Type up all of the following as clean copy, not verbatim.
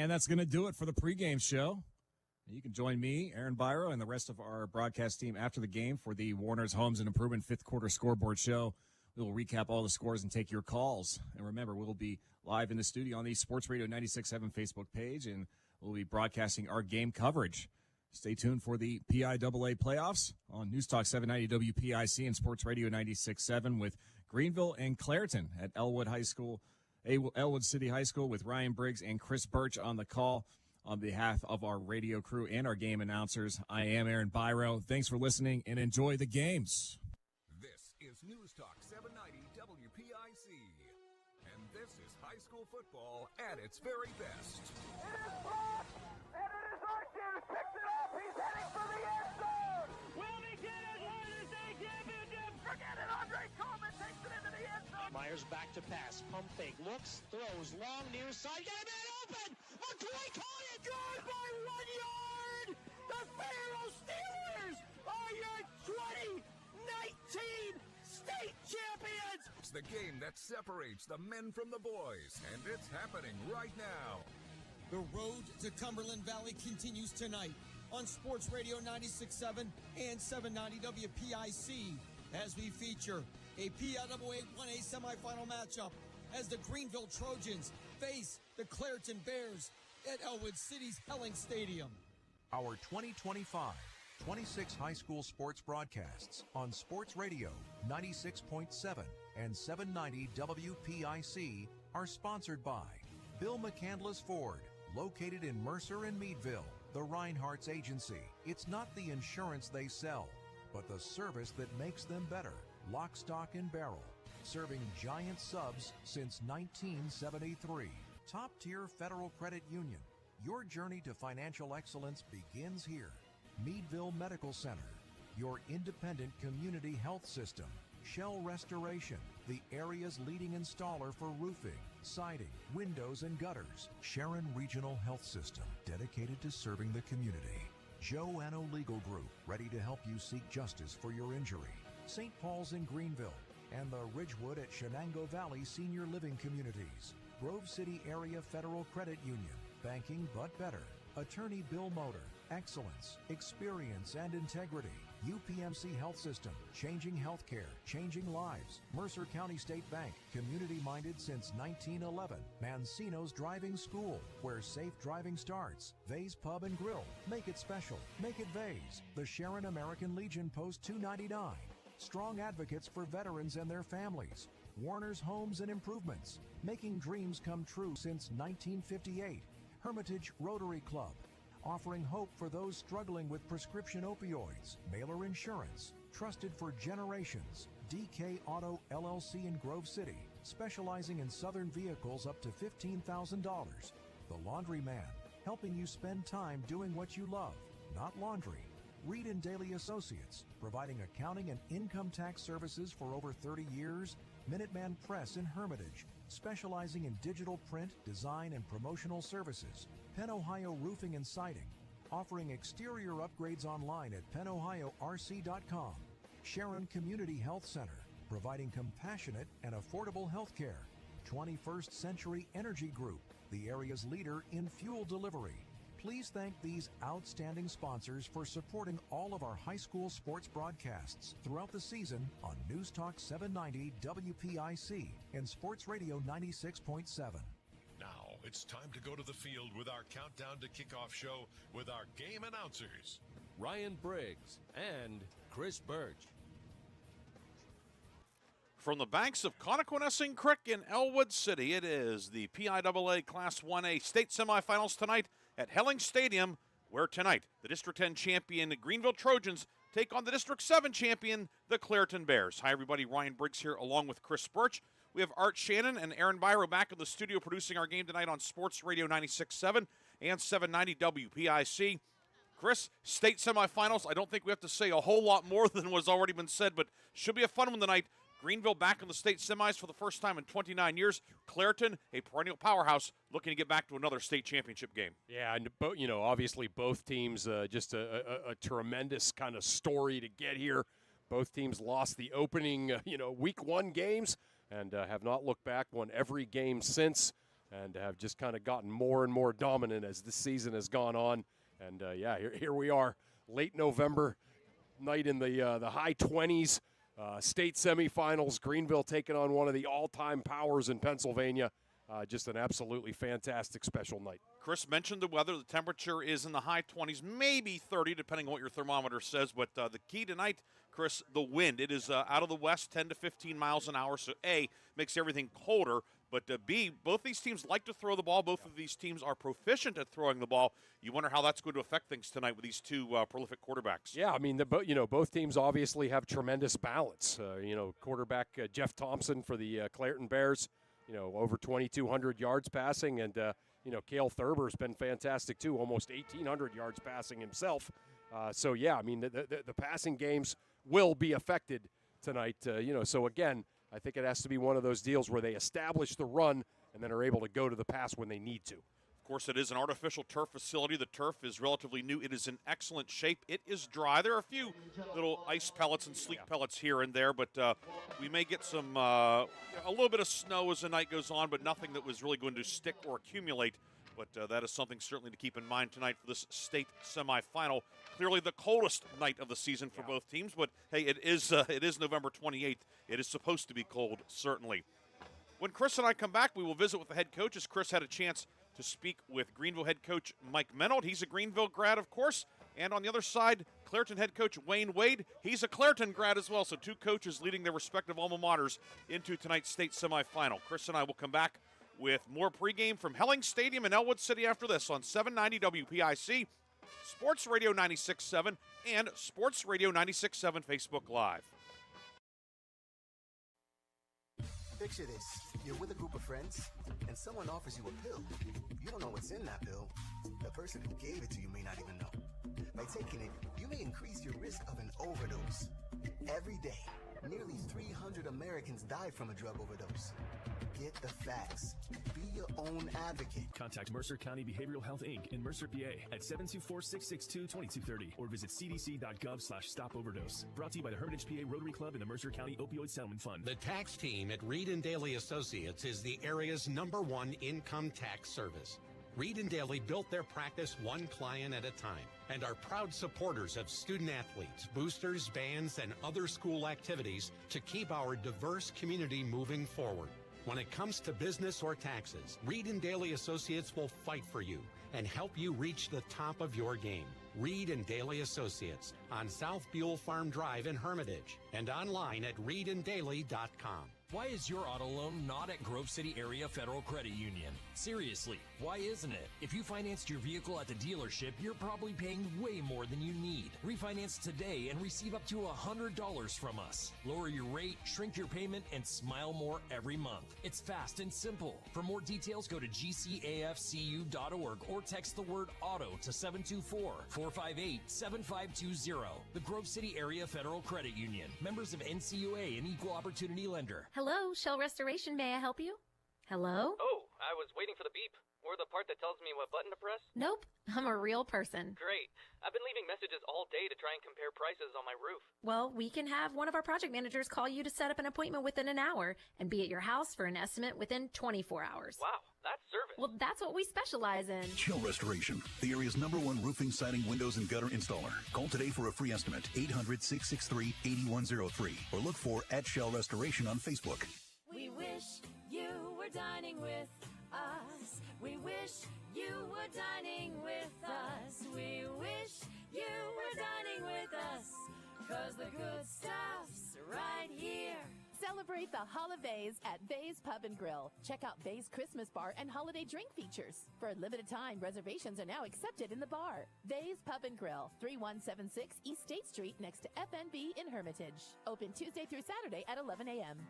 And that's going to do it for the pregame show. You can join me, Aaron Byro, and the rest of our broadcast team after the game for the Warner's Homes and Improvement fifth quarter scoreboard show. We will recap all the scores and take your calls. And remember, we'll be live in the studio on the Sports Radio 96.7 Facebook page, and we'll be broadcasting our game coverage. Stay tuned for the PIAA playoffs on News Talk 790 WPIC and Sports Radio 96.7 with Greenville and Clairton at Ellwood City High School with Ryan Briggs and Chris Burtch on the call. On behalf of our radio crew and our game announcers, I am Aaron Byro. Thanks for listening and enjoy the games. This is News Talk 790 WPIC. And this is high school football at its very best. It is blocked, and it is Archie picks it up. He's heading for the end zone. Will he get it? Win state championship. Forget it. Andre Coleman takes it into the end zone. Myers back to pass. Pump fake. Looks. Throws. Long near side. Get a man open. McCoy caught it. Gone by 1 yard. The Faro Steelers are your 2019 state champions. It's the game that separates the men from the boys, and it's happening right now. The road to Cumberland Valley continues tonight on Sports Radio 96.7 and 790 WPIC as we feature a PIAA 1A semifinal matchup as the Greenville Trojans face the Clairton Bears at Ellwood City's Helling Stadium. Our 2025 26 high school sports broadcasts on Sports Radio 96.7 and 790 WPIC are sponsored by Bill McCandless Ford, located in Mercer and Meadville, the Reinhardt's Agency. It's not the insurance they sell, but the service that makes them better. Lock, Stock, and Barrel, serving giant subs since 1973. Top-tier Federal Credit Union. Your journey to financial excellence begins here. Meadville Medical Center, your independent community health system. Shell Restoration, the area's leading installer for roofing, siding, windows, and gutters. Sharon Regional Health System, dedicated to serving the community. Joanno Legal Group, ready to help you seek justice for your injury. St. Paul's in Greenville, and the Ridgewood at Shenango Valley Senior Living Communities. Grove City Area Federal Credit Union, banking but better. Attorney Bill Motor, excellence, experience, and integrity. UPMC Health System, changing healthcare, changing lives. Mercer County State Bank, community-minded since 1911. Mancino's Driving School, where safe driving starts. Vay's Pub and Grill, make it special, make it Vay's. The Sharon American Legion Post 299. Strong advocates for veterans and their families. Warner's Homes and Improvements, making dreams come true since 1958. Hermitage Rotary Club, offering hope for those struggling with prescription opioids. Mailer Insurance, trusted for generations. DK Auto LLC in Grove City, specializing in Southern vehicles up to $15,000. The Laundry Man, helping you spend time doing what you love, not laundry. Reed and Daly Associates, providing accounting and income tax services for over 30 years. Minuteman Press in Hermitage, specializing in digital print, design, and promotional services. Penn Ohio Roofing and Siding, offering exterior upgrades online at pennohiorc.com. Sharon Community Health Center, providing compassionate and affordable health care. 21st Century Energy Group, the area's leader in fuel delivery. Please thank these outstanding sponsors for supporting all of our high school sports broadcasts throughout the season on News Talk 790 WPIC and Sports Radio 96.7. Now it's time to go to the field with our countdown to kickoff show with our game announcers, Ryan Briggs and Chris Burtch. From the banks of Connoquenessing Creek in Ellwood City, it is the PIAA Class 1A state semifinals tonight at Helling Stadium, where tonight the District 10 champion Greenville Trojans take on the District 7 champion, the Clairton Bears. Hi, everybody. Ryan Briggs here along with Chris Burtch. We have Art Shannon and Aaron Byro back in the studio producing our game tonight on Sports Radio 96.7 and 790 WPIC. Chris, state semifinals, I don't think we have to say a whole lot more than what's already been said, but should be a fun one tonight. Greenville back in the state semis for the first time in 29 years. Clairton, a perennial powerhouse, looking to get back to another state championship game. Yeah, and obviously both teams just a tremendous kind of story to get here. Both teams lost the opening, week one games and have not looked back, won every game since. and have just kind of gotten more and more dominant as the season has gone on. And, here we are, late November night in the high 20s, state semifinals, Greenville taking on one of the all-time powers in Pennsylvania. Just an absolutely fantastic special night. Chris mentioned the weather. The temperature is in the high 20s, maybe 30, depending on what your thermometer says. But the key tonight, Chris, the wind. It is out of the west, 10 to 15 miles an hour. So, A, makes everything colder. But B, both these teams like to throw the ball. Both of these teams are proficient at throwing the ball. You wonder how that's going to affect things tonight with these two prolific quarterbacks. Yeah, I mean, both teams obviously have tremendous balance. Quarterback Jeff Thompson for the Clairton Bears, over 2,200 yards passing, and Cale Thurber's been fantastic too, almost 1,800 yards passing himself. The passing games will be affected tonight. So again, I think it has to be one of those deals where they establish the run and then are able to go to the pass when they need to. Of course, it is an artificial turf facility. The turf is relatively new. It is in excellent shape. It is dry. There are a few little ice pellets and sleet pellets here and there, but we may get some a little bit of snow as the night goes on, but nothing that was really going to stick or accumulate. But that is something certainly to keep in mind tonight for this state semifinal. Clearly the coldest night of the season for both teams, but hey, it is November 28th. It is supposed to be cold, certainly. When Chris and I come back, we will visit with the head coaches. Chris had a chance to speak with Greenville head coach Mike Menold. He's a Greenville grad, of course. And on the other side, Clairton head coach Wayne Wade. He's a Clairton grad as well. So two coaches leading their respective alma maters into tonight's state semifinal. Chris and I will come back with more pregame from Helling Stadium in Ellwood City after this on 790 WPIC, Sports Radio 96.7, and Sports Radio 96.7 Facebook Live. Picture this. You're with a group of friends, and someone offers you a pill. You don't know what's in that pill. The person who gave it to you may not even know. By taking it, you may increase your risk of an overdose. Every day, nearly 300 Americans die from a drug overdose. Get the facts. Be your own advocate. Contact Mercer County Behavioral Health, Inc. in Mercer, PA at 724-662-2230 or visit cdc.gov/stop-overdose. Brought to you by the Hermitage PA Rotary Club and the Mercer County Opioid Settlement Fund. The tax team at Reed & Daly Associates is the area's #1 income tax service. Reed & Daly built their practice one client at a time and are proud supporters of student athletes, boosters, bands, and other school activities to keep our diverse community moving forward. When it comes to business or taxes, Reed & Daly Associates will fight for you and help you reach the top of your game. Reed & Daly Associates on South Buell Farm Drive in Hermitage and online at reedanddaly.com. Why is your auto loan not at Grove City Area Federal Credit Union? Seriously, why isn't it? If you financed your vehicle at the dealership, you're probably paying way more than you need. Refinance today and receive up to $100 from us. Lower your rate, shrink your payment, and smile more every month. It's fast and simple. For more details, go to gcafcu.org or text the word auto to 724-458-7520. The Grove City Area Federal Credit Union. Members of NCUA, an equal opportunity lender. Hello, Shell Restoration. May I help you? Hello? Oh, I was waiting for the beep. Or the part that tells me what button to press. Nope, I'm a real person. Great. I've been leaving messages all day to try and compare prices on my roof. Well, we can have one of our project managers call you to set up an appointment within an hour and be at your house for an estimate within 24 hours. Wow, that's service. Well, that's what we specialize in. Shell Restoration, the area's #1 roofing, siding, windows, and gutter installer. Call today for a free estimate, 800-663-8103, or look for @Shell Restoration on Facebook. We wish you were dining with us. We wish you were dining with us. We wish you were dining with us. 'Cause the good stuff's right here. Celebrate the holidays at Bay's Pub and Grill. Check out Bay's Christmas bar and holiday drink features. For a limited time, reservations are now accepted in the bar. Bay's Pub and Grill, 3176 East State Street next to FNB in Hermitage. Open Tuesday through Saturday at 11 a.m.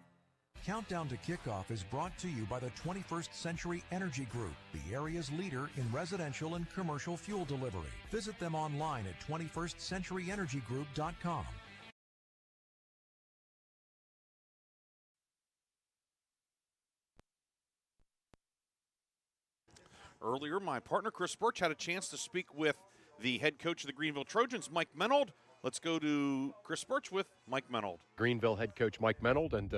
Countdown to Kickoff is brought to you by the 21st Century Energy Group, the area's leader in residential and commercial fuel delivery. Visit them online at 21stcenturyenergygroup.com. Earlier, my partner Chris Burtch had a chance to speak with the head coach of the Greenville Trojans, Mike Menold. Let's go to Chris Burtch with Mike Menold. Greenville head coach Mike Menold, and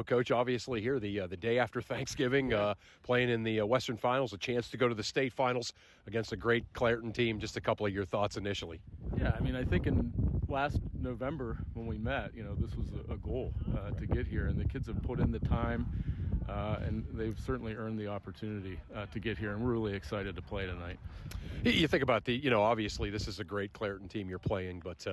Coach, obviously here the day after Thanksgiving, playing in the Western Finals, a chance to go to the state finals against a great Clairton team. Just a couple of your thoughts initially. Yeah, I mean, I think in last November when we met, this was a goal to get here, and the kids have put in the time, and they've certainly earned the opportunity to get here, and we're really excited to play tonight. You think about obviously this is a great Clairton team you're playing, but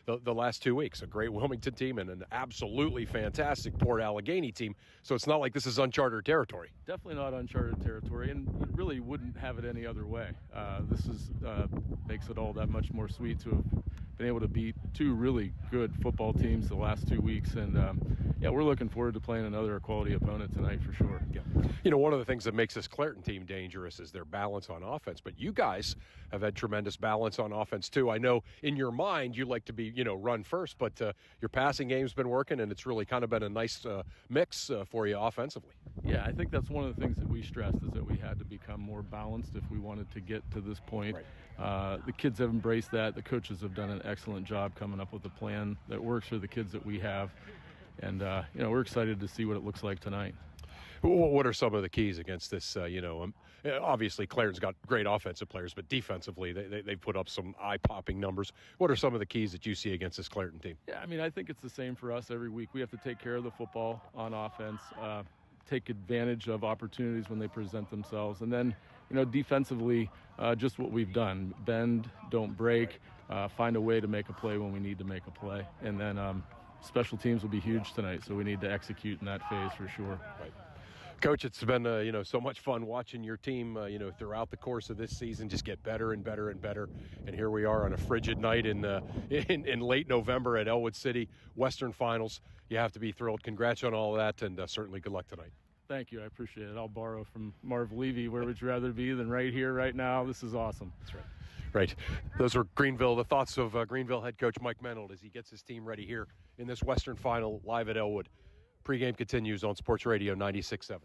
the last 2 weeks, a great Wilmington team and an absolutely fantastic Port Allegheny team. So it's not like this is uncharted territory. Definitely not uncharted territory, and you really wouldn't have it any other way. This makes it all that much more sweet to have been able to beat two really good football teams the last 2 weeks, and we're looking forward to playing another quality opponent tonight for sure. Yeah. One of the things that makes this Clairton team dangerous is their balance on offense, but you guys have had tremendous balance on offense too. I know in your mind you like to be, run first, but your passing game's been working, and it's really kind of been a nice mix for you offensively. Yeah, I think that's one of the things that we stressed is that we had to become more balanced if we wanted to get to this point. Right. The kids have embraced that. The coaches have done an excellent job coming up with a plan that works for the kids that we have. And, we're excited to see what it looks like tonight. What are some of the keys against this? Obviously Clairton's got great offensive players, but defensively they've put up some eye-popping numbers. What are some of the keys that you see against this Clairton team? Yeah, I mean, I think it's the same for us every week. We have to take care of the football on offense, take advantage of opportunities when they present themselves. And then, defensively, just what we've done. Bend, don't break, find a way to make a play when we need to make a play. And then special teams will be huge tonight, so we need to execute in that phase for sure. Right. Coach, it's been so much fun watching your team throughout the course of this season just get better and better and better. And here we are on a frigid night in late November at Ellwood City, Western Finals. You have to be thrilled. Congrats on all that, and certainly good luck tonight. Thank you. I appreciate it. I'll borrow from Marv Levy. Where would you rather be than right here, right now? This is awesome. That's right. Right. Those were the thoughts of Greenville head coach Mike Menold as he gets his team ready here in this Western Final live at Ellwood. Pregame continues on Sports Radio 96.7.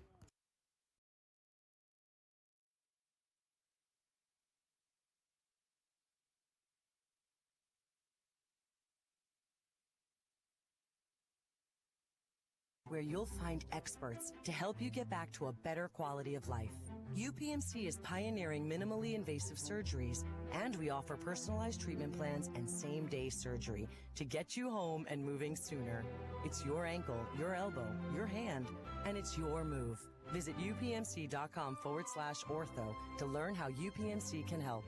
Where you'll find experts to help you get back to a better quality of life. UPMC is pioneering minimally invasive surgeries, and we offer personalized treatment plans and same-day surgery to get you home and moving sooner. It's your ankle, your elbow, your hand, and it's your move. Visit upmc.com/ortho to learn how UPMC can help.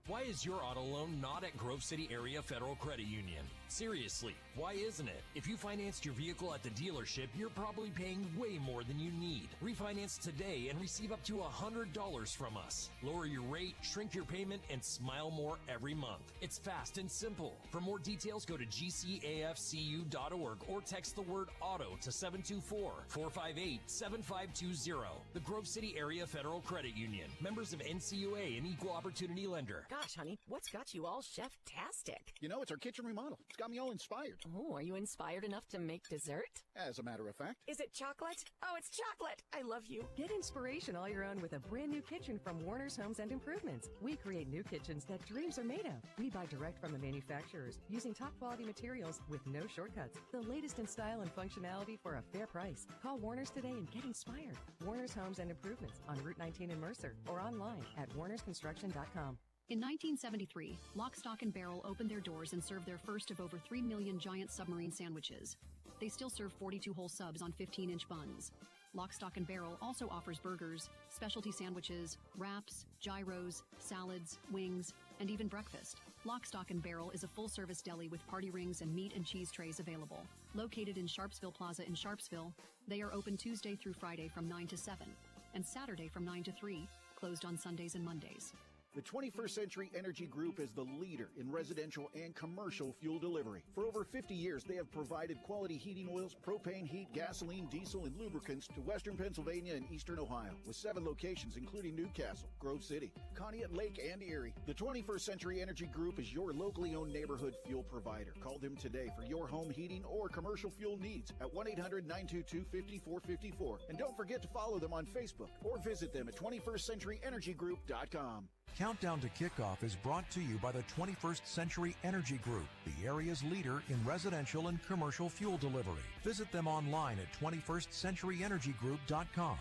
Why is your auto loan not at Grove City Area Federal Credit Union? Seriously, why isn't it? If you financed your vehicle at the dealership, you're probably paying way more than you need. Refinance today and receive up to $100 from us. Lower your rate, shrink your payment, and smile more every month. It's fast and simple. For more details, go to gcafcu.org or text the word auto to 724-458-7520. The Grove City Area Federal Credit Union. Members of NCUA and Equal Opportunity Lender. Gosh, honey, what's got you all chef-tastic? It's our kitchen remodel. It's got me all inspired. Oh, are you inspired enough to make dessert? As a matter of fact. Is it chocolate? Oh, it's chocolate. I love you. Get inspiration all your own with a brand new kitchen from Warner's Homes and Improvements. We create new kitchens that dreams are made of. We buy direct from the manufacturers using top quality materials with no shortcuts. The latest in style and functionality for a fair price. Call Warner's today and get inspired. Warner's Homes and Improvements on Route 19 in Mercer or online at warnersconstruction.com. In 1973, Lock, Stock, and Barrel opened their doors and served their first of over 3 million giant submarine sandwiches. They still serve 42-hole subs on 15-inch buns. Lock, Stock, and Barrel also offers burgers, specialty sandwiches, wraps, gyros, salads, wings, and even breakfast. Lock, Stock, and Barrel is a full-service deli with party rings and meat and cheese trays available. Located in Sharpsville Plaza in Sharpsville, they are open Tuesday through Friday from 9 to 7 and Saturday from 9 to 3, closed on Sundays and Mondays. The 21st Century Energy Group is the leader in residential and commercial fuel delivery. For over 50 years, they have provided quality heating oils, propane heat, gasoline, diesel, and lubricants to Western Pennsylvania and Eastern Ohio, with 7 locations including Newcastle, Grove City, Conneaut Lake, and Erie. The 21st Century Energy Group is your locally owned neighborhood fuel provider. Call them today for your home heating or commercial fuel needs at 1-800-922-5454. And don't forget to follow them on Facebook or visit them at 21stcenturyenergygroup.com. Countdown to Kickoff is brought to you by the 21st Century Energy Group, the area's leader in residential and commercial fuel delivery. Visit them online at 21stcenturyenergygroup.com.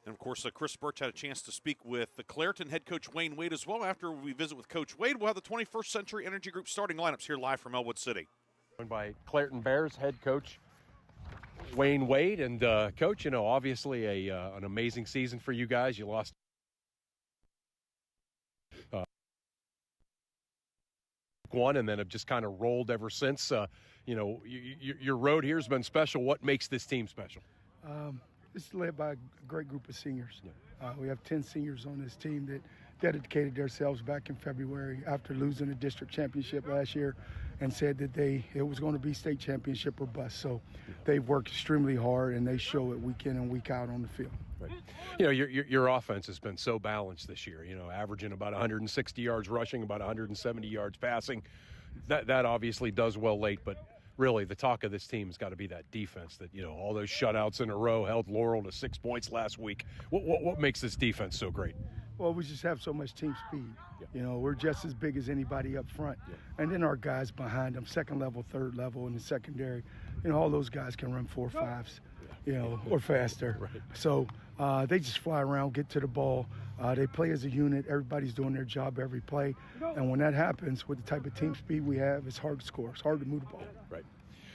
And, of course, Chris Burtch had a chance to speak with the Clairton head coach Wayne Wade as well. After we visit with Coach Wade, we'll have the 21st Century Energy Group starting lineups here live from Ellwood City. Joined by Clairton Bears head coach Wayne Wade. And, Coach, obviously an amazing season for you guys. You lost one and then have just kind of rolled ever since. Your road here has been special. What makes this team special? It's led by a great group of seniors. We have 10 seniors on this team that dedicated themselves back in February after losing the district championship last year and said that it was going to be state championship or bust. So they've worked extremely hard, and they show it week in and week out on the field. Right. Your offense has been so balanced this year, averaging about 160 yards rushing, about 170 yards passing. That obviously does well late, but really the talk of this team has got to be that defense that, all those shutouts in a row held Laurel to 6 points last week. What makes this defense so great? Well, we just have so much team speed. We're just as big as anybody up front. And then our guys behind them, second level, third level, in the secondary, all those guys can run 4.5s, or faster. Right. So they just fly around, get to the ball. They play as a unit. Everybody's doing their job every play. And when that happens, with the type of team speed we have, it's hard to score. It's hard to move the ball. Right.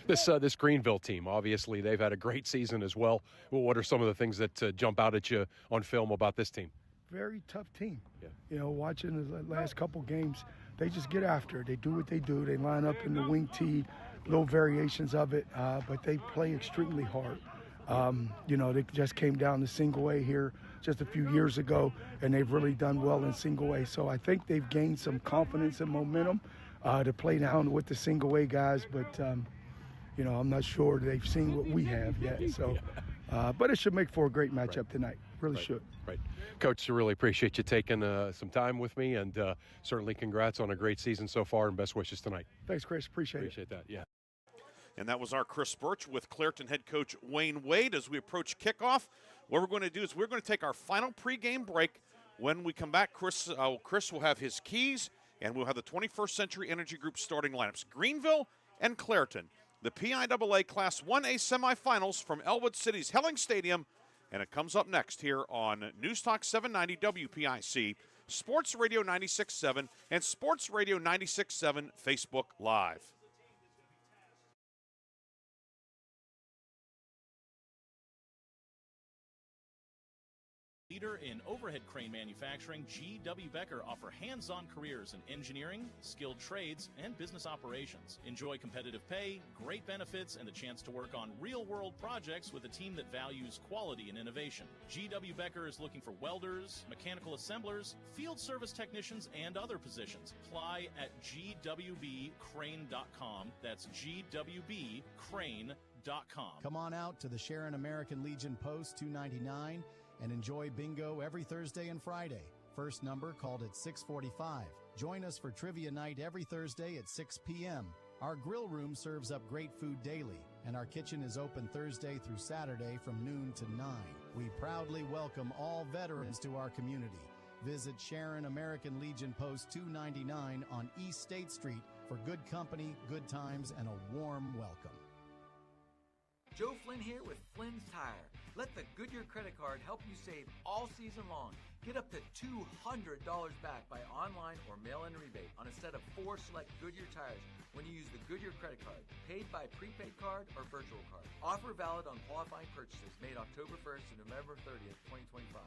This Greenville team, obviously, they've had a great season as well. What are some of the things that jump out at you on film about this team? Very tough team. Watching the last couple games, they just get after it. They do what they do. They line up in the wing tee, little variations of it, but they play extremely hard. They just came down to single A here just a few years ago, and they've really done well in single A. So I think they've gained some confidence and momentum to play down with the single A guys, but I'm not sure they've seen what we have yet. So, but it should make for a great matchup tonight. Really should. Right. Coach, I really appreciate you taking some time with me, and certainly congrats on a great season so far, and best wishes tonight. Thanks, Chris. Appreciate that. Yeah. And that was our Chris Burtch with Clairton head coach Wayne Wade. As we approach kickoff, what we're going to do is we're going to take our final pregame break. When we come back, Chris will have his keys, and we'll have the 21st Century Energy Group starting lineups. Greenville and Clairton, the PIAA Class 1A semifinals from Ellwood City's Helling Stadium. And it comes up next here on News Talk 790 WPIC, Sports Radio 96.7, and Sports Radio 96.7 Facebook Live. Leader in overhead crane manufacturing, G.W. Becker offer hands-on careers in engineering, skilled trades, and business operations. Enjoy competitive pay, great benefits, and the chance to work on real-world projects with a team that values quality and innovation. G.W. Becker is looking for welders, mechanical assemblers, field service technicians, and other positions. Apply at gwbcrane.com. That's gwbcrane.com. Come on out to the Sharon American Legion Post 299 and enjoy bingo every Thursday and Friday. First number called at 6:45. Join us for trivia night every Thursday at 6 p.m. Our grill room serves up great food daily, and our kitchen is open Thursday through Saturday from noon to 9. We proudly welcome all veterans to our community. Visit Sharon American Legion Post 299 on East State Street for good company, good times, and a warm welcome. Joe Flynn here with Flynn's Tire. Let the Goodyear credit card help you save all season long. Get up to $200 back by online or mail-in rebate on a set of 4 select Goodyear tires when you use the Goodyear credit card, paid by prepaid card or virtual card. Offer valid on qualifying purchases made October 1st to November 30th, 2025.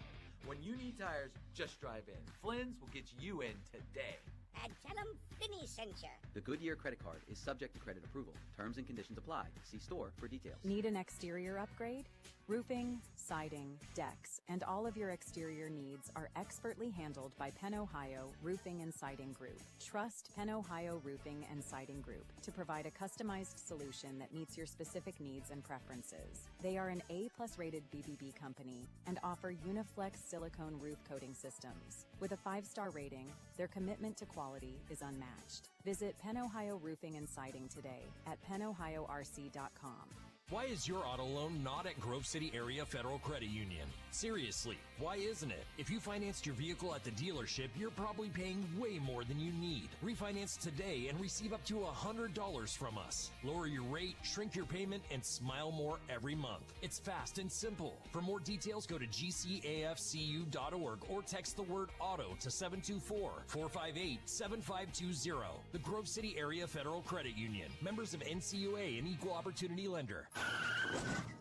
When you need tires, just drive in. Flynn's will get you in today. And tell them Finney sent you. The Goodyear credit card is subject to credit approval. Terms and conditions apply. See store for details. Need an exterior upgrade? Roofing, siding, decks, and all of your exterior needs are expertly handled by Penn Ohio Roofing and Siding Group. Trust Penn Ohio Roofing and Siding Group to provide a customized solution that meets your specific needs and preferences. They are an A+ rated BBB company and offer Uniflex silicone roof coating systems. With a 5-star rating, their commitment to quality is unmatched. Visit Penn Ohio Roofing and Siding today at pennohiorc.com. Why is your auto loan not at Grove City Area Federal Credit Union? Seriously, why isn't it? If you financed your vehicle at the dealership, you're probably paying way more than you need. Refinance today and receive up to $100 from us. Lower your rate, shrink your payment, and smile more every month. It's fast and simple. For more details, go to gcafcu.org or text the word auto to 724-458-7520. The Grove City Area Federal Credit Union. Members of NCUA and Equal Opportunity Lender.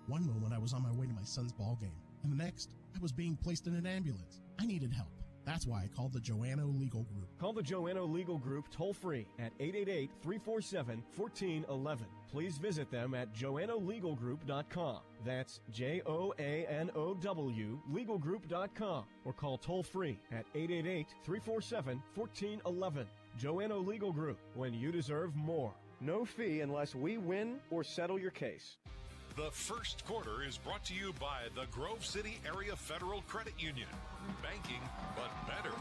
One moment I was on my way to my son's ball game, and the next I was being placed in an ambulance. I needed help. That's why I called the Joanno Legal Group. Call the Joanno Legal Group toll-free at 888-347-1411. Please visit them at joannolegalgroup.com. That's JOANOW legalgroup.com, or call toll-free at 888-347-1411. Joanno Legal Group, when you deserve more. No fee unless we win or settle your case. The first quarter is brought to you by the Grove City Area Federal Credit Union. Banking, but better.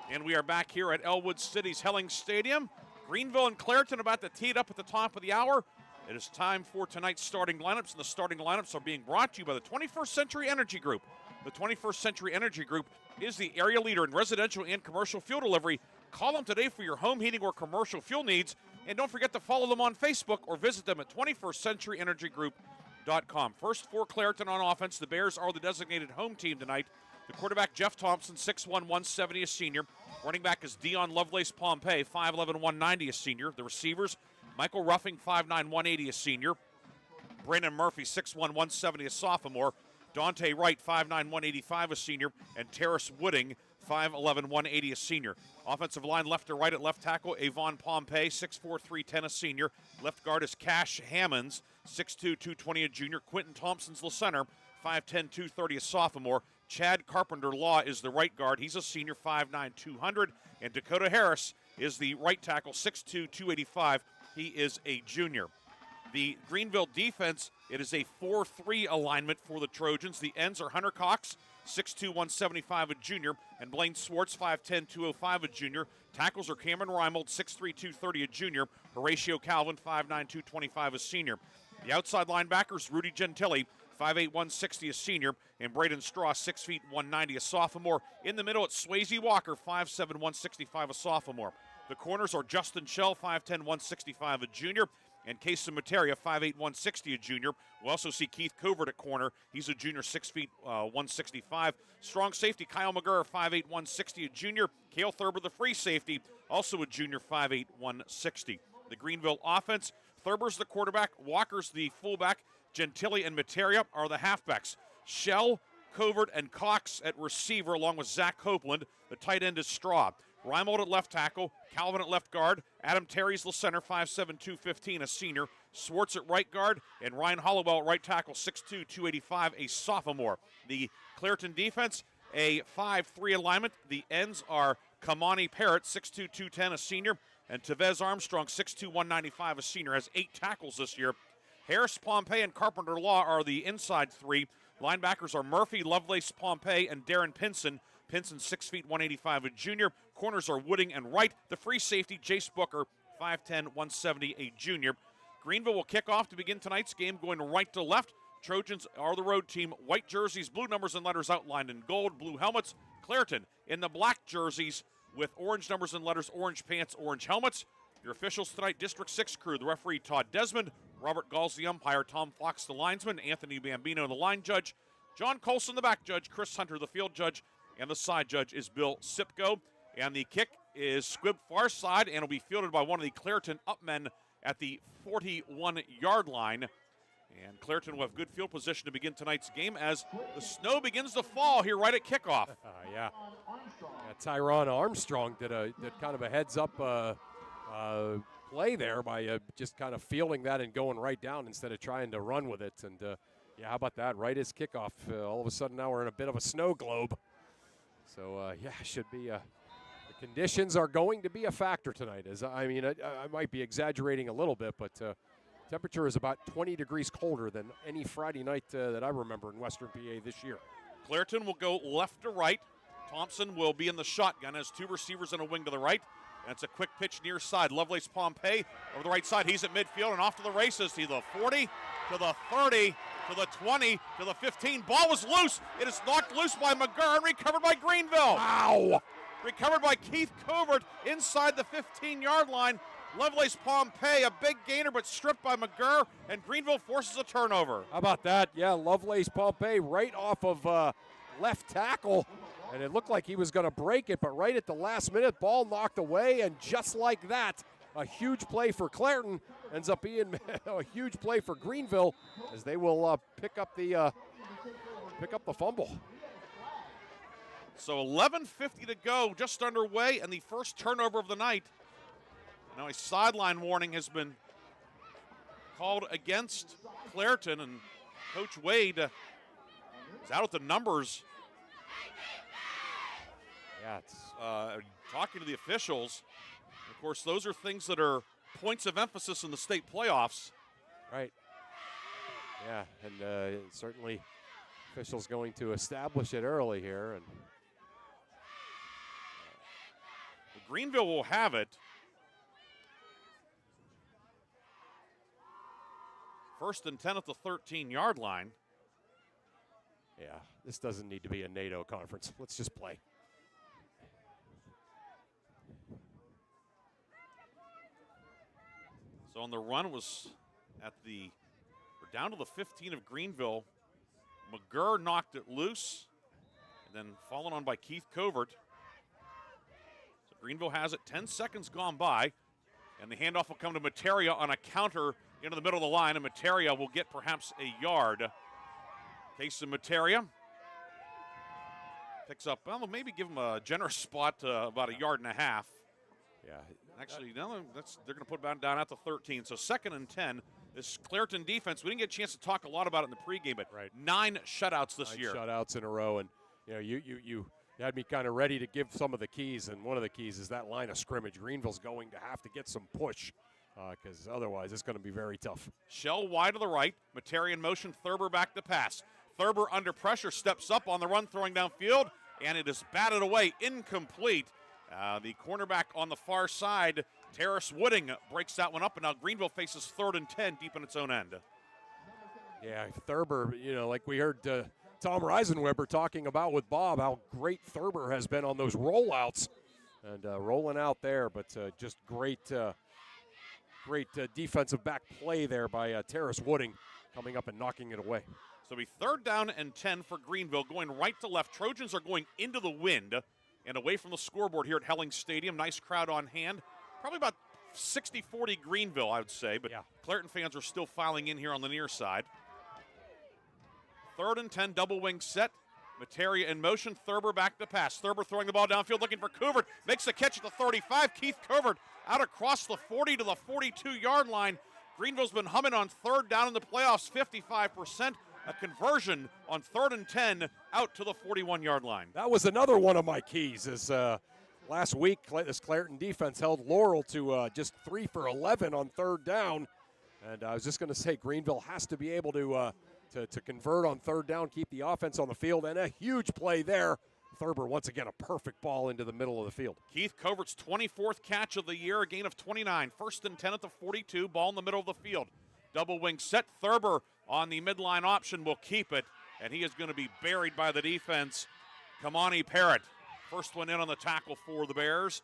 And we are back here at Ellwood City's Helling Stadium. Greenville and Clairton about to tee it up at the top of the hour. It is time for tonight's starting lineups, and the starting lineups are being brought to you by the 21st Century Energy Group. The 21st Century Energy Group is the area leader in residential and commercial fuel delivery. Call them today for your home heating or commercial fuel needs. And don't forget to follow them on Facebook or visit them at 21stcenturyenergygroup.com. First for Clairton on offense, the Bears are the designated home team tonight. The quarterback, Jeff Thompson, 6'1", 170, a senior. Running back is Dion Lovelace Pompey, 5'11", 190, a senior. The receivers, Michael Ruffing, 5'9", 180, a senior. Brandon Murphy, 6'1", 170, a sophomore. Dante Wright, 5'9", 185, a senior. And Terrace Wooding, 5'11", 180, a senior. Offensive line left to right at left tackle, Avon Pompey, 6'4", 310, a senior. Left guard is Cash Hammonds, 6'2", 220, a junior. Quentin Thompson's the center, 5'10", 230, a sophomore. Chad Carpenter Law is the right guard. He's a senior, 5'9", 200. And Dakota Harris is the right tackle, 6'2", 285. He is a junior. The Greenville defense, it is a 4-3 alignment for the Trojans. The ends are Hunter Cox, 6'2", 175, a junior, and Blaine Swartz, 5'10", 205, a junior. Tackles are Cameron Reimold, 6'3", 230, a junior. Horatio Calvin, 5'9", 225, a senior. The outside linebackers, Rudy Gentili, 5'8", 160, a senior, and Braden Straw, 6 feet, 190, a sophomore. In the middle, it's Swayze Walker, 5'7", 165, a sophomore. The corners are Justin Shell, 5'10", 165, a junior, and Casey Materia, 5'8", 160, a junior. We'll also see Keith Covert at corner. He's a junior, 6 feet, 165. Strong safety, Kyle McGurr, 5'8", 160, a junior. Cale Thurber, the free safety, also a junior, 5'8", 160. The Greenville offense, Thurber's the quarterback, Walker's the fullback, Gentili and Materia are the halfbacks. Shell, Covert, and Cox at receiver, along with Zach Copeland. The tight end is Straw. Reimold at left tackle, Calvin at left guard, Adam Terry's the center, 5'7", 215, a senior. Swartz at right guard, and Ryan Hollowell at right tackle, 6'2", 285, a sophomore. The Clairton defense, a 5-3 alignment. The ends are Kamani Parrott, 6'2", 210, a senior, and Tevez Armstrong, 6'2", 195, a senior, has 8 tackles this year. Harris, Pompey, and Carpenter Law are the inside 3. Linebackers are Murphy, Lovelace, Pompey, and Darren Pinson. Pinson, 6 feet, 185, a junior. Corners are Wooding and Wright. The free safety, Jace Booker, 5'10", 170, a junior. Greenville will kick off to begin tonight's game, going right to left. Trojans are the road team. White jerseys, blue numbers and letters outlined in gold, blue helmets. Clairton in the black jerseys with orange numbers and letters, orange pants, orange helmets. Your officials tonight, District 6 crew, the referee Todd Desmond, Robert Galls the umpire, Tom Fox the linesman, Anthony Bambino the line judge, John Colson the back judge, Chris Hunter the field judge, and the side judge is Bill Sipko. And the kick is squibbed far side and will be fielded by one of the Clairton upmen at the 41-yard line. And Clairton will have good field position to begin tonight's game as the snow begins to fall here right at kickoff. Yeah, Tyron Armstrong did kind of a heads-up play there by just kind of fielding that and going right down instead of trying to run with it. And, yeah, how about that? Right as kickoff. All of a sudden now we're in a bit of a snow globe. So, yeah, should be the conditions are going to be a factor tonight. I might be exaggerating a little bit, but temperature is about 20 degrees colder than any Friday night that I remember in Western PA this year. Clairton will go left to right. Thompson will be in the shotgun as two receivers and a wing to the right. And it's a quick pitch near side. Lovelace Pompey over the right side. He's at midfield and off to the races. To the 40, to the 30, to the 20, to the 15. Ball was loose. It is knocked loose by McGurr and recovered by Greenville. Wow! Recovered by Keith Covert inside the 15-yard line. Lovelace Pompey, a big gainer, but stripped by McGurr, and Greenville forces a turnover. How about that? Yeah, Lovelace Pompey right off of left tackle, and it looked like he was going to break it, but right at the last minute, ball knocked away, and just like that, a huge play for Clairton ends up being a huge play for Greenville as they will pick up the fumble. So 11:50 to go, just underway, and the first turnover of the night. Now a sideline warning has been called against Clairton, and Coach Wade is out at the numbers. Yeah, it's talking to the officials. Of course, those are things that are points of emphasis in the state playoffs. Right. Yeah, and certainly officials going to establish it early here. And Greenville will have it. First and 10 at the 13-yard line. Yeah, this doesn't need to be a NATO conference. Let's just play. So on the run was we're down to the 15 of Greenville. McGurr knocked it loose, and then fallen on by Keith Covert. So Greenville has it, 10 seconds gone by, and the handoff will come to Materia on a counter into the middle of the line, and Materia will get perhaps a yard. Case of Materia picks up, well, maybe give him a generous spot, about a yard and a half. Yeah. Actually, no, they're going to put it down at the 13. So 2nd and 10. This Clairton defense, we didn't get a chance to talk a lot about it in the pregame, but 9 shutouts this year. 9 shutouts in a row, and you had me kind of ready to give some of the keys, and one of the keys is that line of scrimmage. Greenville's going to have to get some push because otherwise it's going to be very tough. Shell wide to the right. Materia in motion. Thurber back to pass. Thurber under pressure, steps up on the run, throwing downfield, and it is batted away, incomplete. The cornerback on the far side, Terrace Wooding, breaks that one up, and now Greenville faces 3rd and 10 deep in its own end. Yeah, Thurber, like we heard Tom Reisenweber talking about with Bob, how great Thurber has been on those rollouts and rolling out there, but just great defensive back play there by Terrace Wooding coming up and knocking it away. So it'll be 3rd down and 10 for Greenville, going right to left. Trojans are going into the wind and away from the scoreboard here at Helling Stadium. Nice crowd on hand. Probably about 60-40 Greenville, I would say, but Clairton fans are still filing in here on the near side. 3rd and 10, double wing set. Materia in motion. Thurber back to pass. Thurber throwing the ball downfield, looking for Covert. Makes the catch at the 35. Keith Covert out across the 40 to the 42-yard line. Greenville's been humming on 3rd down in the playoffs, 55%. A conversion on 3rd and 10 out to the 41-yard line. That was another one of my keys. Is last week this Clairton defense held Laurel to just 3 for 11 on 3rd down, and I was just going to say Greenville has to be able to convert on 3rd down, keep the offense on the field, and a huge play there. Thurber once again a perfect ball into the middle of the field. Keith Covert's 24th catch of the year, a gain of 29. 1st and 10 at the 42, ball in the middle of the field. Double wing set. Thurber on the midline option will keep it, and he is going to be buried by the defense. Kamani Parrott, first one in on the tackle for the Bears.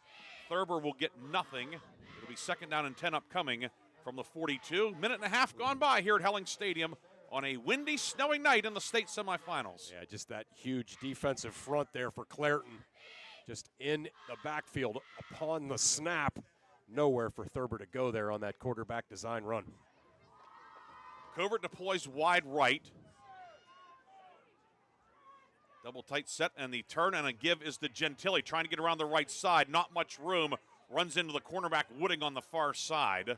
Thurber will get nothing. It'll be 2nd down and 10 upcoming from the 42. Minute and a half gone by here at Helling Stadium on a windy, snowing night in the state semifinals. Yeah, just that huge defensive front there for Clairton. Just in the backfield upon the snap. Nowhere for Thurber to go there on that quarterback design run. Covert deploys wide right. Double tight set, and the turn and a give is to Gentili, trying to get around the right side. Not much room runs into the cornerback Wooding on the far side.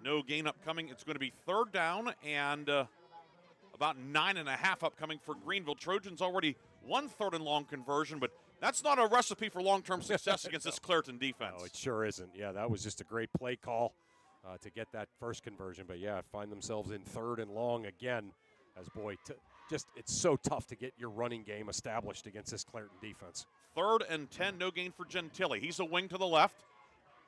No gain upcoming. It's going to be third down and about 9.5 upcoming for Greenville. Trojans already 1 3rd and long conversion, but that's not a recipe for long-term success against this Clairton defense. No, it sure isn't. Yeah, that was just a great play call to get that first conversion. But, yeah, find themselves in 3rd and long again as, boy, it's so tough to get your running game established against this Clairton defense. 3rd and 10, no gain for Gentili. He's a wing to the left.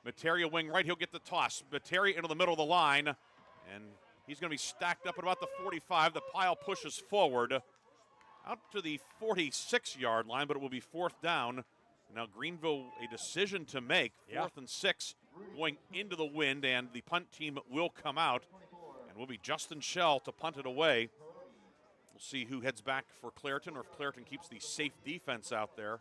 Materia wing right, he'll get the toss. Materia into the middle of the line, and he's going to be stacked up at about the 45. The pile pushes forward out to the 46-yard line, but it will be 4th down. Now Greenville, a decision to make, 4th and 6, going into the wind, and the punt team will come out, and will be Justin Schell to punt it away. We'll see who heads back for Clairton, or if Clairton keeps the safe defense out there.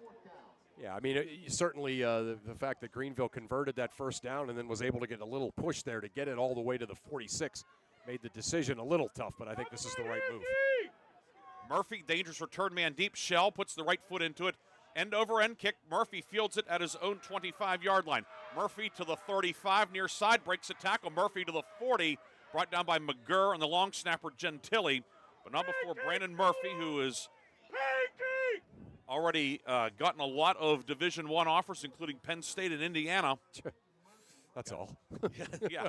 Yeah, I mean, certainly the fact that Greenville converted that first down and then was able to get a little push there to get it all the way to the 46 made the decision a little tough, but I think this is the right move. Murphy, dangerous return man deep. Shell puts the right foot into it. End over end kick. Murphy fields it at his own 25-yard line. Murphy to the 35 near side, breaks a tackle. Murphy to the 40, brought down by McGurr and the long snapper Gentili, but not before Brandon Murphy, who is already gotten a lot of Division I offers, including Penn State and Indiana. That's all. Yeah.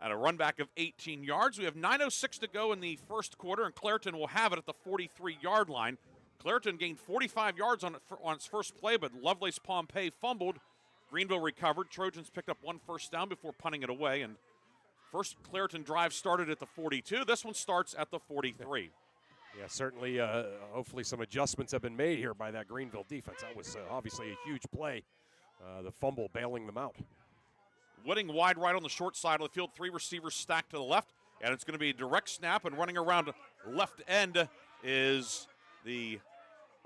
At a run back of 18 yards. We have 9:06 to go in the first quarter, and Clairton will have it at the 43-yard line. Clairton gained 45 yards on its first play, but Lovelace Pompey fumbled. Greenville recovered. Trojans picked up 1 first down before punting it away, and first Clairton drive started at the 42. This one starts at the 43. Yeah, certainly, hopefully some adjustments have been made here by that Greenville defense. That was obviously a huge play, the fumble bailing them out. Wooding wide right on the short side of the field. 3 receivers stacked to the left, and it's going to be a direct snap, and running around left end is the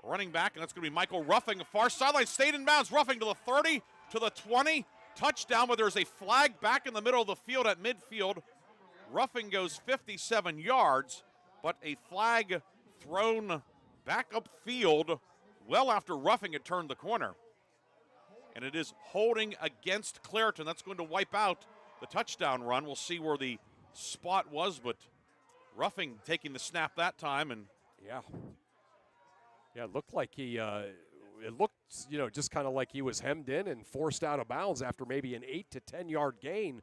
running back, and that's going to be Michael Ruffing. Far sideline, stayed in bounds. Ruffing to the 30, to the 20. Touchdown, but there's a flag back in the middle of the field at midfield. Ruffing goes 57 yards, but a flag thrown back upfield well after Ruffing had turned the corner. And it is holding against Clairton. That's going to wipe out the touchdown run. We'll see where the spot was, but Ruffing taking the snap that time. And yeah, it looked like he, it looked, just kind of like he was hemmed in and forced out of bounds after maybe an 8 to 10 yard gain,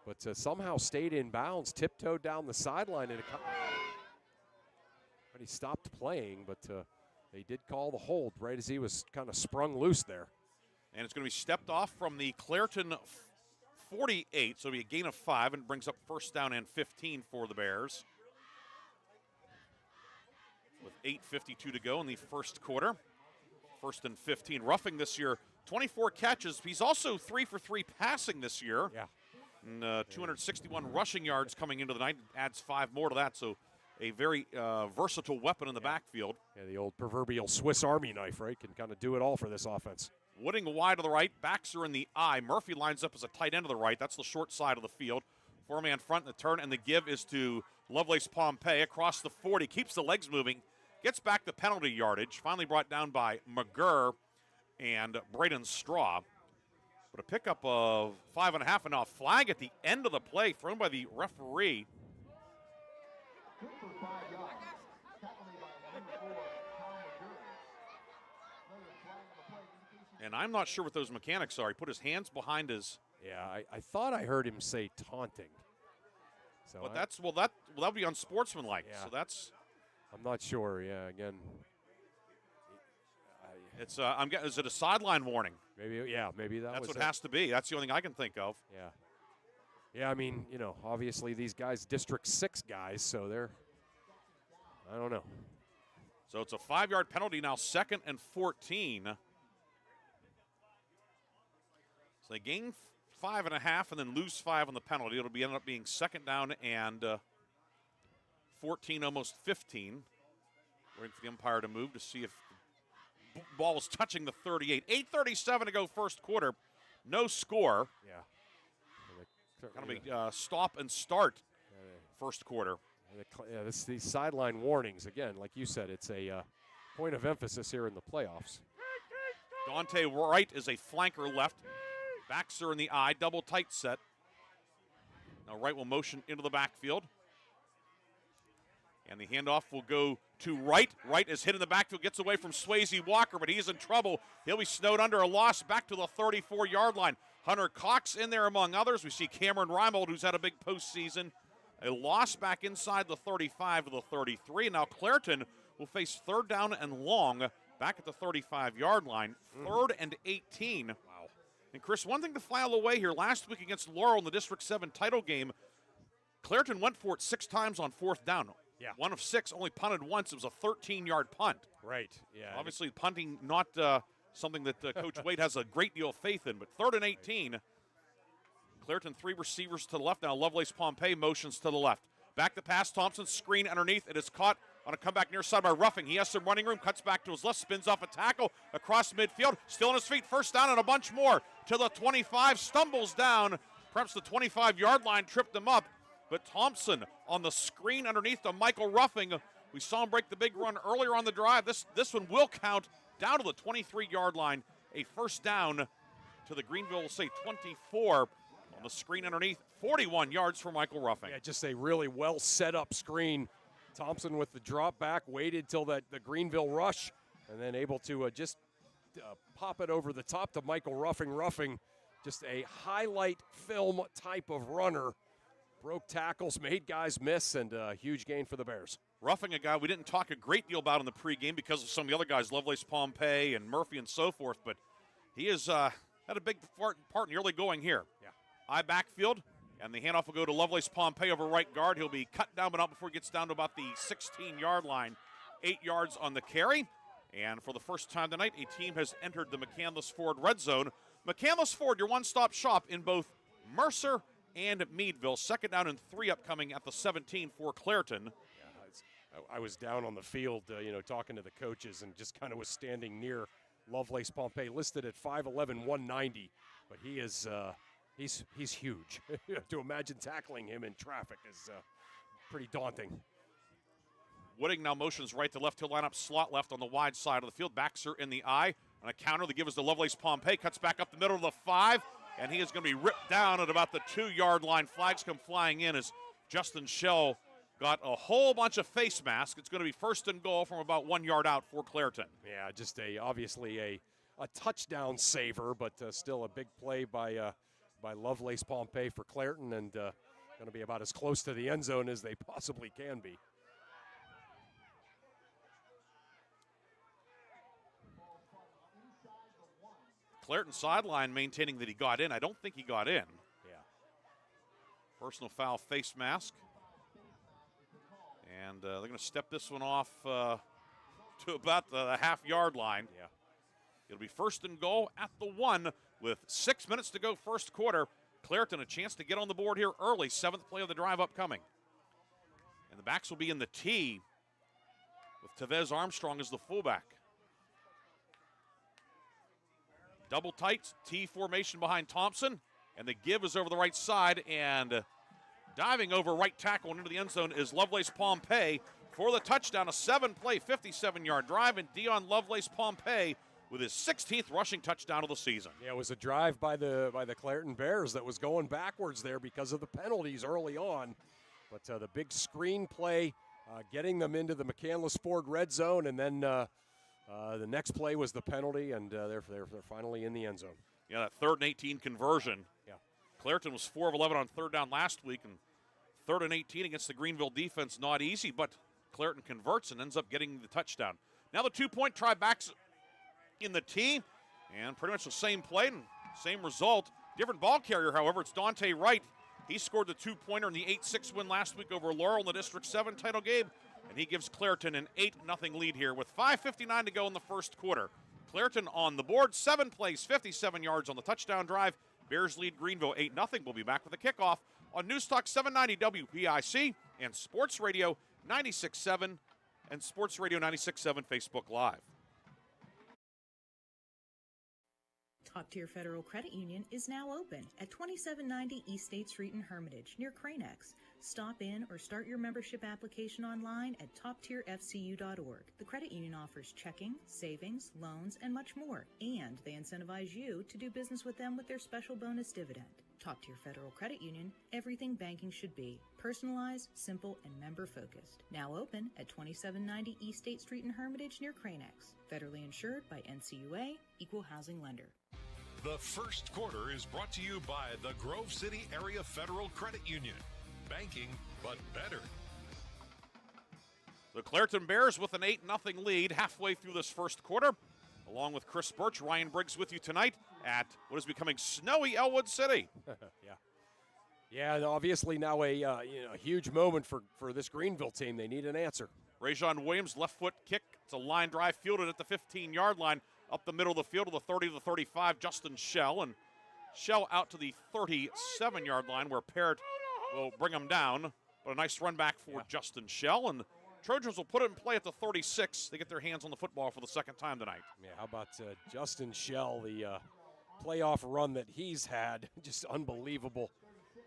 but somehow stayed in bounds, tiptoed down the sideline, and but he stopped playing, but they did call the hold right as he was kind of sprung loose there. And it's going to be stepped off from the Clairton 48, so it'll be a gain of 5, and brings up first down and 15 for the Bears. With 8:52 to go in the first quarter. 1st and 15. Ruffing this year, 24 catches. He's also 3 for 3 passing this year. Yeah. And 261 rushing yards coming into the night. Adds 5 more to that, so a very versatile weapon in the backfield. Yeah, the old proverbial Swiss Army knife, right? Can kind of do it all for this offense. Wooding wide to the right, backs are in the eye. Murphy lines up as a tight end to the right. That's the short side of the field. 4-man front in the turn, and the give is to Lovelace Pompey across the 40. Keeps the legs moving, gets back the penalty yardage. Finally brought down by McGurr and Braden Straw. But a pickup of 5.5, and now a flag at the end of the play thrown by the referee. And I'm not sure what those mechanics are. He put his hands behind his. Yeah, I thought I heard him say taunting. So but that would be unsportsmanlike. Yeah. So that's. I'm not sure. Yeah, again. It's I'm getting. Is it a sideline warning? Maybe. Yeah, maybe that's was what it. Has to be. That's the only thing I can think of. Yeah. Yeah, I mean, obviously these guys, District 6 guys, so they're. I don't know. So it's a 5-yard penalty now. 2nd and 14. So they gain 5.5 and then lose 5 on the penalty. It'll end up being 2nd down and 14, almost 15. Waiting for the umpire to move to see if the ball was touching the 38. 8:37 to go first quarter. No score. Yeah. Going to be stop and start first quarter. Yeah, these sideline warnings, again, like you said, it's a point of emphasis here in the playoffs. Dante Wright is a flanker left. Backs are in the eye, double tight set. Now Wright will motion into the backfield. And the handoff will go to Wright. Wright is hit in the backfield, gets away from Swayze Walker, but he's in trouble. He'll be snowed under, a loss back to the 34-yard line. Hunter Cox in there among others. We see Cameron Reimold, who's had a big postseason. A loss back inside the 35 to the 33. Now Clairton will face 3rd down and long back at the 35-yard line. 3rd and 18. Wow. And Chris, one thing to file away here. Last week against Laurel in the District 7 title game, Clairton went for it 6 times on 4th down. Yeah. 1 of 6, only punted once. It was a 13-yard punt. Right, yeah. Obviously, punting not something that Coach Wade has a great deal of faith in, but 3rd and 18. Clairton 3 receivers to the left. Now Lovelace Pompey motions to the left. Back to pass, Thompson, screen underneath. It is caught on a comeback near side by Ruffing. He has some running room, cuts back to his left, spins off a tackle across midfield. Still on his feet, 1st down and a bunch more. To the 25, stumbles down. Perhaps the 25-yard line tripped him up. But Thompson on the screen underneath to Michael Ruffing. We saw him break the big run earlier on the drive. This one will count down to the 23-yard line. A 1st down to the Greenville, say 24 on the screen underneath. 41 yards for Michael Ruffing. Yeah, just a really well set up screen. Thompson with the drop back, waited till the Greenville rush, and then able to just pop it over the top to Michael Ruffing. Ruffing, just a highlight film type of runner. Broke tackles, made guys miss, and a huge gain for the Bears. Roughing a guy we didn't talk a great deal about in the pregame because of some of the other guys, Lovelace Pompey and Murphy and so forth, but he has had a big part in the early going here. Yeah. Eye backfield, and the handoff will go to Lovelace Pompey over right guard. He'll be cut down, but not before he gets down to about the 16-yard line. 8 yards on the carry, and for the first time tonight, a team has entered the McCandless Ford red zone. McCandless Ford, your one-stop shop in both Mercer and Meadville. 2nd down and 3 upcoming at the 17 for Clairton. Yeah, I was down on the field, talking to the coaches, and just kind of was standing near Lovelace Pompey, listed at 5'11", 190, but he is he's huge. To imagine tackling him in traffic is pretty daunting. Wooding now motions right to left. He'll line up slot left on the wide side of the field. Backs are in the eye. On a counter, the give is to Lovelace Pompey. Cuts back up the middle of the 5. And he is going to be ripped down at about the 2-yard line. Flags come flying in as Justin Schell got a whole bunch of face masks. It's going to be 1st and goal from about 1 yard out for Clairton. Yeah, just obviously a touchdown saver, but still a big play by Lovelace Pompey for Clairton, and going to be about as close to the end zone as they possibly can be. Clairton sideline maintaining that he got in. I don't think he got in. Yeah. Personal foul, face mask. And they're going to step this one off to about the half-yard line. Yeah. It'll be 1st and goal at the 1 with 6 minutes to go 1st quarter. Clairton a chance to get on the board here early. 7th play of the drive upcoming. And the backs will be in the T with Tevez Armstrong as the fullback. Double tight, T formation behind Thompson, and the give is over the right side, and diving over right tackle and into the end zone is Lovelace Pompey for the touchdown. A 7-play, 57-yard drive, and Dion Lovelace Pompey with his 16th rushing touchdown of the season. Yeah, it was a drive by the Clairton Bears that was going backwards there because of the penalties early on, but the big screen play getting them into the McCandless Ford red zone, and then the next play was the penalty, and they're finally in the end zone. Yeah, that 3rd and 18 conversion. Yeah. Clairton was 4 of 11 on 3rd down last week, and 3rd and 18 against the Greenville defense, not easy, but Clairton converts and ends up getting the touchdown. Now the 2-point try backs in the T, and pretty much the same play and same result. Different ball carrier, however, it's Dante Wright. He scored the 2-pointer in the 8-6 win last week over Laurel in the District 7 title game. And he gives Clairton an 8-0 lead here with 5:59 to go in the 1st quarter. Clairton on the board, 7 plays, 57 yards on the touchdown drive. Bears lead Greenville 8-0. We'll be back with a kickoff on News Talk 790 WPIC and Sports Radio 96.7 and Sports Radio 96.7 Facebook Live. Top Tier Federal Credit Union is now open at 2790 East State Street in Hermitage, near Cranex. Stop in or start your membership application online at toptierfcu.org. The credit union offers checking, savings, loans, and much more, and they incentivize you to do business with them with their special bonus dividend. Top Tier Federal Credit Union, everything banking should be. Personalized, simple, and member-focused. Now open at 2790 East State Street in Hermitage near Cranex. Federally insured by NCUA, Equal Housing Lender. The first quarter is brought to you by the Grove City Area Federal Credit Union. Banking, but better. The Clairton Bears with an 8-0 lead halfway through this first quarter. Along with Chris Burtch, Ryan Briggs with you tonight at what is becoming snowy Ellwood City. Yeah, and obviously now a huge moment for this Greenville team. They need an answer. Rajon Williams, left foot kick. It's a line drive fielded at the 15-yard line. Up the middle of the field to the 30 to the 35, Justin Schell. And Schell out to the 37-yard line where Parrott will bring him down. But a nice run back for Justin Schell. And Trojans will put it in play at the 36. They get their hands on the football for the second time tonight. Yeah, how about Justin Schell, the playoff run that he's had. Just unbelievable.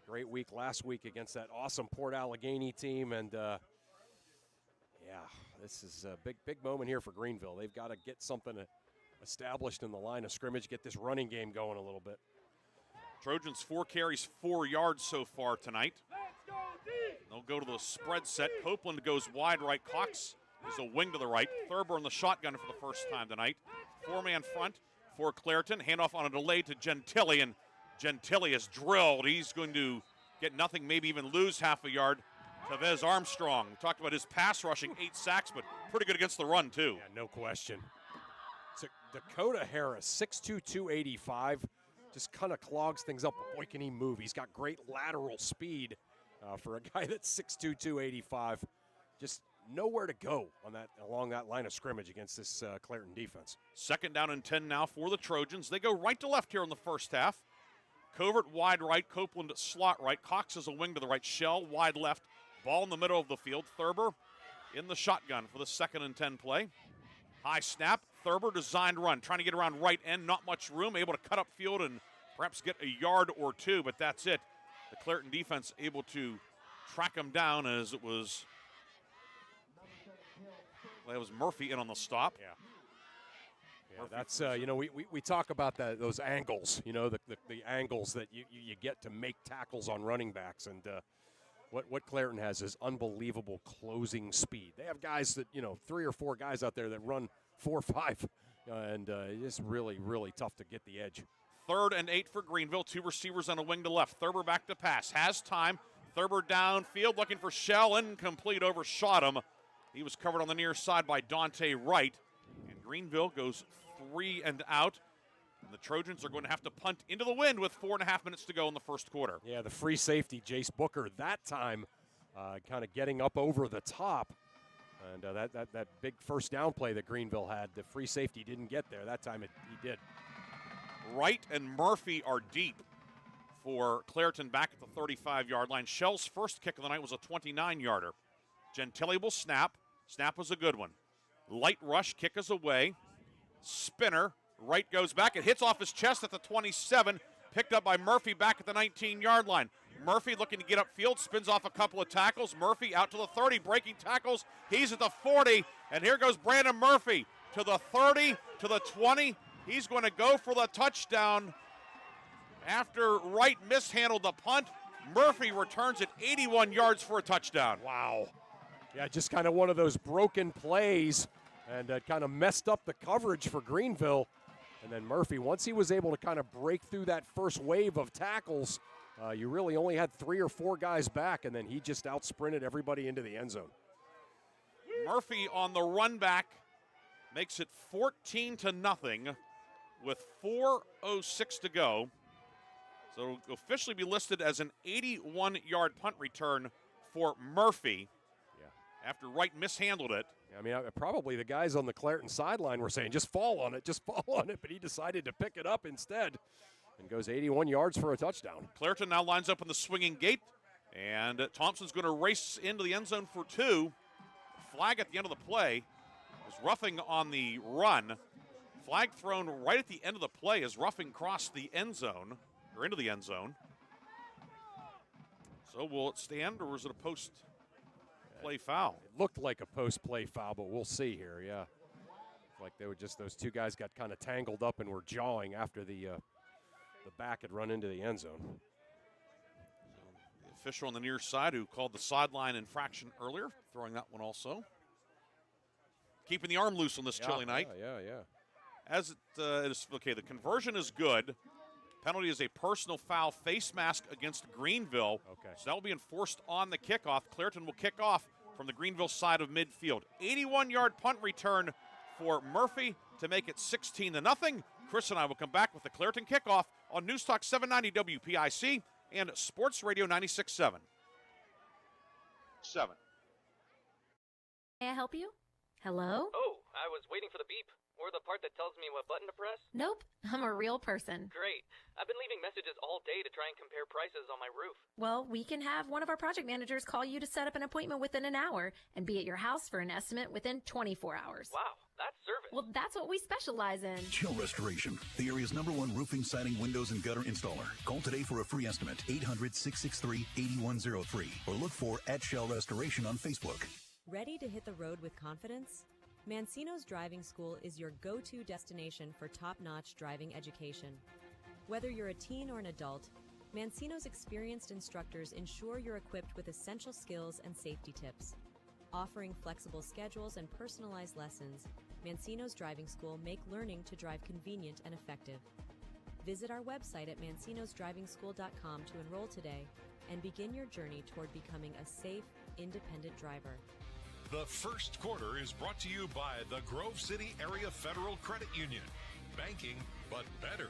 Great week last week against that awesome Port Allegheny team. And, this is a big moment here for Greenville. They've got to get something established in the line of scrimmage, get this running game going a little bit. Trojans 4 carries, 4 yards so far tonight. They'll go to the spread set. Copeland goes wide right. Cox is a wing to the right. Thurber in the shotgun for the first time tonight. 4-man front for Clairton. Handoff on a delay to Gentile, and Gentile is drilled. He's going to get nothing, maybe even lose half a yard. Tavez Armstrong, we talked about his pass rushing, 8 sacks, but pretty good against the run, too. Yeah, no question. So Dakota Harris, 6'2", 285, just kind of clogs things up. Boy, can he move. He's got great lateral speed for a guy that's 6'2", 285. Just nowhere to go along that line of scrimmage against this Clairton defense. 2nd down and 10 now for the Trojans. They go right to left here in the first half. Covert wide right, Copeland slot right. Cox is a wing to the right, Schell wide left. Ball in the middle of the field. Thurber in the shotgun for the 2nd and 10 play. High snap. Thurber designed run, trying to get around right end. Not much room. Able to cut up field and perhaps get a yard or two, but that's it. The Clairton defense able to track him down as it was Murphy in on the stop. Yeah, that's we talk about those angles. The angles that you get to make tackles on running backs, and what Clairton has is unbelievable closing speed. They have guys that 3 or 4 guys out there that run 4 or 5, and it's really tough to get the edge. 3rd and 8 for Greenville. 2 receivers on a wing to left. Thurber back to pass. Has time. Thurber downfield looking for Schell. Incomplete. Overshot him. He was covered on the near side by Dante Wright. And Greenville goes 3 and out. And the Trojans are going to have to punt into the wind with 4.5 minutes to go in the first quarter. Yeah, the free safety, Jace Booker, that time kind of getting up over the top. And that big first down play that Greenville had, the free safety didn't get there. That time he did. Wright and Murphy are deep for Clairton back at the 35-yard line. Schell's first kick of the night was a 29-yarder. Gentile will snap. Snap was a good one. Light rush, kick is away. Spinner. Wright goes back. It hits off his chest at the 27. Picked up by Murphy back at the 19-yard line. Murphy looking to get upfield. Spins off a couple of tackles. Murphy out to the 30. Breaking tackles. He's at the 40. And here goes Brandon Murphy to the 30, to the 20. He's going to go for the touchdown. After Wright mishandled the punt, Murphy returns it 81 yards for a touchdown. Wow. Yeah, just kind of one of those broken plays, and kind of messed up the coverage for Greenville. And then Murphy, once he was able to kind of break through that first wave of tackles, you really only had 3 or 4 guys back, and then he just out-sprinted everybody into the end zone. Murphy on the run back makes it 14-0 with 4:06 to go. So it'll officially be listed as an 81-yard punt return for Murphy. Yeah. After Wright mishandled it. I mean, probably the guys on the Clairton sideline were saying, just fall on it, but he decided to pick it up instead and goes 81 yards for a touchdown. Clairton now lines up in the swinging gate, and Thompson's going to race into the end zone for 2. Flag at the end of the play was roughing on the run. Flag thrown right at the end of the play as roughing crossed the end zone, or into the end zone. So will it stand, or is it a post-play foul? It looked like a post-play foul, but we'll see here, yeah. Like they were just, those two guys got kind of tangled up and were jawing after the back had run into the end zone. So the official on the near side who called the sideline infraction earlier, throwing that one also. Keeping the arm loose on this chilly night. Yeah. As it is, okay, the conversion is good. Penalty is a personal foul face mask against Greenville. Okay. So that will be enforced on the kickoff. Clairton will kick off from the Greenville side of midfield. 81-yard punt return for Murphy to make it 16-0. Chris and I will come back with the Clairton kickoff on News Talk 790 WPIC and Sports Radio 96.7. 7. May I help you? Hello? Oh, I was waiting for the beep. Or the part that tells me what button to press? Nope, I'm a real person. Great. I've been leaving messages all day to try and compare prices on my roof. Well, we can have one of our project managers call you to set up an appointment within an hour and be at your house for an estimate within 24 hours. Wow, that's service. Well, that's what we specialize in. Shell Restoration, the area's #1 roofing, siding, windows, and gutter installer. Call today for a free estimate, 800-663-8103, or look for @Shell Restoration on Facebook. Ready to hit the road with confidence? Mancino's Driving School is your go-to destination for top-notch driving education. Whether you're a teen or an adult, Mancino's experienced instructors ensure you're equipped with essential skills and safety tips. Offering flexible schedules and personalized lessons, Mancino's Driving School make learning to drive convenient and effective. Visit our website at mancinosdrivingschool.com to enroll today and begin your journey toward becoming a safe, independent driver. The first quarter is brought to you by the Grove City Area Federal Credit Union. Banking, but better.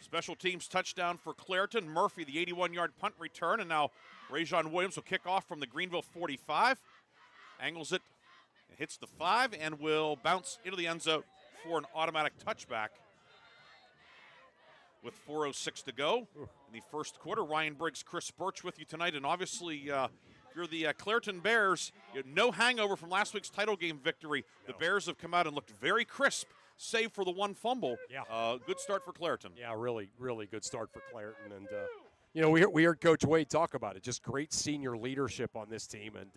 Special teams touchdown for Clairton. Murphy, the 81-yard punt return, and now Rajon Williams will kick off from the Greenville 45. Angles it, hits the 5, and will bounce into the end zone for an automatic touchback. With 4:06 to go in the first quarter, Ryan Briggs, Chris Burtch with you tonight, and obviously you're the Clairton Bears. You had no hangover from last week's title game victory. No. The Bears have come out and looked very crisp, save for the one fumble. Yeah. Good start for Clairton. Yeah, really, really good start for Clairton. And, we heard Coach Wade talk about it. Just great senior leadership on this team. And,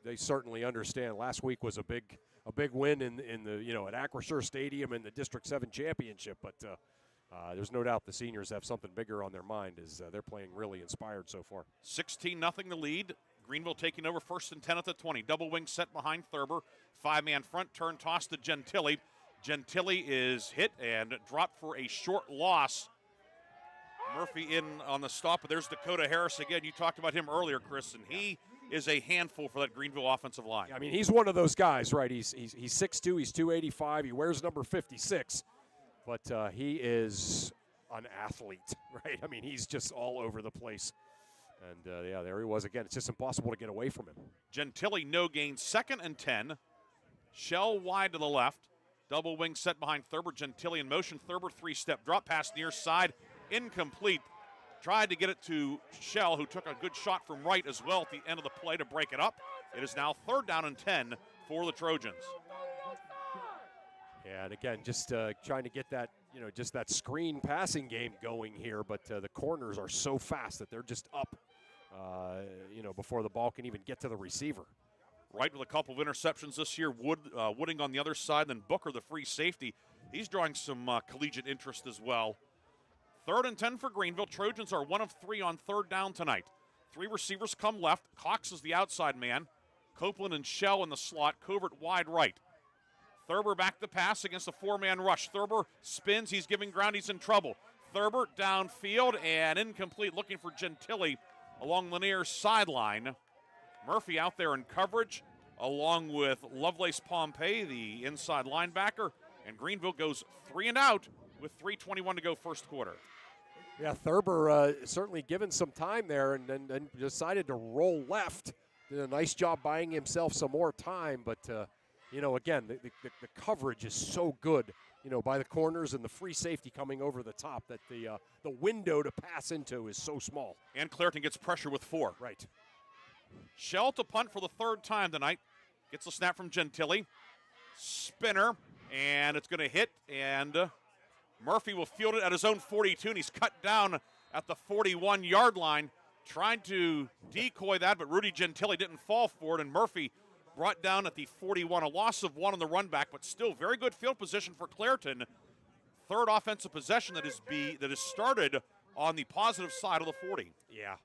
they certainly understand. Last week was a big win in the, at Acrisure Stadium in the District 7 championship. But there's no doubt the seniors have something bigger on their mind as they're playing really inspired so far. 16-0 the lead. Greenville taking over 1st and 10 at the 20. Double wing set behind Thurber. 5-man front, turn toss to Gentili. Gentili is hit and dropped for a short loss. Murphy in on the stop, but there's Dakota Harris again. You talked about him earlier, Chris, and he is a handful for that Greenville offensive line. Yeah, I mean, he's one of those guys, right? He's 6'2", he's 285, he wears number 56. But he is an athlete, right? I mean, he's just all over the place. And, there he was again. It's just impossible to get away from him. Gentili, no gain, 2nd and 10. Shell wide to the left. Double wing set behind Thurber. Gentili in motion. Thurber, 3-step drop pass near side. Incomplete. Tried to get it to Shell, who took a good shot from right as well at the end of the play to break it up. It is now 3rd down and 10 for the Trojans. Yeah, and again, just trying to get that, just that screen passing game going here. But the corners are so fast that they're just up, before the ball can even get to the receiver. Wright with a couple of interceptions this year. Wooding on the other side, then Booker, the free safety. He's drawing some collegiate interest as well. 3rd and 10 for Greenville. Trojans are 1 of 3 on 3rd down tonight. 3 receivers come left. Cox is the outside man. Copeland and Shell in the slot. Covert wide right. Thurber back to pass against a 4-man rush. Thurber spins. He's giving ground. He's in trouble. Thurber downfield and incomplete, looking for Gentili along the near sideline. Murphy out there in coverage along with Lovelace Pompey, the inside linebacker. And Greenville goes 3 and out with 3:21 to go first quarter. Yeah, Thurber certainly given some time there and then decided to roll left. Did a nice job buying himself some more time, but again, the coverage is so good, by the corners and the free safety coming over the top that the window to pass into is so small. And Clairton gets pressure with 4. Right. Shell to punt for the 3rd time tonight. Gets a snap from Gentili. spinner, and it's going to hit, and Murphy will field it at his own 42, and he's cut down at the 41-yard line, trying to decoy that, but Rudy Gentile didn't fall for it, and Murphy brought down at the 41, a loss of 1 on the run back, but still very good field position for Clairton. Third offensive possession that is started on the positive side of the 40. Yeah,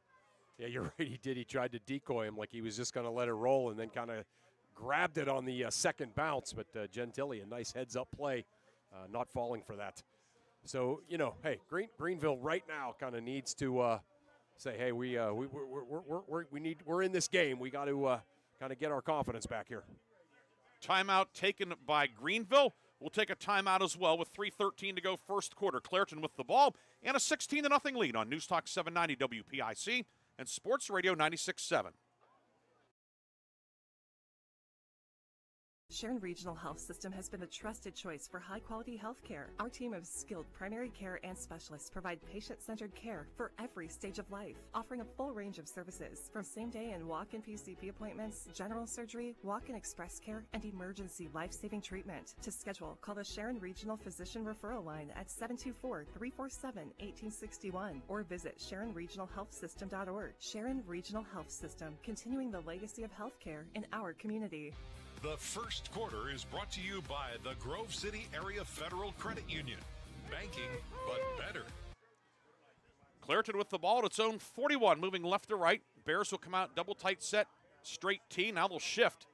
you're right. He did. He tried to decoy him like he was just going to let it roll, and then kind of grabbed it on the second bounce. But Gentile, a nice heads-up play, not falling for that. So hey, Greenville right now kind of needs to say, hey, we're in this game. We got to kind of get our confidence back here. Timeout taken by Greenville. We'll take a timeout as well with 3:13 to go first quarter. Clairton with the ball and a 16-0 lead on News Talk 790 WPIC and Sports Radio 96.7. Sharon Regional Health System has been a trusted choice for high-quality health care. Our team of skilled primary care and specialists provide patient-centered care for every stage of life, offering a full range of services from same-day and walk-in PCP appointments, general surgery, walk-in express care, and emergency life-saving treatment. To schedule, call the Sharon Regional Physician Referral Line at 724-347-1861 or visit SharonRegionalHealthSystem.org. Sharon Regional Health System, continuing the legacy of healthcare in our community. The first quarter is brought to you by the Grove City Area Federal Credit Union. Banking, but better. Clairton with the ball at its own 41, moving left to right. Bears will come out, double tight set, straight T. Now they'll shift.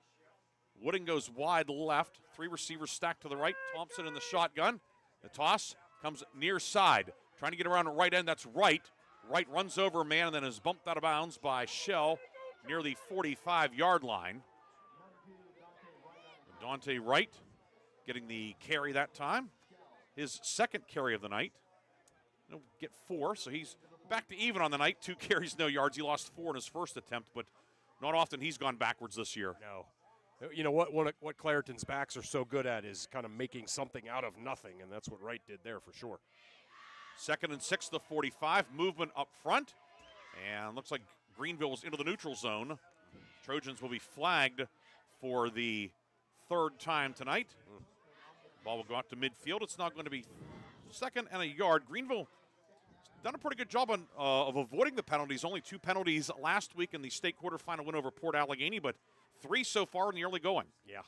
Wooding goes wide left. 3 receivers stacked to the right. Thompson in the shotgun. The toss comes near side. Trying to get around the right end. That's Wright. Wright runs over a man and then is bumped out of bounds by Shell near the 45-yard line. Dante Wright getting the carry that time. His second carry of the night. He'll get 4, so he's back to even on the night. 2 carries, no yards. He lost 4 in his first attempt, but not often he's gone backwards this year. No. You know what Clairton's backs are so good at is kind of making something out of nothing, and that's what Wright did there for sure. 2nd and 6, the 45. Movement up front, and looks like Greenville's into the neutral zone. Trojans will be flagged for the 3rd time tonight. Ball will go out to midfield. It's not going to be 2nd and a yard. Greenville done a pretty good job of avoiding the penalties. Only 2 penalties last week in the state quarterfinal win over Port Allegheny, but 3 so far in the early going. Yeah,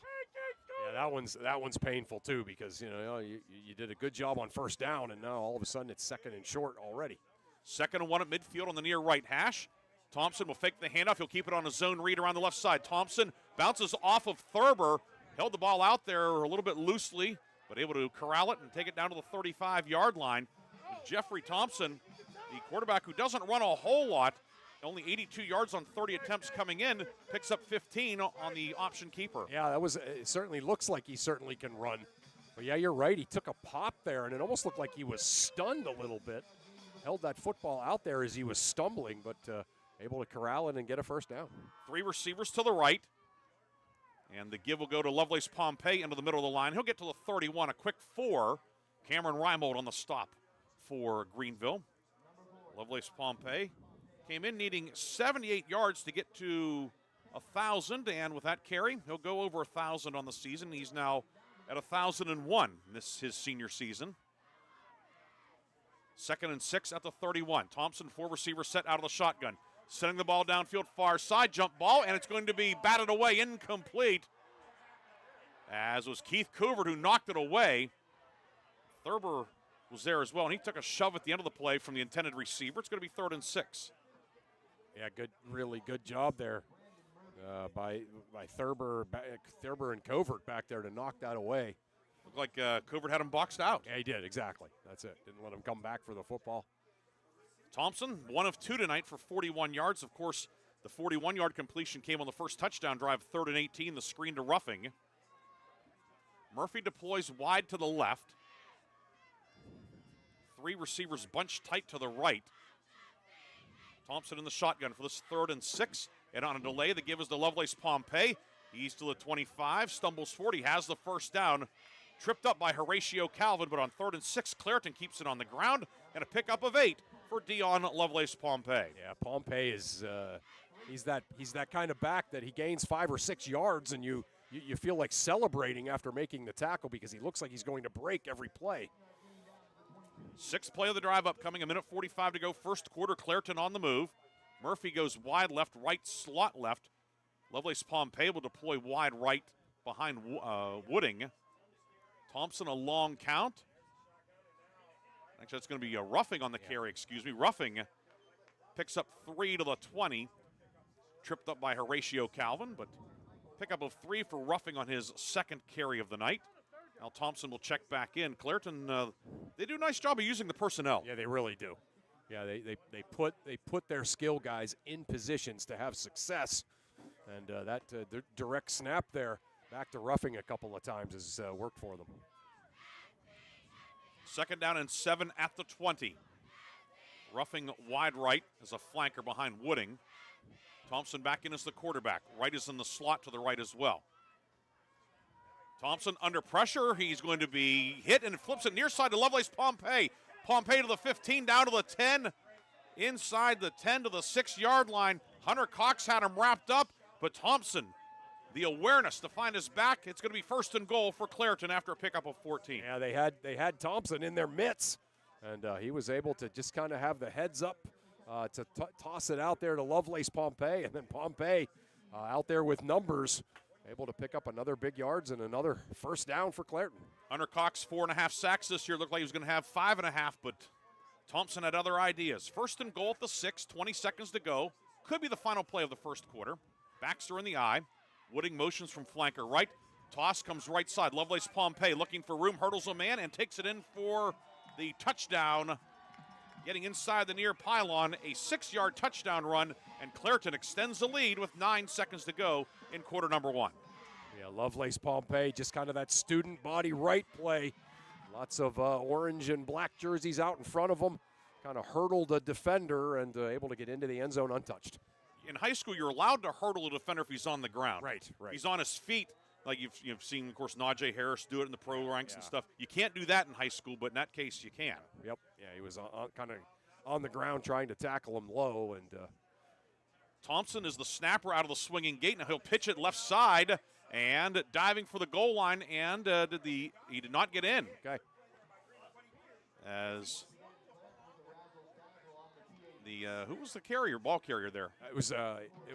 that one's painful too because you did a good job on first down, and now all of a sudden it's 2nd and short already. 2nd and 1 at midfield on the near right hash. Thompson will fake the handoff. He'll keep it on a zone read around the left side. Thompson bounces off of Thurber. Held the ball out there a little bit loosely, but able to corral it and take it down to the 35-yard line. Jeffrey Thompson, the quarterback who doesn't run a whole lot, only 82 yards on 30 attempts coming in, picks up 15 on the option keeper. Yeah, it certainly looks like he certainly can run. But yeah, you're right. He took a pop there, and it almost looked like he was stunned a little bit. Held that football out there as he was stumbling, but able to corral it and get a first down. 3 receivers to the right. And the give will go to Lovelace Pompey into the middle of the line. He'll get to the 31, a quick 4. Cameron Reimold on the stop for Greenville. Lovelace Pompey came in needing 78 yards to get to 1,000, and with that carry, he'll go over 1,000 on the season. He's now at 1,001 this his senior season. 2nd and 6 at the 31. Thompson, 4 receivers set out of the shotgun. Sending the ball downfield far side, jump ball, and it's going to be batted away, incomplete. As was Keith Covert who knocked it away. Thurber was there as well, and he took a shove at the end of the play from the intended receiver. It's going to be 3rd and 6. Yeah, really good job there by Thurber and Covert back there to knock that away. Looked like Covert had him boxed out. Yeah, he did, exactly. That's it. Didn't let him come back for the football. Thompson, 1 of 2 tonight for 41 yards. Of course, the 41-yard completion came on the first touchdown drive, 3rd and 18, the screen to Ruffing. Murphy deploys wide to the left. 3 receivers bunched tight to the right. Thompson in the shotgun for this 3rd and 6. And on a delay, the give is to Lovelace Pompey. He's to the 25, stumbles forward. He has the first down. Tripped up by Horatio Calvin, but on 3rd and 6, Clairton keeps it on the ground. And a pickup of 8 for Dion Lovelace Pompey. Yeah, Pompey is he's that kind of back that he gains 5 or 6 yards, and you you feel like celebrating after making the tackle because he looks like he's going to break every play. Sixth play of the drive upcoming, 1:45 to go. First quarter, Clairton on the move. Murphy goes wide left, right, slot left. Lovelace Pompey will deploy wide right behind Wooding. Thompson a long count. Actually, that's going to be a roughing on the carry, excuse me. Roughing picks up 3 to the 20. Tripped up by Horatio Calvin, but pickup of 3 for roughing on his second carry of the night. Now Thompson will check back in. Clairton, they do a nice job of using the personnel. Yeah, they really do. Yeah, they put their skill guys in positions to have success, and that direct snap there back to roughing a couple of times has worked for them. Second down and 7 at the 20. Roughing wide right as a flanker behind Wooding. Thompson back in as the quarterback. Wright is in the slot to the right as well. Thompson under pressure. He's going to be hit and flips it near side to Lovelace Pompey. Pompey to the 15, down to the 10. Inside the 10 to the 6-yard line. Hunter Cox had him wrapped up, but Thompson, the awareness to find his back. It's going to be first and goal for Clairton after a pickup of 14. Yeah, they had Thompson in their midst, and he was able to just kind of have the heads up to toss it out there to Lovelace Pompey, and then Pompey out there with numbers, able to pick up another big yards and another first down for Clairton. Hunter Cox, 4.5 sacks this year. Looked like he was going to have 5.5, but Thompson had other ideas. First and goal at the 6, 20 seconds to go. Could be the final play of the first quarter. Backs are in the eye. Wooding motions from flanker right. Toss comes right side. Lovelace Pompey looking for room, hurdles a man, and takes it in for the touchdown. Getting inside the near pylon, a 6-yard touchdown run, and Clairton extends the lead with 9 seconds to go in quarter number 1. Yeah, Lovelace Pompey, just kind of that student body right play. Lots of orange and black jerseys out in front of him. Kind of hurdled a defender and able to get into the end zone untouched. In high school, you're allowed to hurdle a defender if he's on the ground. Right. He's on his feet. Like you've seen, of course, Najee Harris do it in the pro ranks and stuff. You can't do that in high school, but in that case, you can. Yep. Yeah, he was kind of on the ground trying to tackle him low. And Thompson is the snapper out of the swinging gate. Now he'll pitch it left side and diving for the goal line, and he did not get in. Okay. As the who was the ball carrier there? It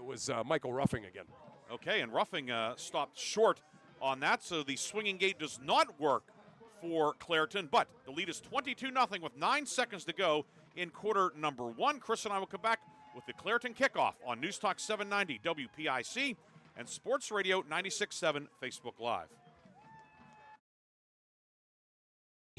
was Michael Ruffing again. Okay, and Ruffing stopped short on that, so the swinging gate does not work for Clairton, but the lead is 22-0 with 9 seconds to go in quarter number 1. Chris and I will come back with the Clairton kickoff on News Talk 790 WPIC and Sports Radio 96.7 Facebook Live.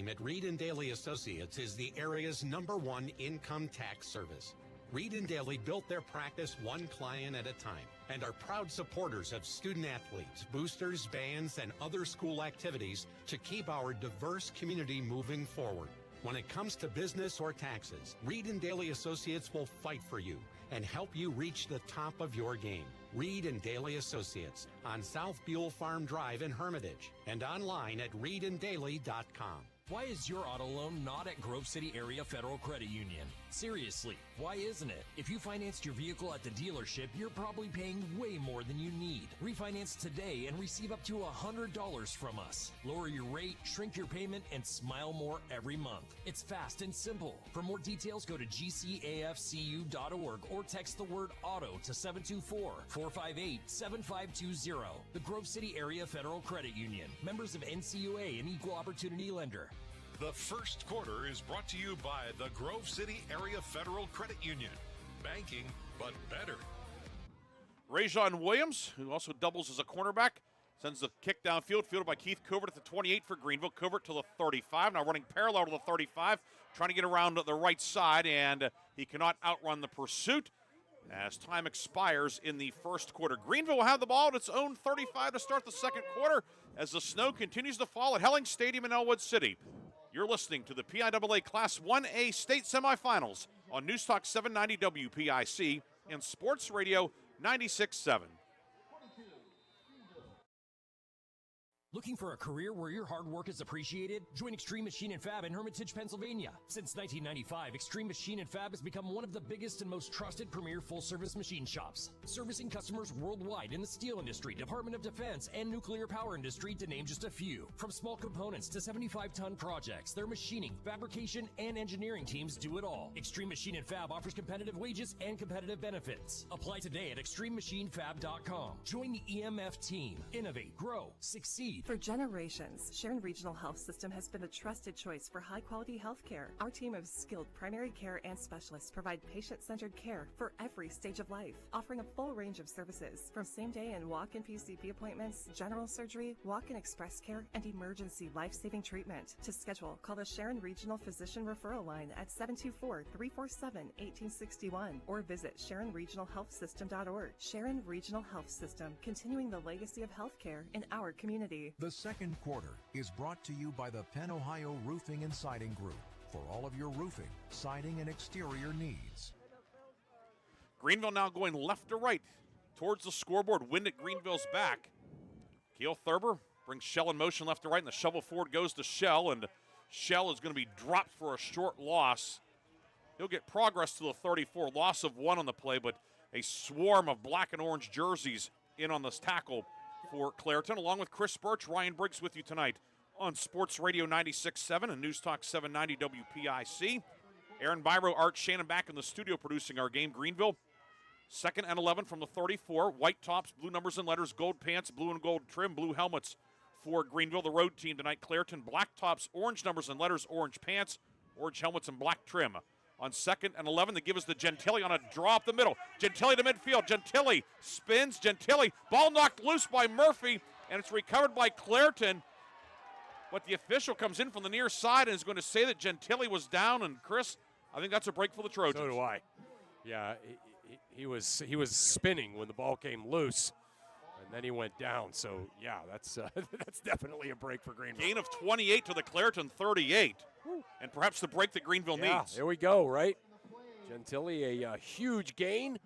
At Reed & Daly Associates is the area's #1 income tax service. Reed & Daly built their practice one client at a time and are proud supporters of student athletes, boosters, bands, and other school activities to keep our diverse community moving forward. When it comes to business or taxes, Reed & Daly Associates will fight for you and help you reach the top of your game. Reed & Daly Associates on South Buell Farm Drive in Hermitage and online at reedanddaly.com. Why is your auto loan not at Grove City Area Federal Credit Union? Seriously, why isn't it? If you financed your vehicle at the dealership, you're probably paying way more than you need. Refinance today and receive up to $100 from us. Lower your rate, shrink your payment, and smile more every month. It's fast and simple. For more details, go to gcafcu.org or text the word AUTO to 724-458-7520. The Grove City Area Federal Credit Union. Members of NCUA and Equal Opportunity Lender. The first quarter is brought to you by the Grove City Area Federal Credit Union. Banking, but better. Rajon Williams, who also doubles as a cornerback, sends the kick downfield, fielded by Keith Covert at the 28 for Greenville. Covert to the 35, now running parallel to the 35, trying to get around the right side, and he cannot outrun the pursuit as time expires in the first quarter. Greenville will have the ball at its own 35 to start the second quarter as the snow continues to fall at Helling Stadium in Ellwood City. You're listening to the PIAA Class 1A State Semifinals on News Talk 790 WPIC and Sports Radio 96.7. Looking for a career where your hard work is appreciated? Join Extreme Machine and Fab in Hermitage, Pennsylvania. Since 1995, Extreme Machine and Fab has become one of the biggest and most trusted premier full-service machine shops, servicing customers worldwide in the steel industry, Department of Defense, and nuclear power industry, to name just a few. From small components to 75-ton projects, their machining, fabrication, and engineering teams do it all. Extreme Machine and Fab offers competitive wages and competitive benefits. Apply today at extrememachinefab.com. Join the EMF team. Innovate, grow, succeed. For generations, Sharon Regional Health System has been the trusted choice for high-quality health care. Our team of skilled primary care and specialists provide patient-centered care for every stage of life, offering a full range of services, from same-day and walk-in PCP appointments, general surgery, walk-in express care, and emergency life-saving treatment. To schedule, call the Sharon Regional Physician Referral Line at 724-347-1861 or visit SharonRegionalHealthSystem.org. Sharon Regional Health System, continuing the legacy of healthcare in our community. The second quarter is brought to you by the Penn Ohio Roofing and Siding Group for all of your roofing, siding, and exterior needs. Greenville now going left to right towards the scoreboard. Wind at Greenville's back. Keel Thurber brings Shell in motion left to right, and the shovel forward goes to Shell, and Shell is going to be dropped for a short loss. He'll get progress to the 34, loss of 1 on the play, but a swarm of black and orange jerseys in on this tackle for Clairton. Along with Chris Burtch, Ryan Briggs with you tonight on Sports Radio 96.7 and News Talk 790 WPIC. Aaron Byro, Art Shannon back in the studio producing our game. Greenville, 2nd and 11 from the 34. White tops, blue numbers and letters, gold pants, blue and gold trim, blue helmets for Greenville. The road team tonight, Clairton, black tops, orange numbers and letters, orange pants, orange helmets, and black trim. On 2nd and 11, they give us the Gentili on a draw up the middle. Gentili to midfield. Gentili spins. Gentili, ball knocked loose by Murphy, and it's recovered by Clairton. But the official comes in from the near side and is going to say that Gentili was down. And Chris, I think that's a break for the Trojans. So do I. Yeah, he was spinning when the ball came loose, and then he went down. So yeah, that's that's definitely a break for Greenville. Gain of 28 to the Clairton 38. And perhaps the break that Greenville needs. There we go, right? Gentili, a huge gain,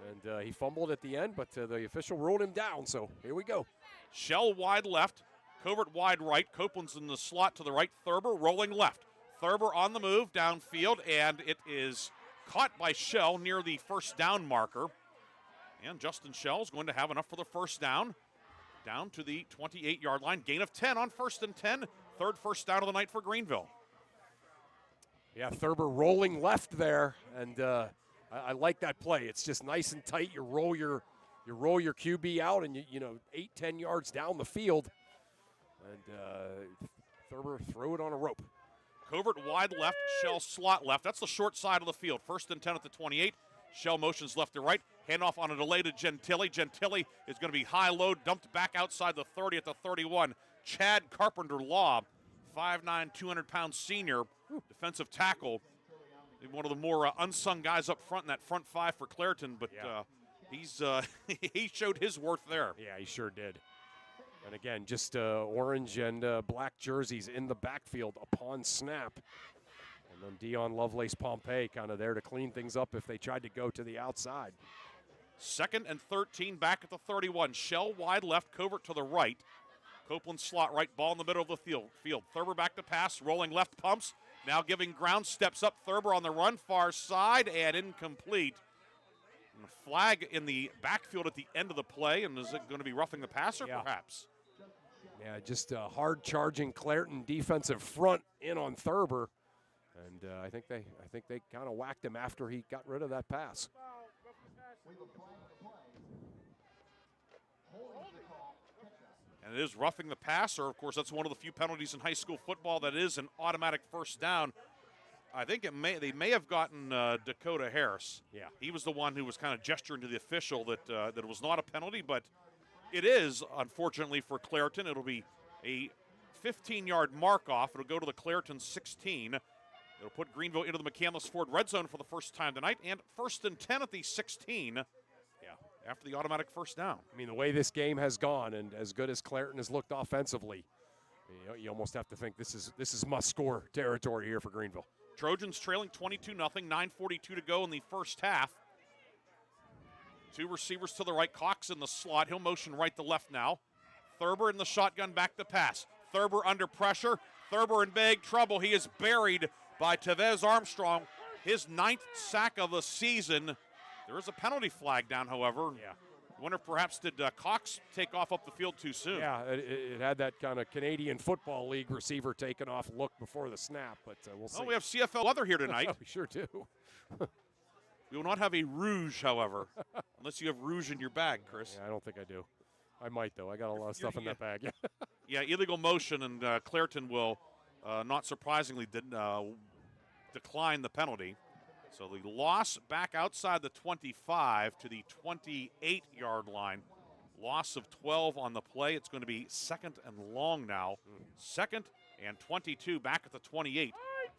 and he fumbled at the end, but the official ruled him down, so here we go. Shell wide left, Covert wide right, Copeland's in the slot to the right, Thurber rolling left. Thurber on the move, downfield, and it is caught by Shell near the first down marker. And Justin Shell's going to have enough for the first down to the 28-yard line. Gain of 10 on 1st and 10, third first down of the night for Greenville. Yeah, Thurber rolling left there, and I like that play. It's just nice and tight. You roll your QB out, and you know 8-10 yards down the field, and Thurber threw it on a rope. Covert wide left, Shell slot left. That's the short side of the field. 1st and 10 at the 28. Shell motions left to right. Handoff on a delay to Gentili. Gentili is going to be high-low, dumped back outside the 30 at the 31. Chad Carpenter-Law, 5'9", 200-pound senior, defensive tackle. One of the more unsung guys up front in that front 5 for Clairton, but he's he showed his worth there. Yeah, he sure did. And again, just orange and black jerseys in the backfield upon snap. And then Dion Lovelace Pompey kind of there to clean things up if they tried to go to the outside. 2nd and 13 back at the 31. Shell wide left, Covert to the right. Copeland slot right, ball in the middle of the field. Thurber back to pass, rolling left, pumps. Now giving ground, steps up. Thurber on the run, far side, and incomplete. And a flag in the backfield at the end of the play, and is it going to be roughing the passer, perhaps? Yeah, just a hard-charging Clairton defensive front in on Thurber, and I think they kind of whacked him after he got rid of that pass. And it is roughing the passer. Of course, that's one of the few penalties in high school football that is an automatic first down. I think they may have gotten Dakota Harris. Yeah, he was the one who was kind of gesturing to the official that it was not a penalty, but it is, unfortunately, for Clairton. It'll be a 15-yard mark-off. It'll go to the Clairton 16. It'll put Greenville into the McCandless Ford red zone for the first time tonight, and 1st and 10 at the 16. After the automatic first down. I mean, the way this game has gone, and as good as Clairton has looked offensively, you almost have to think this is must-score territory here for Greenville. Trojans trailing 22-0, 9:42 to go in the first half. 2 receivers to the right, Cox in the slot. He'll motion right to left now. Thurber in the shotgun, back to pass. Thurber under pressure. Thurber in big trouble. He is buried by Tevez Armstrong. His 9th sack of the season. There is a penalty flag down, however. Yeah. I wonder if perhaps did Cox take off up the field too soon. Yeah, it had that kind of Canadian Football League receiver taking off look before the snap, but we'll see. Oh, we have CFL weather here tonight. We sure do. We will not have a rouge, however, unless you have rouge in your bag, Chris. Yeah, I don't think I do. I might, though. I got a lot of stuff in that bag. Yeah, illegal motion, and Clairton will, not surprisingly, decline the penalty. So the loss back outside the 25 to the 28-yard line. Loss of 12 on the play. It's going to be 2nd and long now. 2nd and 22 back at the 28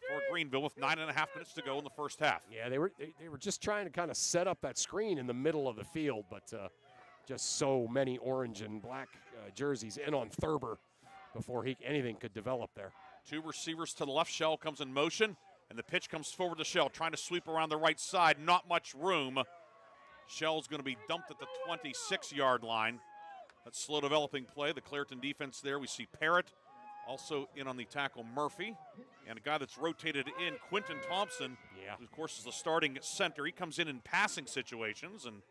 for Greenville with 9.5 minutes to go in the first half. Yeah, they were just trying to kind of set up that screen in the middle of the field, but just so many orange and black jerseys in on Thurber before anything could develop there. 2 receivers to the left. Shell comes in motion. And the pitch comes forward to Shell, trying to sweep around the right side. Not much room. Shell's going to be dumped at the 26-yard line. That's slow developing play. The Clairton defense there. We see Parrott also in on the tackle, Murphy. And a guy that's rotated in, Quentin Thompson, who, of course, is the starting center. He comes in passing situations. And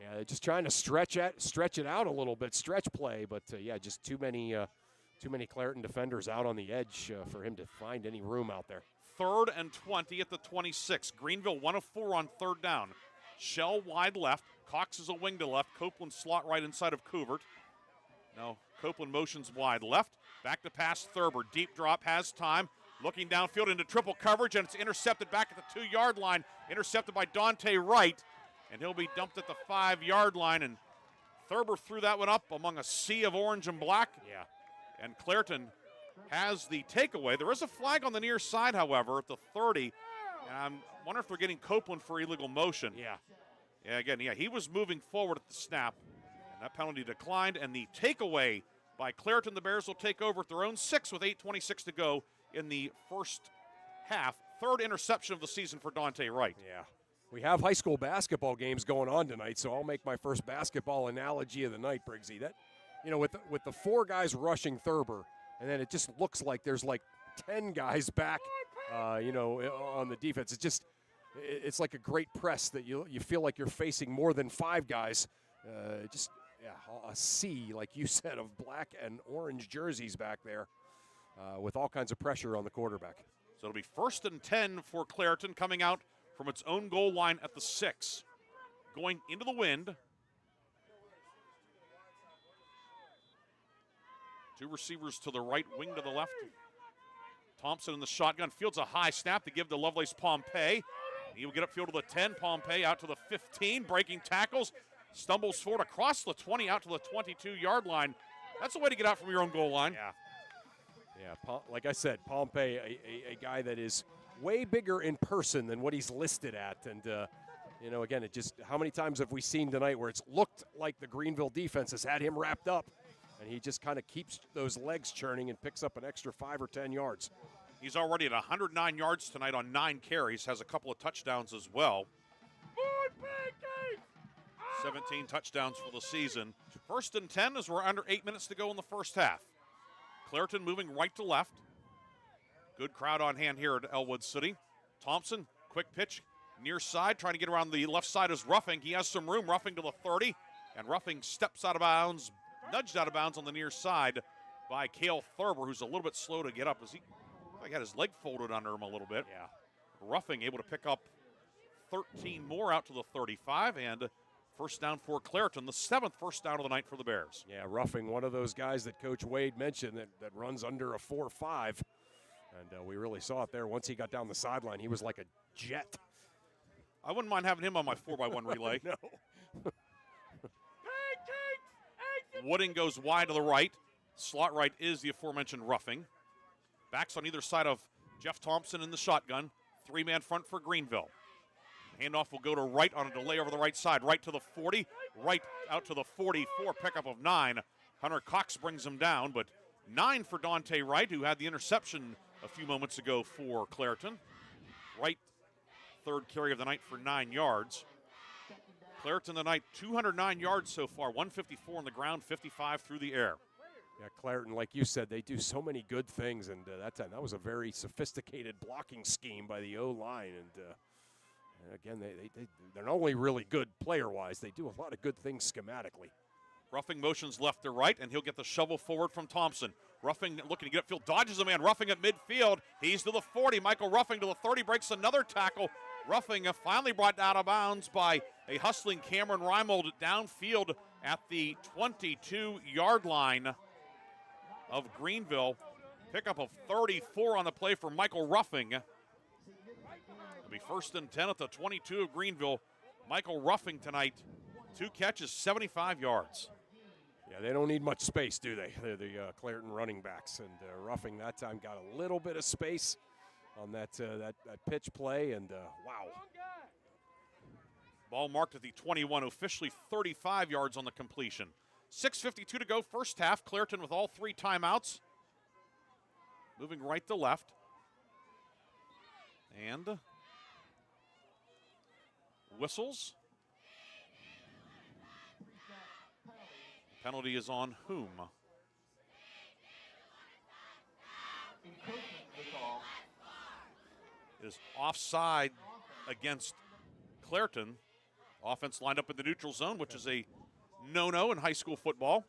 yeah, they're just trying to stretch it out a little bit, stretch play. But, yeah, just too many Clairton defenders out on the edge for him to find any room out there. 3rd and 20 at the 26. Greenville 1 of 4 on 3rd down. Shell wide left. Cox is a wing to left. Copeland slot right inside of Couvert. Now Copeland motions wide left. Back to pass Thurber. Deep drop, has time. Looking downfield into triple coverage, and it's intercepted back at the 2-yard line. Intercepted by Dante Wright, and he'll be dumped at the 5-yard line. And Thurber threw that one up among a sea of orange and black. Yeah. And Clairton has the takeaway. There is a flag on the near side, however, at the 30. And I wonder if they're getting Copeland for illegal motion. Yeah. Yeah, again, he was moving forward at the snap. And that penalty declined. And the takeaway by Clairton. The Bears will take over at their own 6 with 8:26 to go in the first half. 3rd interception of the season for Dante Wright. Yeah. We have high school basketball games going on tonight, so I'll make my first basketball analogy of the night, Briggsy. That, with the 4 guys rushing Thurber, and then it just looks like there's like 10 guys back, on the defense. It's like a great press that you feel like you're facing more than 5 guys. A sea, like you said, of black and orange jerseys back there with all kinds of pressure on the quarterback. So it'll be 1st and 10 for Clairton, coming out from its own goal line at the 6. Going into the wind. 2 receivers to the right, wing to the left. Thompson in the shotgun, fields a high snap to give to Lovelace Pompey. He will get upfield to the 10. Pompey out to the 15, breaking tackles. Stumbles forward across the 20, out to the 22-yard line. That's the way to get out from your own goal line. Yeah, like I said, Pompey, a guy that is way bigger in person than what he's listed at. And, again, how many times have we seen tonight where it's looked like the Greenville defense has had him wrapped up, and he just kind of keeps those legs churning and picks up an extra 5 or 10 yards. He's already at 109 yards tonight on 9 carries, has a couple of touchdowns as well. 17 touchdowns for the season. 1st and 10 as we're under 8 minutes to go in the first half. Clairton moving right to left. Good crowd on hand here at Ellwood City. Thompson, quick pitch, near side, trying to get around the left side is Ruffing. He has some room. Ruffing to the 30, and Ruffing steps out of bounds, nudged out of bounds on the near side by Cale Thurber, who's a little bit slow to get up as he had his leg folded under him a little bit. Yeah. Ruffing able to pick up 13 more out to the 35, and first down for Clairton, the 7th first down of the night for the Bears. Yeah, Ruffing, one of those guys that Coach Wade mentioned that runs under a 4.5. And we really saw it there. Once he got down the sideline, he was like a jet. I wouldn't mind having him on my 4x1 relay. No. Wooding goes wide to the right. Slot right is the aforementioned Ruffing. Backs on either side of Jeff Thompson in the shotgun. 3-man front for Greenville. Handoff will go to right on a delay over the right side. Right to the 40, right out to the 44, pickup of 9. Hunter Cox brings him down, but 9 for Dante Wright, who had the interception a few moments ago for Clairton. Wright, 3rd carry of the night for 9 yards. Clairton tonight, 209 yards so far, 154 on the ground, 55 through the air. Yeah, Clairton, like you said, they do so many good things, and that was a very sophisticated blocking scheme by the O-line. And again, they're not only really good player-wise, they do a lot of good things schematically. Ruffing motions left to right, and he'll get the shovel forward from Thompson. Ruffing looking to get upfield, dodges a man. Ruffing at midfield. He's to the 40. Michael Ruffing to the 30, breaks another tackle. Ruffing finally brought out of bounds by a hustling Cameron Reimold downfield at the 22-yard line of Greenville. Pickup of 34 on the play for Michael Ruffing. It'll be 1st and 10 at the 22 of Greenville. Michael Ruffing tonight, 2 catches, 75 yards. Yeah, they don't need much space, do they? They're the Clairton running backs, and Ruffing that time got a little bit of space on that pitch play, and wow. Ball marked at the 21, officially 35 yards on the completion. 6:52 to go, first half. Clairton with all 3 timeouts. Moving right to left. And whistles. Penalty is on whom? It is offside against Clairton. Offense lined up in the neutral zone, which is a no-no in high school football.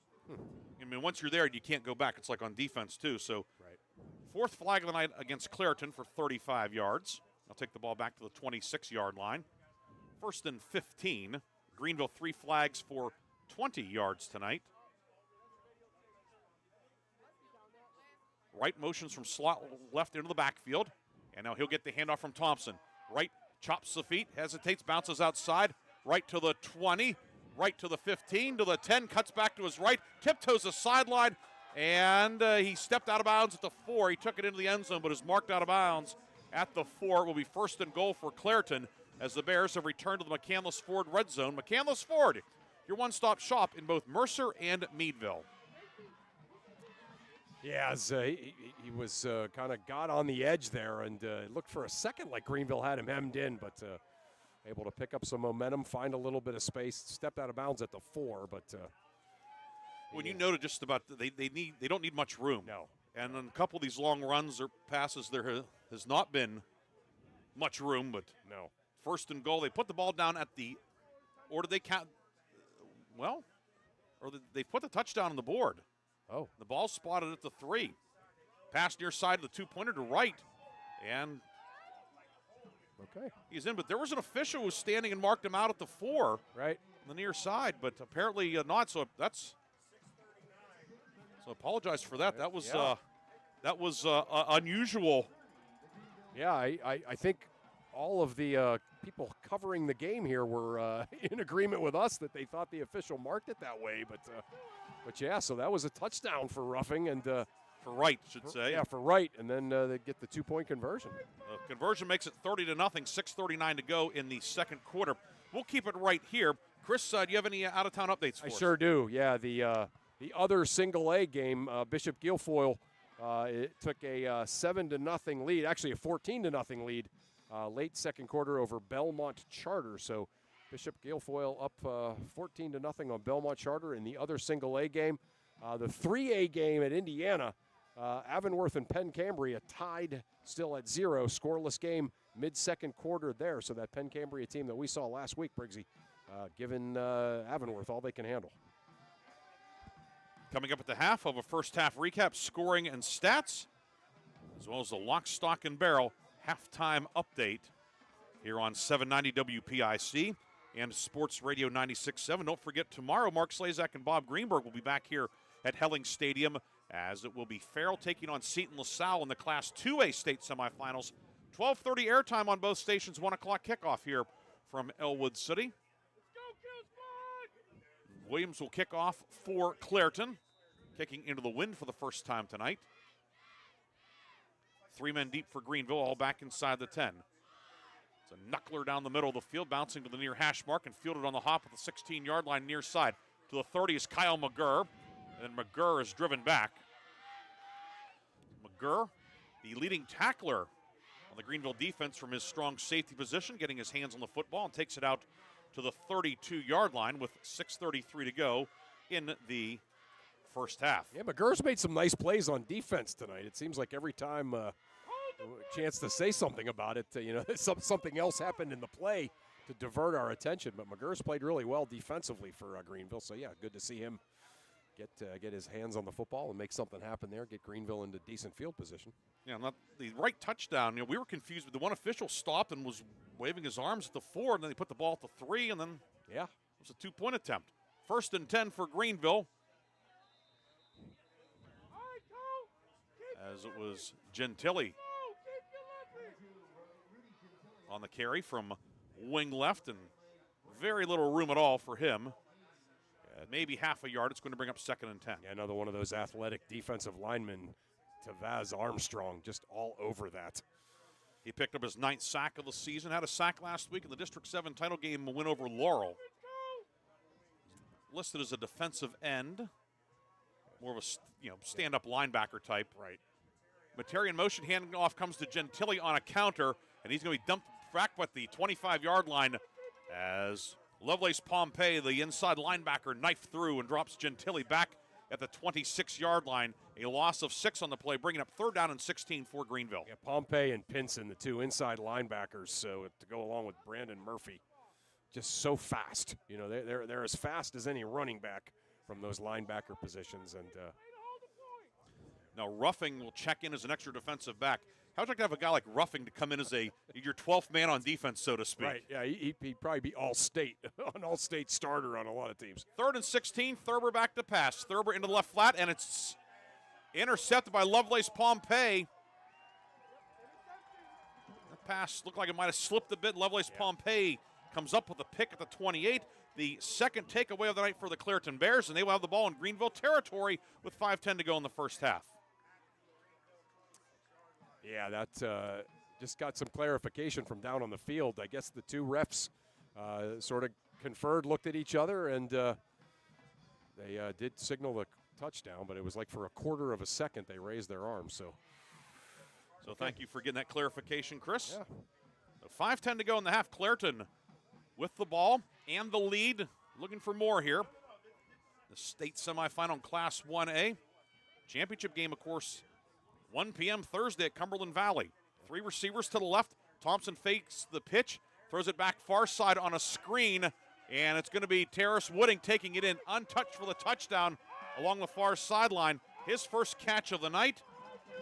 I mean, once you're there, you can't go back. It's like on defense, too. So, right. 4th flag of the night against Clairton for 35 yards. I'll take the ball back to the 26-yard line. 1st and 15. Greenville 3 flags for 20 yards tonight. Right motions from slot left into the backfield. And now he'll get the handoff from Thompson. Right, chops the feet, hesitates, bounces outside. Right to the 20. Right to the 15, to the 10, cuts back to his right, tiptoes the sideline, and he stepped out of bounds at the 4. He took it into the end zone, but is marked out of bounds at the 4. It will be 1st and goal for Clairton as the Bears have returned to the McCandless Ford red zone. McCandless Ford, your one-stop shop in both Mercer and Meadville. Yeah, he was kind of got on the edge there, and looked for a second like Greenville had him hemmed in, but able to pick up some momentum, find a little bit of space, stepped out of bounds at the 4, but when you noted just about they don't need much room. No. And on a couple of these long runs or passes, there has not been much room, but no. 1st and goal. They put the ball down at the, or did they count? Well, or they put the touchdown on the board. Oh. The ball spotted at the 3. Pass near side of the 2-pointer to right, and okay, he's in, but there was an official who was standing and marked him out at the 4. Right. On the near side, but apparently not. So apologize for that. That was unusual. Yeah, I think all of the people covering the game here were in agreement with us that they thought the official marked it that way. But yeah, so that was a touchdown for Ruffing and for Wright, should say. Yeah, for Wright, and then they get the 2-point conversion. Conversion makes it 30-0. 6:39 to go in the second quarter. We'll keep it right here. Chris, do you have any out-of-town updates for us? I sure do. Yeah, the other single-A game, Bishop Guilfoyle, it took a 7-0 lead, actually a 14-0 lead, late second quarter over Belmont Charter. So Bishop Guilfoyle up 14-0 on Belmont Charter in the other single-A game. The 3A game at Indiana, Avonworth and Penn Cambria tied still at 0, scoreless game mid-second quarter there. So that Penn Cambria team that we saw last week, Briggsy, giving Avonworth all they can handle. Coming up at the half of a first half recap, scoring and stats, as well as the lock, stock, and barrel halftime update here on 790 WPIC and Sports Radio 96.7. Don't forget, tomorrow Mark Slazak and Bob Greenberg will be back here at Helling Stadium, as it will be Farrell taking on Seton LaSalle in the Class 2A state semifinals. 12:30 airtime on both stations, 1 o'clock kickoff here from Ellwood City. Williams will kick off for Clairton, kicking into the wind for the first time tonight. 3 men deep for Greenville, all back inside the 10. It's a knuckler down the middle of the field, bouncing to the near hash mark and fielded on the hop at the 16-yard line near side. To the 30 is Kyle McGurr, and McGurr is driven back. McGurr, the leading tackler on the Greenville defense from his strong safety position, getting his hands on the football and takes it out to the 32-yard line with 6:33 to go in the first half. Yeah, McGurr's made some nice plays on defense tonight. It seems like every time a chance to say something about it, something else happened in the play to divert our attention. But McGurr's played really well defensively for Greenville. So, yeah, good to see him get his hands on the football and make something happen there, get Greenville into decent field position. Yeah, not the right touchdown. We were confused, but the one official stopped and was waving his arms at the 4, and then he put the ball at the 3, and then it was a 2-point attempt. 1st and 10 for Greenville. As it was Gentili on the carry from wing left, and very little room at all for him. Maybe half a yard. It's going to bring up 2nd and 10. Yeah, another one of those athletic defensive linemen, Tavaz Armstrong, just all over that. He picked up his 9th sack of the season, had a sack last week in the District 7 title game, a win over Laurel. Listed as a defensive end, more of a stand-up linebacker type. Right. Materi in motion, handing off comes to Gentili on a counter, and he's going to be dumped back at the 25-yard line as Lovelace Pompey, the inside linebacker, knifed through and drops Gentili back at the 26-yard line. A loss of 6 on the play, bringing up 3rd down and 16 for Greenville. Yeah, Pompey and Pinson, the 2 inside linebackers, so to go along with Brandon Murphy, just so fast. They're as fast as any running back from those linebacker positions. And now Ruffing will check in as an extra defensive back. How would you like to have a guy like Ruffing to come in as your 12th man on defense, so to speak? Right, yeah, he'd probably be all-state, an all-state starter on a lot of teams. 3rd and 16, Thurber back to pass. Thurber into the left flat, and it's intercepted by Lovelace Pompey. The pass looked like it might have slipped a bit. Lovelace Pompey comes up with a pick at the 28. The second takeaway of the night for the Clairton Bears, and they will have the ball in Greenville territory with 5:10 to go in the first half. Yeah, that just got some clarification from down on the field. I guess the 2 refs sort of conferred, looked at each other, and they did signal the touchdown, but it was like for a quarter of a second they raised their arms. So thank you for getting that clarification, Chris. Yeah. 5:10 to go in the half. Clairton with the ball and the lead. Looking for more here. The state semifinal in Class 1A. Championship game, of course, 1 p.m. Thursday at Cumberland Valley. 3 receivers to the left. Thompson fakes the pitch, throws it back far side on a screen, and it's going to be Terrace Wooding taking it in untouched for the touchdown along the far sideline. His first catch of the night,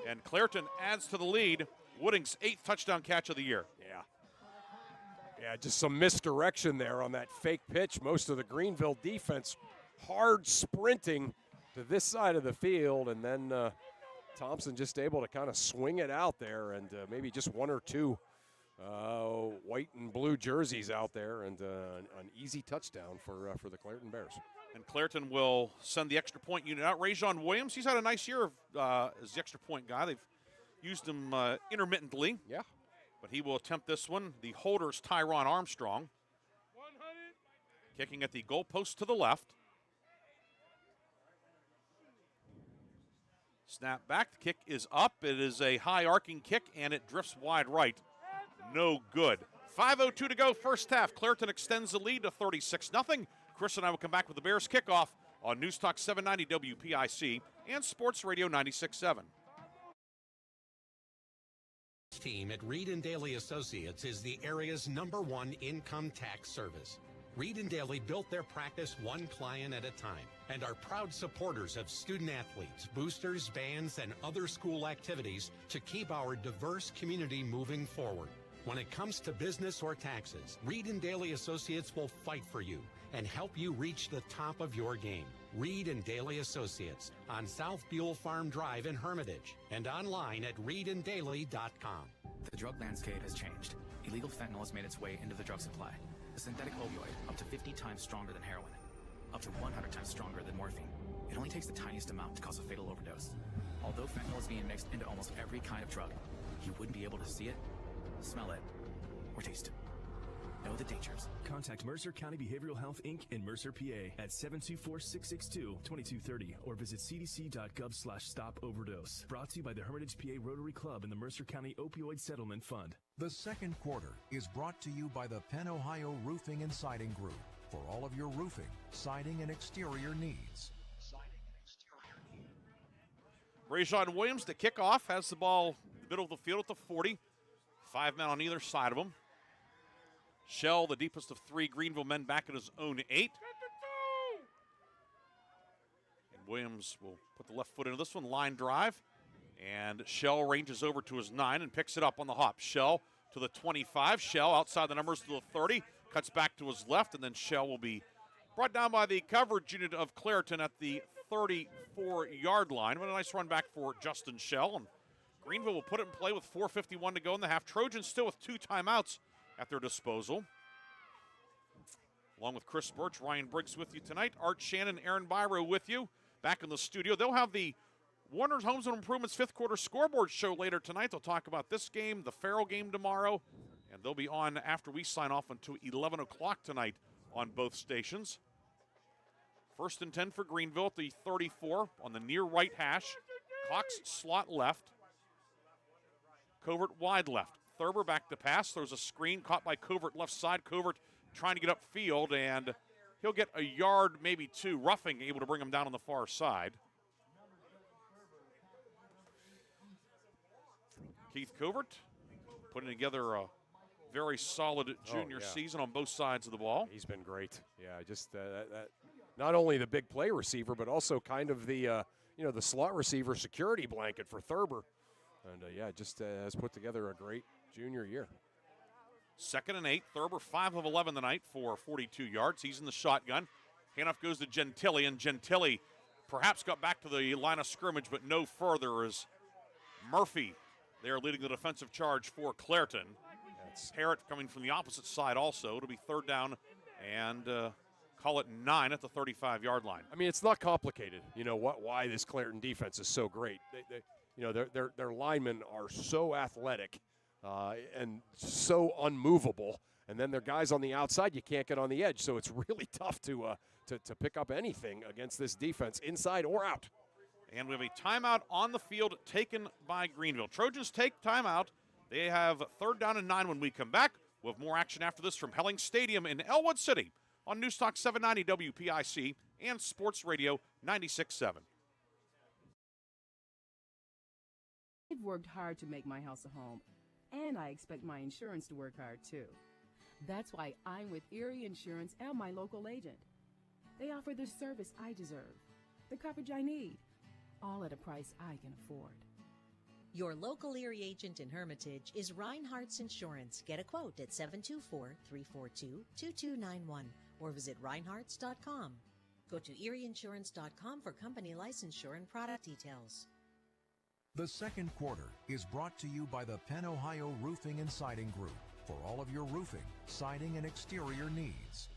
and Clairton adds to the lead. Wooding's 8th touchdown catch of the year. Yeah, just some misdirection there on that fake pitch. Most of the Greenville defense hard sprinting to this side of the field, and then Thompson just able to kind of swing it out there, and maybe just 1 or 2 white and blue jerseys out there, and an easy touchdown for the Clairton Bears. And Clairton will send the extra point unit out. Rajon Williams, he's had a nice year as the extra point guy. They've used him intermittently. Yeah. But he will attempt this one. The holder's Tyron Armstrong. Kicking at the goalpost to the left. Snap back. The kick is up. It is a high arcing kick, and it drifts wide right. No good. 5:02 to go, first half. Clairton extends the lead to 36-0. Chris and I will come back with the Bears kickoff on News Talk 790 WPIC and Sports Radio 96.7. Team at Reed & Daly Associates is the area's #1 income tax service. Reed & Daly built their practice one client at a time and are proud supporters of student athletes, boosters, bands, and other school activities to keep our diverse community moving forward. When it comes to business or taxes, Reed & Daly Associates will fight for you and help you reach the top of your game. Reed & Daly Associates on South Buell Farm Drive in Hermitage and online at reedanddaly.com. The drug landscape has changed. Illegal fentanyl has made its way into the drug supply. A synthetic opioid up to 50 times stronger than heroin, up to 100 times stronger than morphine. It only takes the tiniest amount to cause a fatal overdose. Although fentanyl is being mixed into almost every kind of drug, you wouldn't be able to see it, smell it, or taste it. know the dangers. Contact Mercer County Behavioral Health, Inc. in Mercer, PA at 724-662-2230 or visit cdc.gov/stop-overdose. Brought to you by the Hermitage PA Rotary Club and the Mercer County Opioid Settlement Fund. The second quarter is brought to you by the Penn Ohio Roofing and Siding Group for all of your roofing, siding, and exterior needs. Rajon Williams, the kickoff, has the ball in the middle of the field at the 40. 5 men on either side of him. Shell, the deepest of 3 Greenville men, back at his own 8. And Williams will put the left foot into this one, line drive. And Shell ranges over to his 9 and picks it up on the hop. Shell to the 25. Shell outside the numbers to the 30. Cuts back to his left, and then Shell will be brought down by the coverage unit of Clairton at the 34-yard line. But a nice run back for Justin Shell. And Greenville will put it in play with 4:51 to go in the half. Trojans still with 2 timeouts at their disposal. Along with Chris Burtch, Ryan Briggs with you tonight. Art Shannon, Aaron Byro with you back in the studio. They'll have the Warner's Homes and Improvements 5th quarter scoreboard show later tonight. They'll talk about this game, the Farrell game tomorrow, and they'll be on after we sign off until 11 o'clock tonight on both stations. 1st and 10 for Greenville at the 34 on the near right hash. Cox slot left. Covert wide left. Thurber back to pass. There's a screen caught by Covert left side. Covert trying to get upfield, and he'll get a yard, maybe 2. Roughing able to bring him down on the far side. Keith Covert putting together a very solid junior season on both sides of the ball. He's been great. Yeah, just not only the big play receiver, but also kind of the the slot receiver security blanket for Thurber. And just has put together a great junior year. 2nd and 8. Thurber 5 of 11 tonight for 42 yards. He's in the shotgun. Handoff goes to Gentili, and Gentili perhaps got back to the line of scrimmage, but no further as Murphy there leading the defensive charge for Clairton. Parrott coming from the opposite side also. It'll be 3rd down and call it 9 at the 35-yard line. I mean, it's not complicated. You know why this Clairton defense is so great. Their linemen are so athletic and so unmovable, and then their guys on the outside you can't get on the edge. So it's really tough to pick up anything against this defense, inside or out. And we have a timeout on the field taken by Greenville. Trojans take timeout. They have 3rd down and 9 when we come back. We'll have more action after this from Helling Stadium in Ellwood City on Newstalk 790 WPIC and Sports Radio 96.7. I've worked hard to make my house a home, and I expect my insurance to work hard too. That's why I'm with Erie Insurance and my local agent. They offer the service I deserve, the coverage I need, all at a price I can afford. Your local Erie agent in Hermitage is Reinhardt's Insurance. Get a quote at 724-342-2291 or visit reinhardts.com. Go to erieinsurance.com for company licensure and product details. The second quarter is brought to you by the Penn Ohio Roofing and Siding Group for all of your roofing, siding, and exterior needs.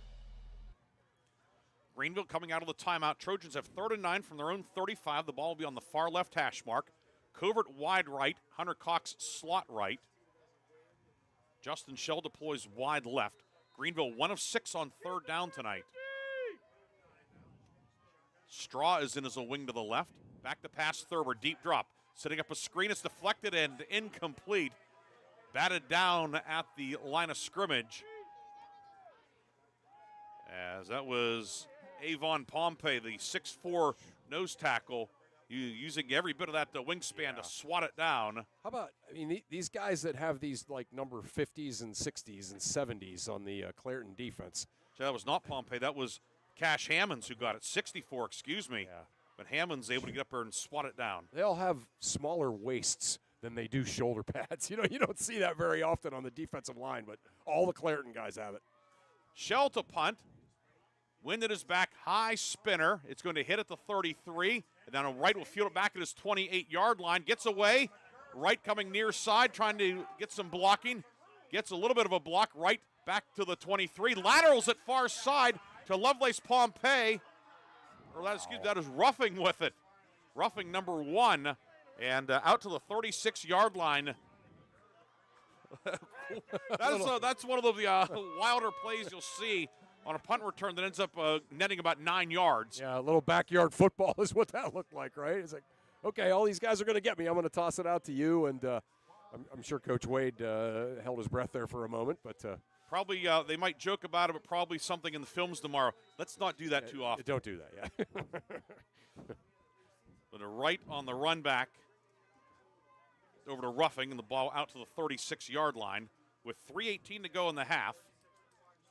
Greenville coming out of the timeout. Trojans have 3rd and 9 from their own 35. The ball will be on the far left hash mark. Covert wide right. Hunter Cox slot right. Justin Shell deploys wide left. Greenville 1 of 6 on 3rd down tonight. Straw is in as a wing to the left. Back to pass Thurber. Deep drop. Setting up a screen. It's deflected and incomplete. Batted down at the line of scrimmage. As that was Avon Pompey, the 6'4 nose tackle, using every bit of that wingspan to swat it down. How about, these guys that have these like number 50s and 60s and 70s on the Clairton defense. So that was not Pompey. That was Cash Hammonds who got it. 64, excuse me. Yeah. But Hammonds able to get up there and swat it down. They all have smaller waists than they do shoulder pads. You don't see that very often on the defensive line, but all the Clairton guys have it. Shell to punt. Wind at his back, high spinner. It's going to hit at the 33. And then on right will field it back at his 28-yard line. Gets away. Right coming near side, trying to get some blocking. Gets a little bit of a block. Right back to the 23. Laterals at far side to Lovelace Pompey. That is roughing with it. Roughing number 1. And out to the 36-yard line. That's one of the wilder plays you'll see on a punt return that ends up netting about 9 yards. Yeah, a little backyard football is what that looked like, right? It's like, okay, all these guys are going to get me. I'm going to toss it out to you. And I'm sure Coach Wade held his breath there for a moment. But probably they might joke about it, but probably something in the films tomorrow. Let's not do that too often. Don't do that, yeah. But a right on the run back over to Ruffing, and the ball out to the 36-yard line with 3:18 to go in the half.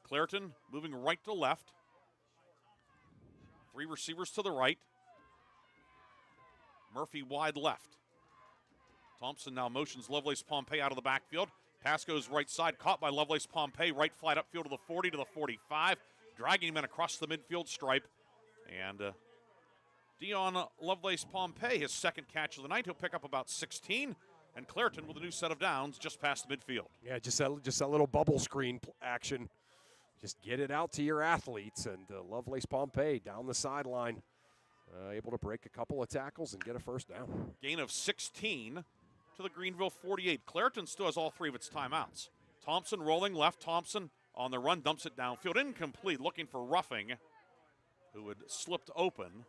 Clairton moving right to left. 3 receivers to the right. Murphy wide left. Thompson now motions Lovelace Pompey out of the backfield. Pass goes right side, caught by Lovelace Pompey. Right flat upfield to the 40 to the 45. Dragging him in across the midfield stripe. And Dion Lovelace Pompey, his second catch of the night. He'll pick up about 16. And Clairton with a new set of downs just past the midfield. Yeah, just that little bubble screen action. Just get it out to your athletes. And Lovelace Pompey down the sideline, able to break a couple of tackles and get a first down. Gain of 16 to the Greenville 48. Clairton still has all 3 of its timeouts. Thompson rolling left. Thompson on the run, dumps it downfield. Incomplete, looking for Ruffing, who had slipped open.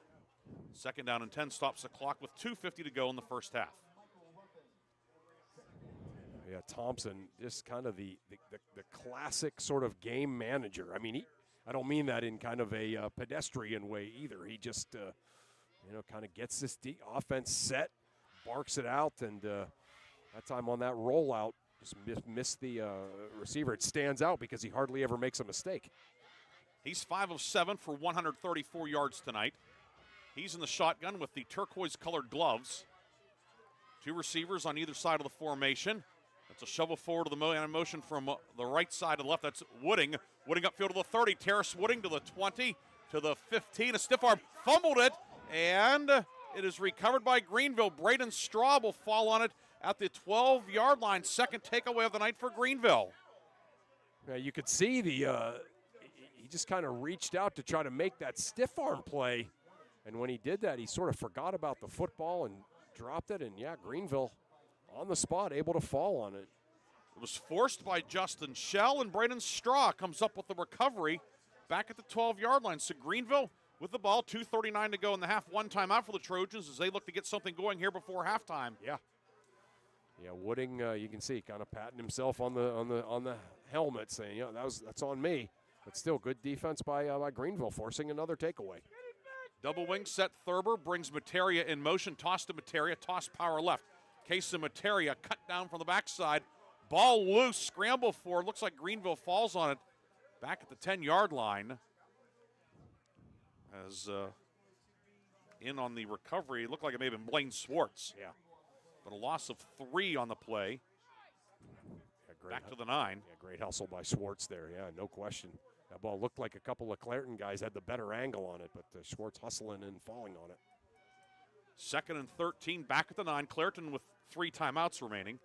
Second down and 10, stops the clock with 2:50 to go in the first half. Yeah, Thompson, just kind of the classic sort of game manager. I mean, I don't mean that in kind of a pedestrian way either. He just, kind of gets this offense set, barks it out, and that time on that rollout, just missed the receiver. It stands out because he hardly ever makes a mistake. He's 5 of 7 for 134 yards tonight. He's in the shotgun with the turquoise-colored gloves. 2 receivers on either side of the formation. That's a shovel forward to the man in motion from the right side to the left. That's Wooding. Wooding upfield to the 30. Terrace Wooding to the 20, to the 15. A stiff arm fumbled it, and it is recovered by Greenville. Braden Straub will fall on it at the 12-yard line. Second takeaway of the night for Greenville. Yeah, you could see he just kind of reached out to try to make that stiff arm play. And when he did that, he sort of forgot about the football and dropped it. And, yeah, Greenville on the spot, able to fall on it. It was forced by Justin Shell, and Braden Straw comes up with the recovery back at the 12-yard line. So Greenville with the ball, 2:39 to go in the half. 1 timeout for the Trojans as they look to get something going here before halftime. Yeah. Yeah, Wooding, you can see, kind of patting himself on the helmet, saying, that's on me. But still, good defense by Greenville, forcing another takeaway. Double wing set. Thurber brings Materia in motion. Toss to Materia. Toss power left. Case of Materia cut down from the backside. Ball loose. Scramble forward. Looks like Greenville falls on it back at the 10-yard line. As in on the recovery, it looked like it may have been Blaine Swartz. Yeah. But a loss of 3 on the play. Yeah, back to the 9. Yeah, great hustle by Swartz there. Yeah, no question. That ball looked like a couple of Clairton guys had the better angle on it, but Swartz hustling and falling on it. 2nd and 13, back at the 9. Clairton with 3 timeouts remaining.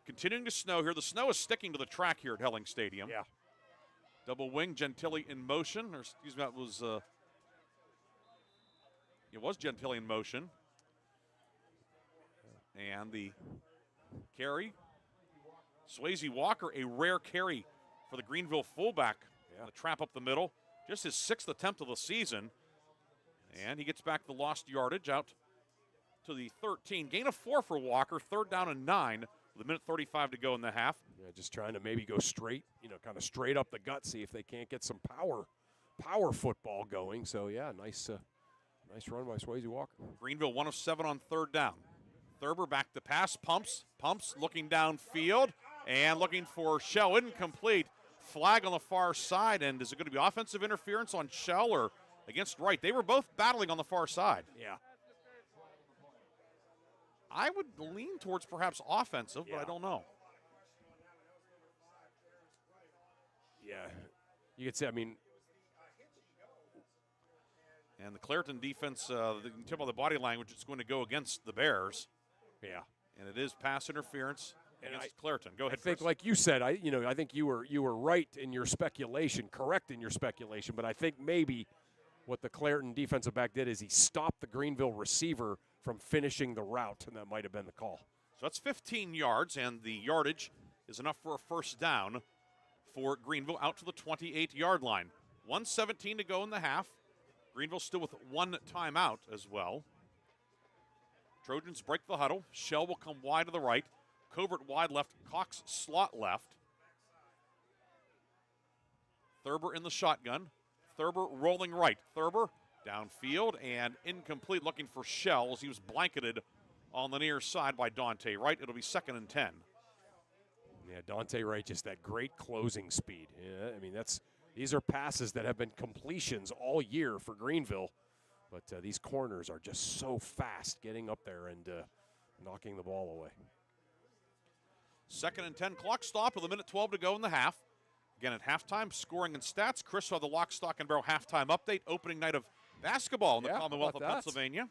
Continuing to snow here. The snow is sticking to the track here at Helling Stadium. Yeah. Double wing, Gentile in motion. Or excuse me, that was it was Gentile in motion. And the carry. Swayze Walker, a rare carry for the Greenville fullback. Yeah. The trap up the middle. Just his 6th attempt of the season. And he gets back the lost yardage out to the 13. Gain of 4 for Walker. 3rd down and 9 with 1:35 to go in the half. Yeah, just trying to maybe go straight, kind of straight up the gut, see if they can't get some power football going. So, yeah, nice run by Swayze Walker. Greenville 1 of 7 on 3rd down. Thurber back to pass, pumps, looking downfield, and looking for Shell, incomplete. Flag on the far side, and is it going to be offensive interference on Shell or against Wright? They were both battling on the far side. Yeah. I would lean towards perhaps offensive, but I don't know. Yeah, you could say, and the Clairton defense, you can tell by the body language, it's going to go against the Bears. Yeah. And it is pass interference against Clairton. Go ahead, I think, Chris. like you said, I think you were right in your speculation, correct in your speculation, but I think maybe what the Clairton defensive back did is he stopped the Greenville receiver from finishing the route, and that might have been the call. So that's 15 yards, and the yardage is enough for a first down for Greenville out to the 28-yard line. 1:17 to go in the half. Greenville still with one timeout as well. Trojans break the huddle. Shell will come wide to the right. Covert wide left. Cox slot left. Thurber in the shotgun. Thurber rolling right. Thurber downfield and incomplete, looking for Shell as he was blanketed on the near side by Dante Wright. It'll be 2nd and 10. Yeah, Dante Wright, just that great closing speed. Yeah, I mean, these are passes that have been completions all year for Greenville, but these corners are just so fast getting up there and knocking the ball away. 2nd and 10, clock stop with 1:12 to go in the half. Again, at halftime, scoring and stats. Chris saw the Lock, Stock, and Barrel halftime update, opening night of basketball in the Commonwealth of Pennsylvania.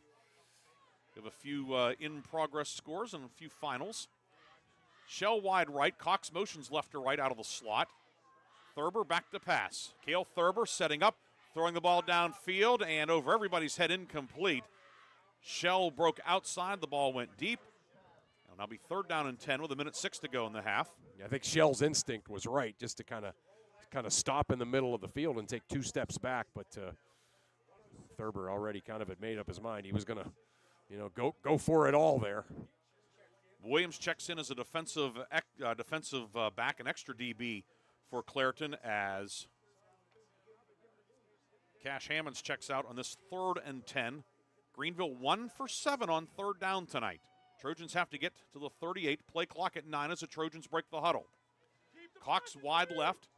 We have a few in-progress scores and a few finals. Shell wide right. Cox motions left to right out of the slot. Thurber back to pass. Cale Thurber setting up, throwing the ball downfield and over everybody's head, incomplete. Shell broke outside. The ball went deep. It'll now be 3rd down and 10 with 1:06 to go in the half. Yeah, I think Shell's instinct was right, just to kind of stop in the middle of the field and take 2 steps back. But Thurber already kind of had made up his mind. He was going to, go for it all there. Williams checks in as a defensive back, an extra DB for Clairton, as Cash Hammonds checks out on this 3rd and 10. Greenville 1 for 7 on 3rd down tonight. Trojans have to get to the 38. Play clock at 9 as the Trojans break the huddle. Cox wide left,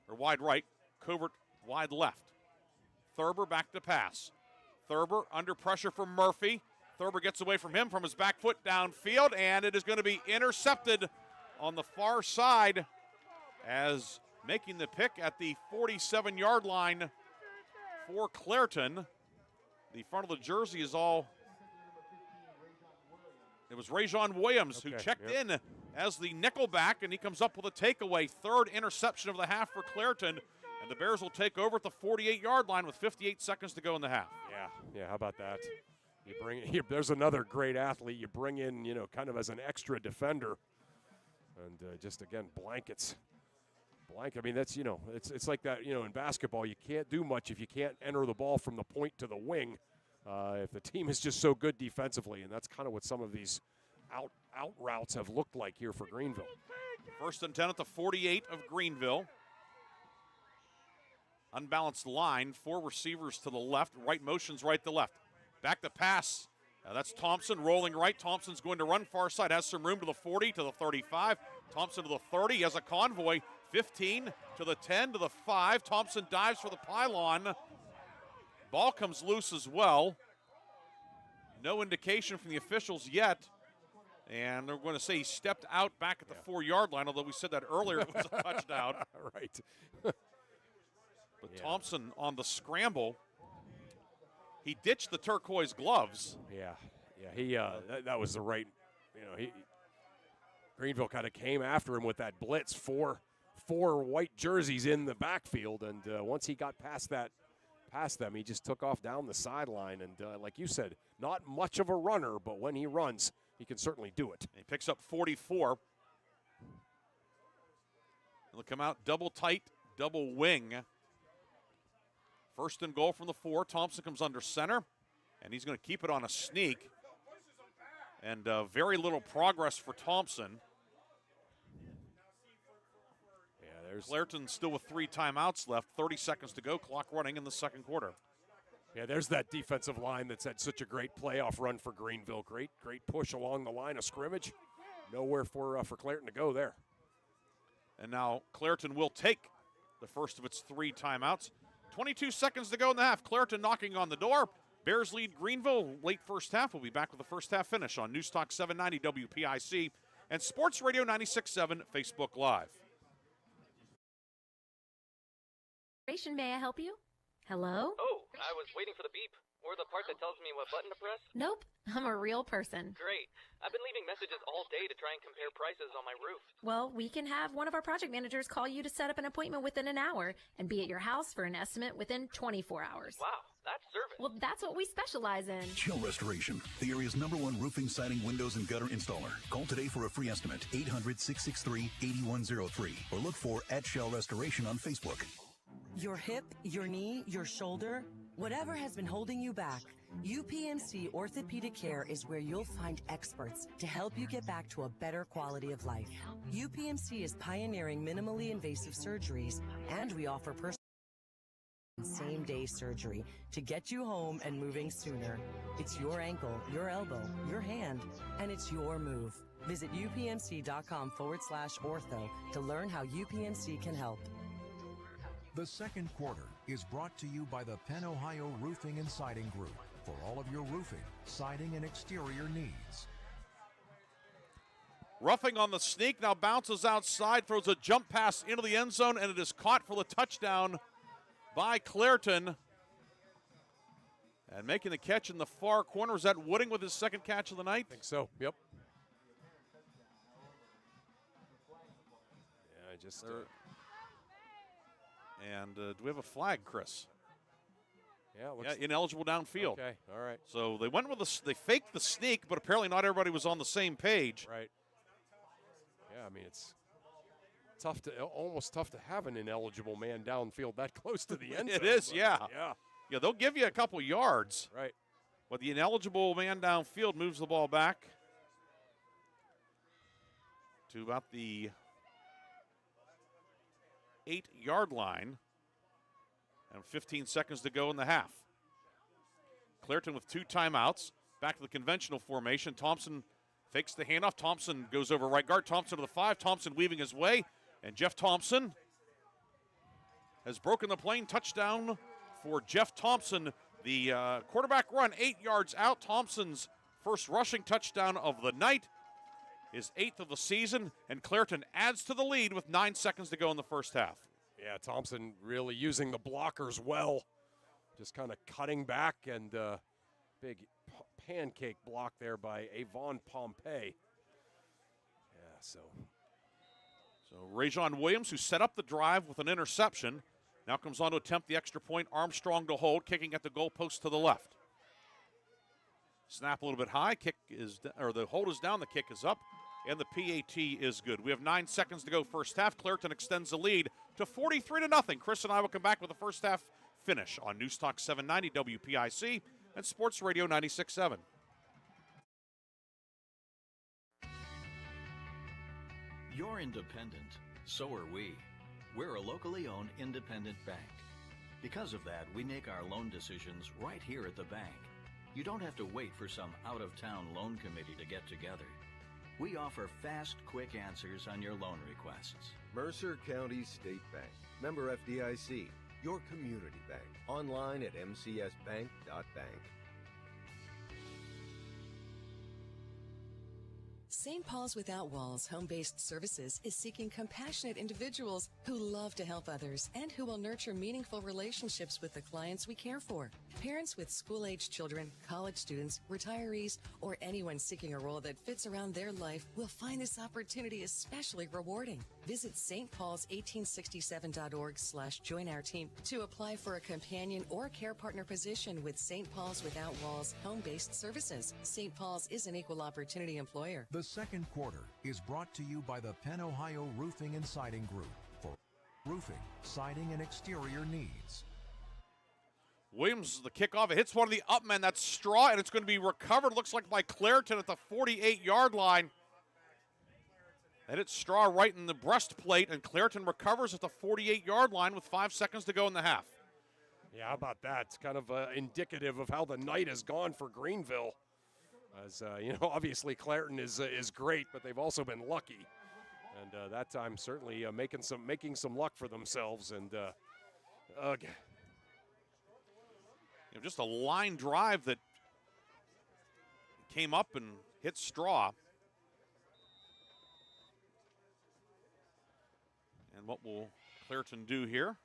or wide right. Covert wide left. Thurber back to pass. Thurber under pressure from Murphy. Thurber gets away from him from his back foot downfield, and it is going to be intercepted on the far side, as making the pick at the 47-yard line for Clairton. The front of the jersey is all... It was Rajon Williams who checked in as the nickelback, and he comes up with a takeaway. 3rd interception of the half for Clairton, and the Bears will take over at the 48-yard line with 58 seconds to go in the half. Yeah, how about that? There's another great athlete you bring in, kind of as an extra defender, and just again blankets. I mean, that's it's like that. In basketball, you can't do much if you can't enter the ball from the point to the wing. If the team is just so good defensively, and that's kind of what some of these out routes have looked like here for Greenville. 1st and 10 at the 48 of Greenville. Unbalanced line, 4 receivers to the left, right motions right to left. Back to pass. That's Thompson rolling right. Thompson's going to run far side, has some room to the 40, to the 35. Thompson to the 30, he has a convoy. 15 to the 10 to the 5. Thompson dives for the pylon. Ball comes loose as well. No indication from the officials yet. And they're going to say he stepped out back at the 4-yard line, although we said that earlier it was a touchdown. Right. But Thompson on the scramble, he ditched the turquoise gloves. He that was the right, Greenville kind of came after him with that blitz, four white jerseys in the backfield, and once he got past them, he just took off down the sideline, and like you said, not much of a runner, but when he runs, he can certainly do it. He picks up 44. He'll come out double tight, double wing. 1st and goal from the 4. Thompson comes under center, and he's going to keep it on a sneak. And very little progress for Thompson. There's Clairton still with 3 timeouts left, 30 seconds to go, clock running in the 2nd quarter. Yeah, there's that defensive line that's had such a great playoff run for Greenville. Great push along the line of scrimmage. Nowhere for Clairton to go there. And now Clairton will take the first of its 3 timeouts. 22 seconds to go in the half. Clairton knocking on the door. Bears lead Greenville late first half. We'll be back with the first half finish on News Talk 790 WPIC and Sports Radio 96.7 Facebook Live. May I help you? Hello? Oh, I was waiting for the beep, or the part that tells me what button to press. Nope, I'm a real person. Great. I've been leaving messages all day to try and compare prices on my roof. Well, we can have one of our project managers call you to set up an appointment within an hour and be at your house for an estimate within 24 hours. Wow. That's service. Well, that's what we specialize in. Shell Restoration, the area's #1 roofing, siding, windows, and gutter installer. Call today for a free estimate, 800-663-8103, or look for @Shell Restoration on Facebook. Your hip, your knee, your shoulder, whatever has been holding you back, UPMC Orthopedic Care is where you'll find experts to help you get back to a better quality of life. UPMC is pioneering minimally invasive surgeries, and we offer same-day surgery to get you home and moving sooner. It's your ankle, your elbow, your hand, and it's your move. Visit upmc.com/ortho to learn how UPMC can help. The second quarter is brought to you by the Penn Ohio Roofing and Siding Group for all of your roofing, siding, and exterior needs. Roughing on the sneak, now bounces outside, throws a jump pass into the end zone, and it is caught for the touchdown by Clairton. And making the catch in the far corner, is that Wooding with his second catch of the night? I think so, yep. Yeah, I just... And do we have a flag, Chris? Yeah, ineligible downfield. Okay, all right. So they went with they faked the sneak, but apparently not everybody was on the same page. Right. Yeah, I mean, it's tough to almost tough to have an ineligible man downfield that close to the end zone. It is, yeah. Yeah, they'll give you a couple yards. Right. But the ineligible man downfield moves the ball back to about the 8-yard line. And 15 seconds to go in the half. Clairton with 2 timeouts. Back to the conventional formation. Thompson fakes the handoff. Thompson goes over right guard. Thompson to the 5. Thompson weaving his way. And Jeff Thompson has broken the plane. Touchdown for Jeff Thompson. The quarterback run 8 yards out. Thompson's first rushing touchdown of the night. His 8th of the season. And Clairton adds to the lead with 9 seconds to go in the first half. Yeah, Thompson really using the blockers well. Just kind of cutting back, and big pancake block there by Avon Pompey. Yeah, so Rajon Williams, who set up the drive with an interception, now comes on to attempt the extra point. Armstrong to hold, kicking at the goalpost to the left. Snap a little bit high. The hold is down, the kick is up. And the PAT is good. We have 9 seconds to go first half. Clairton extends the lead to 43-0. Chris and I will come back with the first half finish on News Talk 790 WPIC and Sports Radio 96.7. You're independent. So are we. We're a locally owned independent bank. Because of that, we make our loan decisions right here at the bank. You don't have to wait for some out-of-town loan committee to get together. We offer fast, quick answers on your loan requests. Mercer County State Bank. Member FDIC. Your community bank. Online at mcsbank.bank. St. Paul's Without Walls Home-Based Services is seeking compassionate individuals who love to help others and who will nurture meaningful relationships with the clients we care for. Parents with school-aged children, college students, retirees, or anyone seeking a role that fits around their life will find this opportunity especially rewarding. Visit stpaul's1867.org/join-our-team to apply for a companion or care partner position with St. Paul's Without Walls Home-Based Services. St. Paul's is an equal opportunity employer. The second quarter is brought to you by the Penn Ohio Roofing and Siding Group for roofing, siding, and exterior needs. Williams, the kickoff, it hits one of the up men. That's Straw, and it's going to be recovered, looks like by Clairton at the 48-yard line. And it's Straw right in the breastplate, and Clairton recovers at the 48-yard line with 5 seconds to go in the half. Yeah, how about that? It's kind of indicative of how the night has gone for Greenville. As obviously Clairton is great, but they've also been lucky, and that time certainly making some luck for themselves. And just a line drive that came up and hit Straw. And what will Clairton do here?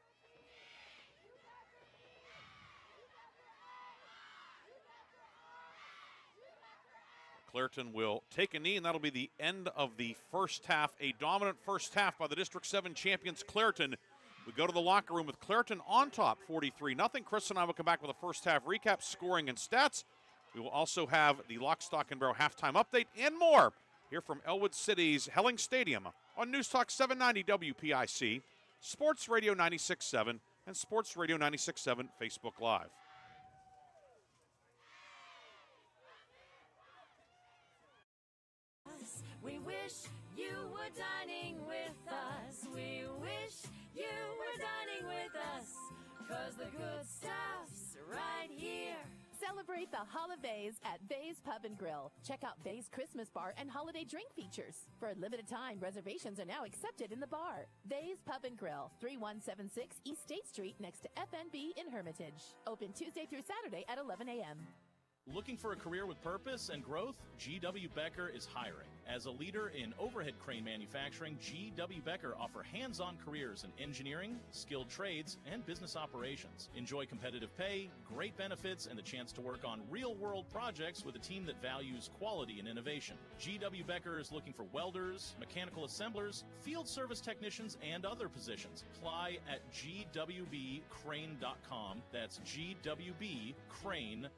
Clairton will take a knee, and that'll be the end of the first half. A dominant first half by the District 7 champions, Clairton, We go to the locker room with Clairton on top, 43-0. Chris and I will come back with a first half recap, scoring and stats. We will also have the Lock, Stock, and Barrel halftime update and more here from Ellwood City's Helling Stadium on News Talk 790 WPIC, Sports Radio 96.7, and Sports Radio 96.7 Facebook Live. We wish you were dining with us. We wish you were dining with us. 'Cause the good stuff's right here. Celebrate the holidays at Bay's Pub and Grill. Check out Bay's Christmas bar and holiday drink features. For a limited time, reservations are now accepted in the bar. Bay's Pub and Grill, 3176 East State Street next to FNB in Hermitage. Open Tuesday through Saturday at 11 a.m. Looking for a career with purpose and growth? G.W. Becker is hiring. As a leader in overhead crane manufacturing, G.W. Becker offer hands-on careers in engineering, skilled trades, and business operations. Enjoy competitive pay, great benefits, and the chance to work on real-world projects with a team that values quality and innovation. G.W. Becker is looking for welders, mechanical assemblers, field service technicians, and other positions. Apply at gwbcrane.com. That's gwbcrane.com.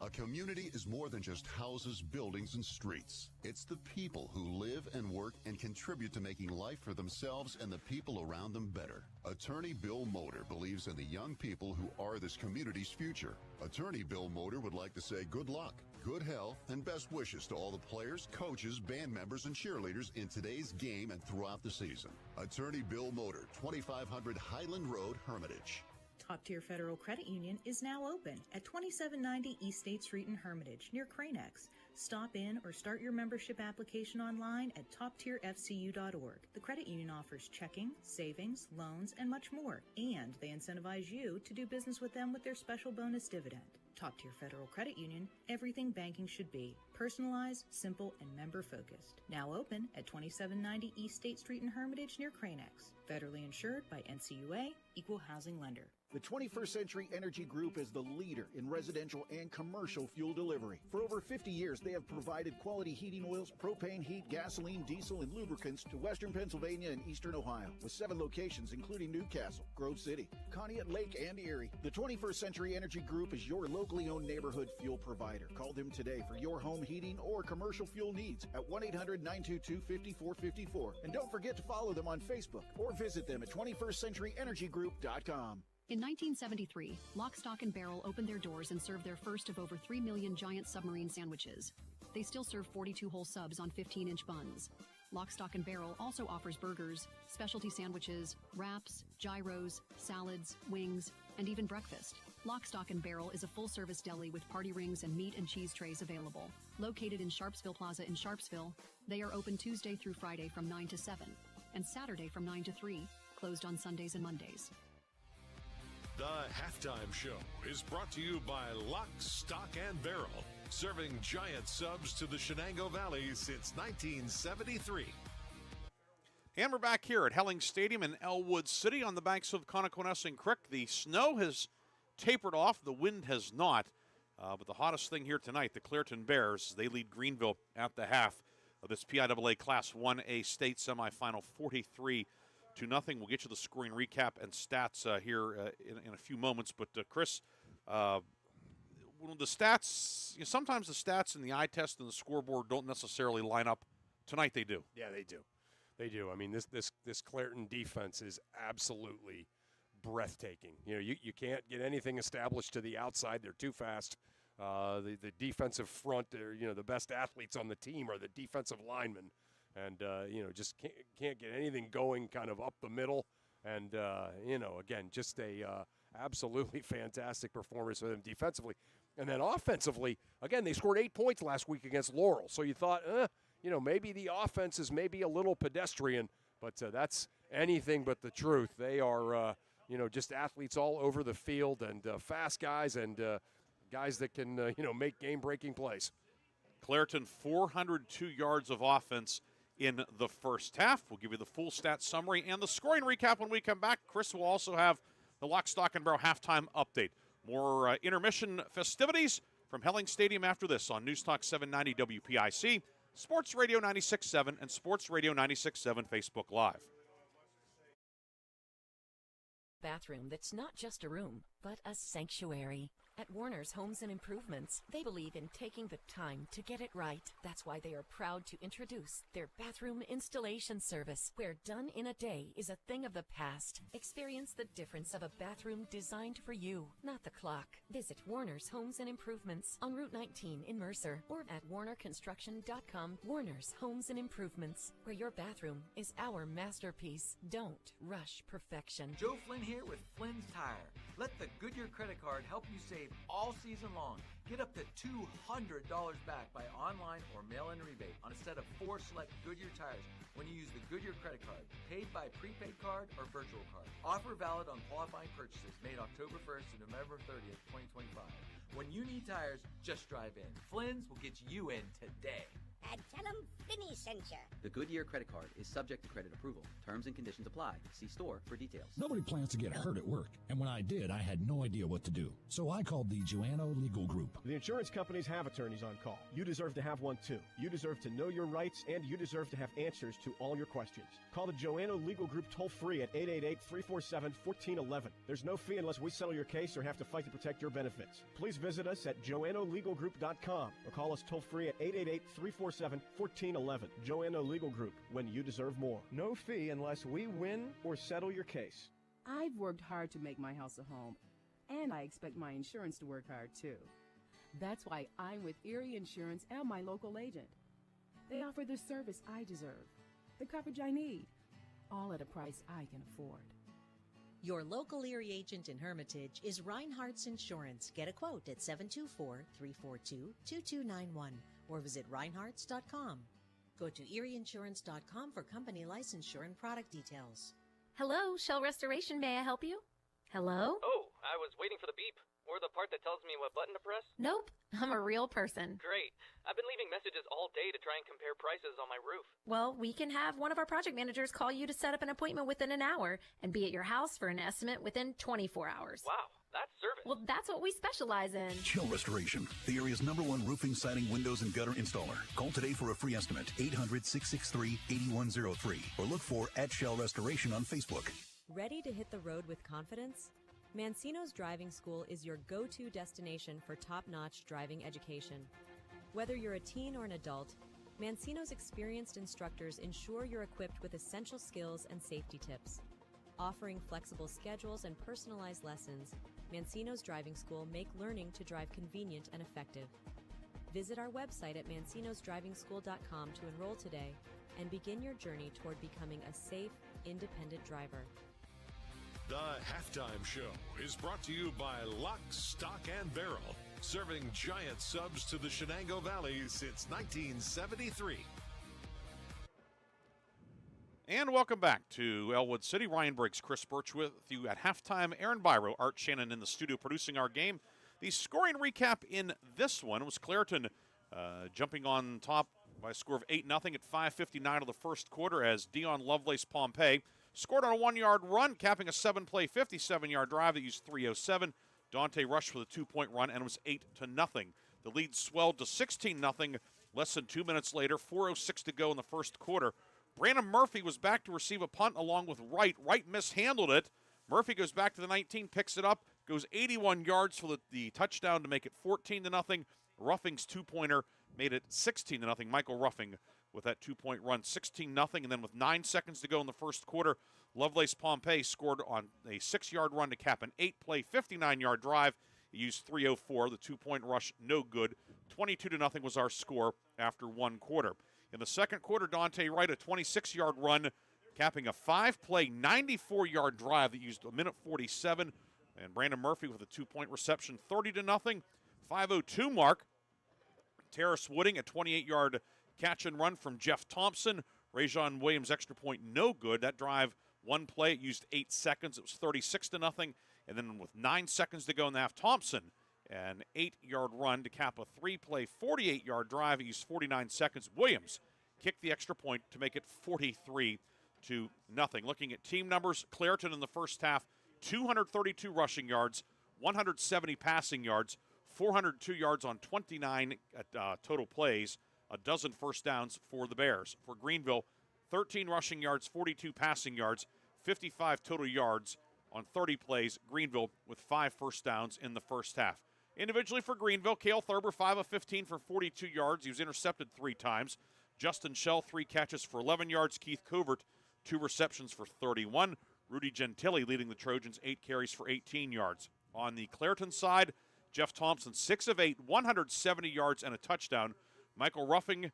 A community is more than just houses, buildings, and streets. It's the people who live and work and contribute to making life for themselves and the people around them better. Attorney Bill Motor believes in the young people who are this community's future. Attorney Bill Motor would like to say good luck, good health, and best wishes to all the players, coaches, band members, and cheerleaders in today's game and throughout the season. Attorney Bill Motor, 2500 Highland Road, Hermitage. Top Tier Federal Credit Union is now open at 2790 East State Street in Hermitage, near Cranex. Stop in or start your membership application online at toptierfcu.org. The credit union offers checking, savings, loans, and much more, and they incentivize you to do business with them with their special bonus dividend. Top Tier Federal Credit Union, everything banking should be. Personalized, simple, and member-focused. Now open at 2790 East State Street in Hermitage, near Cranex. Federally insured by NCUA, Equal Housing Lender. The 21st Century Energy Group is the leader in residential and commercial fuel delivery. For over 50 years, they have provided quality heating oils, propane, heat, gasoline, diesel, and lubricants to western Pennsylvania and eastern Ohio, with 7 locations including Newcastle, Grove City, Conneaut Lake, and Erie. The 21st Century Energy Group is your locally owned neighborhood fuel provider. Call them today for your home heating or commercial fuel needs at 1-800-922-5454. And don't forget to follow them on Facebook or visit them at 21stcenturyenergygroup.com. In 1973, Lock, Stock, and Barrel opened their doors and served their first of over 3 million giant submarine sandwiches. They still serve 42-hole subs on 15-inch buns. Lock, Stock, and Barrel also offers burgers, specialty sandwiches, wraps, gyros, salads, wings, and even breakfast. Lock, Stock, and Barrel is a full-service deli with party rings and meat and cheese trays available. Located in Sharpsville Plaza in Sharpsville, they are open Tuesday through Friday from 9 to 7, and Saturday from 9 to 3, closed on Sundays and Mondays. The Halftime Show is brought to you by Lock, Stock, and Barrel, serving giant subs to the Shenango Valley since 1973. And we're back here at Helling Stadium in Ellwood City on the banks of Connoquenessing Creek. The snow has tapered off. The wind has not. But the hottest thing here tonight, the Clairton Bears, they lead Greenville at the half of this PIAA Class 1A state semifinal, 43-0. We'll get you the scoring recap and stats here in a few moments. But, Chris, the stats, sometimes the stats and the eye test and the scoreboard don't necessarily line up. Tonight they do. Yeah, they do. They do. I mean, this Clairton defense is absolutely breathtaking. You can't get anything established to the outside. They're too fast. The defensive front, the best athletes on the team are the defensive linemen. And, just can't get anything going kind of up the middle. And, again, just a absolutely fantastic performance for them defensively. And then offensively, again, they scored 8 points last week against Laurel. So you thought, maybe the offense is maybe a little pedestrian. But that's anything but the truth. They are, just athletes all over the field and fast guys and guys that can, make game-breaking plays. Clairton, 402 yards of offense in the first half. We'll give you the full stat summary and the scoring recap when we come back. Chris will also have the Lock, Stock, and Barrel halftime update. More intermission festivities from Helling Stadium after this on News Talk 790 WPIC, Sports Radio 96.7, and Sports Radio 96.7 Facebook Live. bathroom that's not just a room, but a sanctuary. At Warner's Homes and Improvements, they believe in taking the time to get it right. That's why they are proud to introduce their bathroom installation service, where done in a day is a thing of the past. Experience the difference of a bathroom designed for you, not the clock. Visit Warner's Homes and Improvements on Route 19 in Mercer or at warnerconstruction.com. Warner's Homes and Improvements, where your bathroom is our masterpiece. Don't rush perfection. Joe Flynn here with Flynn's Tire. Let the Goodyear credit card help you save all season long. Get up to $200 back by online or mail-in rebate on a set of 4 select Goodyear tires when you use the Goodyear credit card, paid by prepaid card or virtual card. Offer valid on qualifying purchases made October 1st to November 30th, 2025. When you need tires, just drive in. Flynn's will get you in today. And tell them Finney sent you. The Goodyear credit card is subject to credit approval. Terms and conditions apply. See store for details. Nobody plans to get hurt at work, and when I did, I had no idea what to do. So I called the Joanno Legal Group. The insurance companies have attorneys on call. You deserve to have one too. You deserve to know your rights, and you deserve to have answers to all your questions. Call the Joanno Legal Group toll-free at 888-347-1411. There's no fee unless we settle your case or have to fight to protect your benefits. Please visit us at joannolegalgroup.com or call us toll-free at 888-347-1411. Joanno Legal Group, when you deserve more. No fee unless we win or settle your case. I've worked hard to make my house a home, and I expect my insurance to work hard too. That's why I'm with Erie Insurance and my local agent. They offer the service I deserve, the coverage I need, all at a price I can afford. Your local Erie agent in Hermitage is Reinhardt's Insurance. Get a quote at 724-342-2291 or visit reinhardts.com. Go to erieinsurance.com for company licensure and product details. Hello, Shell Restoration. May I help you? Hello? Oh, I was waiting for the beep. Or the part that tells me what button to press? Nope, I'm a real person. Great. I've been leaving messages all day to try and compare prices on my roof. Well, we can have one of our project managers call you to set up an appointment within an hour and be at your house for an estimate within 24 hours. Wow, that's service. Well, that's what we specialize in. Shell Restoration, the area's #1 roofing, siding, windows, and gutter installer. Call today for a free estimate, 800-663-8103, or look for @Shell Restoration on Facebook. Ready to hit the road with confidence? Mancino's Driving School is your go-to destination for top-notch driving education. Whether you're a teen or an adult, Mancino's experienced instructors ensure you're equipped with essential skills and safety tips. Offering flexible schedules and personalized lessons, Mancino's Driving School make learning to drive convenient and effective. Visit our website at mancinosdrivingschool.com to enroll today and begin your journey toward becoming a safe, independent driver. The Halftime Show is brought to you by Lock, Stock, and Barrel, serving giant subs to the Shenango Valley since 1973. And welcome back to Ellwood City. Ryan Briggs, Chris Burtch with you at halftime. Aaron Byro, Art Shannon in the studio producing our game. The scoring recap in this one was Clairton jumping on top by a score of 8-0 at 5:59 of the first quarter as Dion Lovelace Pompey scored on a 1-yard run, capping a 7-play, 57-yard drive that used 3:07. Dante rushed for the 2-point run, and it was 8-0. The lead swelled to 16-0 less than 2 minutes later, 4:06 to go in the first quarter. Brandon Murphy was back to receive a punt along with Wright. Wright mishandled it. Murphy goes back to the 19, picks it up, goes 81 yards for the touchdown to make it 14-0. Ruffing's two-pointer made it 16-0. Michael Ruffing with that 2-point run, 16-0. And then with 9 seconds to go in the first quarter, Lovelace Pompey scored on a 6-yard run to cap an 8-play, 59-yard drive. He used 3:04. The 2-point rush, no good. 22-0 was our score after one quarter. In the second quarter, Dante Wright, a 26-yard run, capping a 5-play, 94-yard drive that used 1:47. And Brandon Murphy with a 2-point reception, 30-0. 5:02 mark. Terrace Wooding, a 28-yard catch and run from Jeff Thompson. Rajon Williams' extra point, no good. That drive, one play, it used 8 seconds. It was 36-0. And then with 9 seconds to go in the half, Thompson, an 8-yard run to cap a 3-play, 48-yard drive. He used 49 seconds. Williams kicked the extra point to make it 43-0. Looking at team numbers, Clairton in the first half, 232 rushing yards, 170 passing yards, 402 yards on 29 total plays, a dozen first downs for the Bears. For Greenville, 13 rushing yards, 42 passing yards, 55 total yards on 30 plays. Greenville with 5 first downs in the first half. Individually for Greenville, Cale Thurber, 5 of 15 for 42 yards. He was intercepted 3 times. Justin Schell, 3 catches for 11 yards. Keith Covert, 2 receptions for 31. Rudy Gentili leading the Trojans, 8 carries for 18 yards. On the Clairton side, Jeff Thompson, 6 of 8, 170 yards and a touchdown. Michael Ruffing,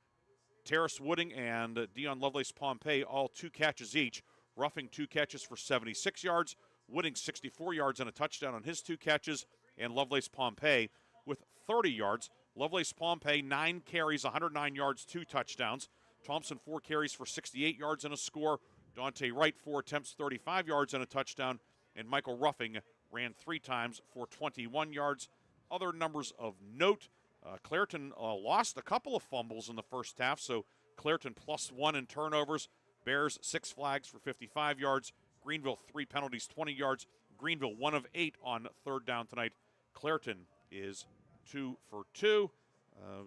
Terrace Wooding, and Dion Lovelace Pompey, all 2 catches each. Ruffing, 2 catches for 76 yards. Wooding, 64 yards and a touchdown on his 2 catches. And Lovelace Pompey with 30 yards. Lovelace Pompey, 9 carries, 109 yards, 2 touchdowns. Thompson, 4 carries for 68 yards and a score. Dante Wright, 4 attempts, 35 yards and a touchdown. And Michael Ruffing ran 3 times for 21 yards. Other numbers of note, Clairton lost a couple of fumbles in the first half, so Clairton +1 in turnovers. Bears, 6 flags for 55 yards. Greenville, 3 penalties, 20 yards. Greenville, 1 of 8 on 3rd down tonight. Clairton is 2 for 2.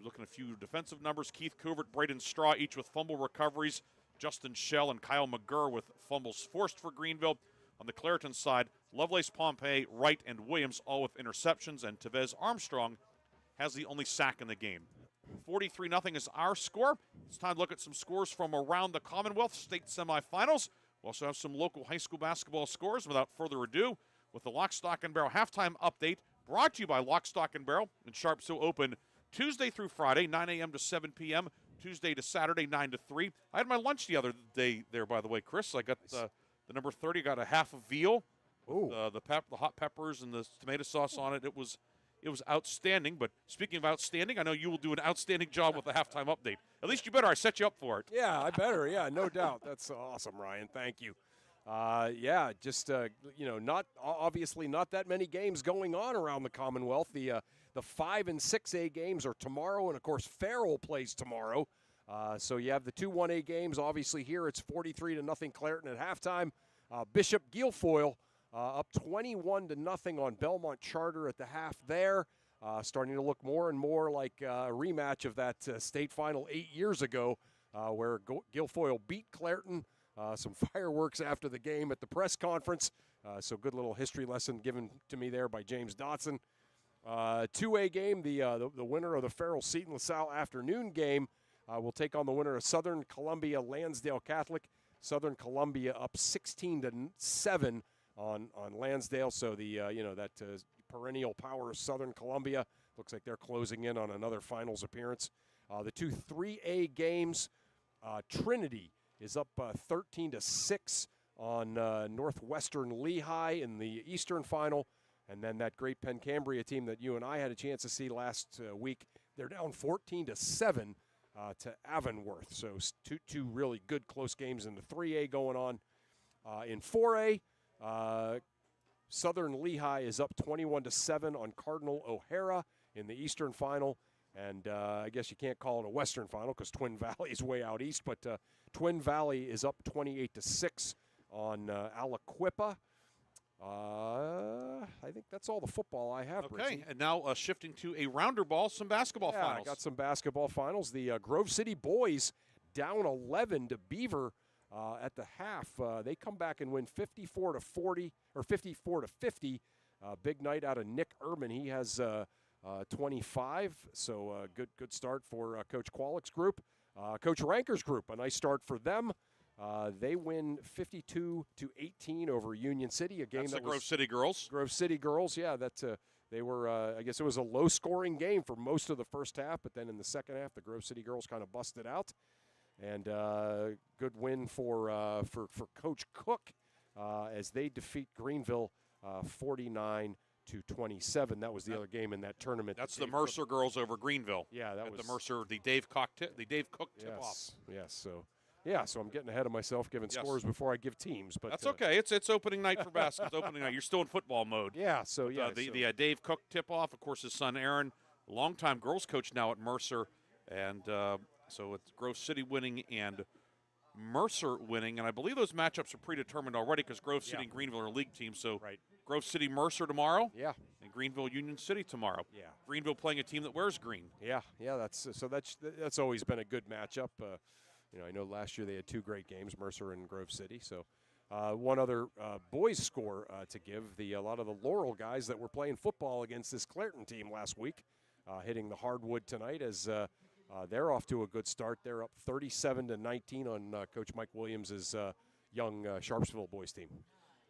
Looking at a few defensive numbers. Keith Covert, Braden Straw, each with fumble recoveries. Justin Schell and Kyle McGurr with fumbles forced for Greenville. On the Clairton side, Lovelace Pompey, Wright, and Williams all with interceptions, and Tevez Armstrong has the only sack in the game. 43-0 is our score. It's time to look at some scores from around the Commonwealth State semifinals. We also have some local high school basketball scores. Without further ado, with the Lock, Stock, and Barrel halftime update, brought to you by Lock, Stock, and Barrel and Sharp So Open Tuesday through Friday, 9 a.m. to 7 p.m., Tuesday to Saturday, 9 to 3. I had my lunch the other day there, by the way, Chris. I got the number 30, got a half of veal, the hot peppers and the tomato sauce on it. It was outstanding. But speaking of outstanding, I know you will do an outstanding job with the halftime update. At least you better. I set you up for it. Yeah, I better. Yeah, no doubt. That's awesome, Ryan. Thank you. Not obviously not that many games going on around the Commonwealth. The 5 and 6A games are tomorrow, and of course Farrell plays tomorrow. So you have the 2 1A games. Obviously here it's 43-0 Clairton at halftime. Bishop Guilfoyle up 21-0 on Belmont Charter at the half there. Starting to look more and more like a rematch of that state final 8 years ago where Guilfoyle beat Clairton. Some fireworks after the game at the press conference. So good little history lesson given to me there by James Dotson. 2A game, the winner of the Farrell-Seton LaSalle afternoon game will take on the winner of Southern Columbia Lansdale Catholic. Southern Columbia up 16-7 on Lansdale. So that perennial power of Southern Columbia looks like they're closing in on another finals appearance. The 2 3A games, Trinity is up 13-6 on Northwestern Lehigh in the Eastern Final. And then that great Penn Cambria team that you and I had a chance to see last week, they're down 14-7 to Avonworth. So two really good close games in the 3A going on. In 4A, Southern Lehigh is up 21-7 on Cardinal O'Hara in the Eastern Final. And I guess you can't call it a Western Final because Twin Valley is way out east. But Twin Valley is up 28-6 on Aliquippa. I think that's all the football I have. Okay, Bridgie. And now shifting to a rounder ball, some basketball finals. I got some basketball finals. The Grove City boys down 11 to Beaver at the half. They come back and win 54-40 or 54-50. Big night out of Nick Urban. He has 25. So good start for Coach Qualick's group. Coach Ranker's group, a nice start for them. They win 52-18 over Union City, a game That's that the Grove City girls. Grove City girls, yeah. They were. I guess it was a low-scoring game for most of the first half, but then in the second half, the Grove City girls kind of busted out, and good win for Coach Cook as they defeat Greenville 49-27. That was the other game in that tournament. That's the Mercer girls over Greenville. Yeah, that was the Mercer, the Dave Cook tip-off. Yes. So I'm getting ahead of myself giving scores before I give teams. But that's okay. It's opening night for basketball. It's opening night. You're still in football mode. Yeah. So the Dave Cook tip-off. Of course, his son Aaron, longtime girls coach now at Mercer, and so it's Grove City winning and Mercer winning, and I believe those matchups are predetermined already because Grove City and Greenville are league teams. So Grove City Mercer tomorrow. Yeah. And Greenville Union City tomorrow. Yeah. Greenville playing a team that wears green. Yeah. That's always been a good matchup. I know last year they had 2 great games, Mercer and Grove City. So one other boys score to give. A lot of the Laurel guys that were playing football against this Clairton team last week, hitting the hardwood tonight as they're off to a good start. They're up 37-19 on Coach Mike Williams' young Sharpsville boys team.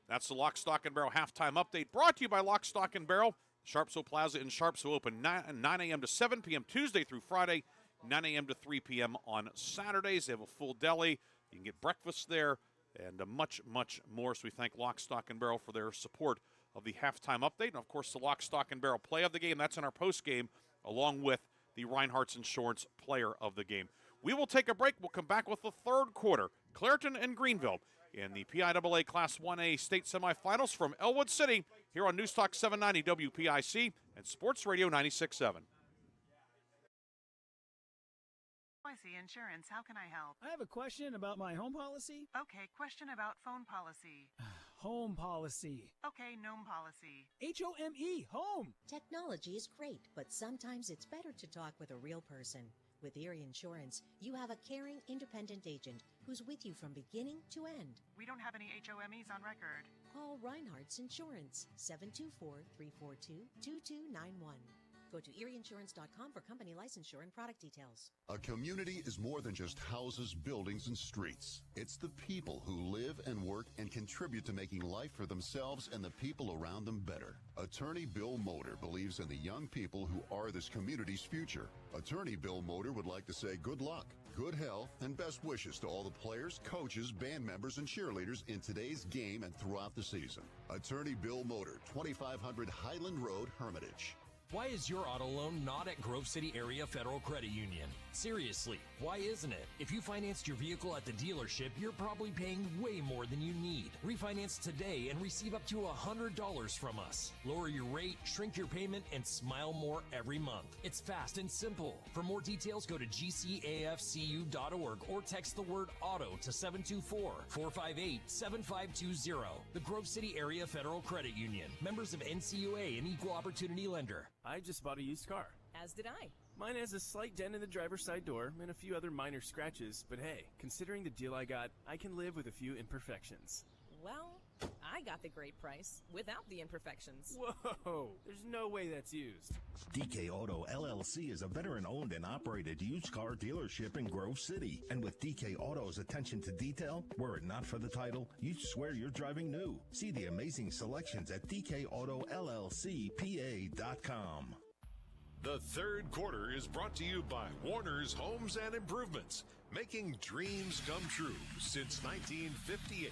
That's the Lock, Stock, and Barrel halftime update brought to you by Lock, Stock, and Barrel. Sharpsville Plaza in Sharpsville open 9 a.m. to 7 p.m. Tuesday through Friday, 9 a.m. to 3 p.m. on Saturdays. They have a full deli. You can get breakfast there and much, much more. So we thank Lock, Stock, and Barrel for their support of the halftime update. And, of course, the Lock, Stock, and Barrel play of the game. That's in our postgame, along with the Reinhardt's Insurance player of the game. We will take a break. We'll come back with the third quarter. Clairton and Greenville in the PIAA Class 1A state semifinals from Ellwood City here on News Talk 790 WPIC and Sports Radio 96.7. PIAA Insurance, how can I help? I have a question about my home policy. Okay, question about phone policy. Home policy. Okay, gnome policy. H-O-M-E, home. Technology is great, but sometimes it's better to talk with a real person. With Erie Insurance, you have a caring, independent agent who's with you from beginning to end. We don't have any HOMEs on record. Call Reinhardt's Insurance, 724-342-2291. Go to erieinsurance.com for company licensure and product details. A community is more than just houses, buildings, and streets. It's the people who live and work and contribute to making life for themselves and the people around them better. Attorney Bill Motor believes in the young people who are this community's future. Attorney Bill Motor would like to say good luck, good health, and best wishes to all the players, coaches, band members, and cheerleaders in today's game and throughout the season. Attorney Bill Motor, 2500 Highland Road, Hermitage. Why is your auto loan not at Grove City Area Federal Credit Union? Seriously, why isn't it? If you financed your vehicle at the dealership, you're probably paying way more than you need. Refinance today and receive up to $100 from us. Lower your rate, shrink your payment, and smile more every month. It's fast and simple. For more details, go to gcafcu.org or text the word auto to 724-458-7520. The Grove City Area Federal Credit Union. Members of NCUA and Equal Opportunity Lender. I just bought a used car. As did I. Mine has a slight dent in the driver's side door and a few other minor scratches, but hey, considering the deal I got, I can live with a few imperfections. Well, I got the great price without the imperfections. Whoa, there's no way that's used. DK Auto LLC is a veteran-owned and operated used car dealership in Grove City. And with DK Auto's attention to detail, were it not for the title, you'd swear you're driving new. See the amazing selections at DKAutoLLCPA.com. The third quarter is brought to you by Warner's Homes and Improvements, making dreams come true since 1958.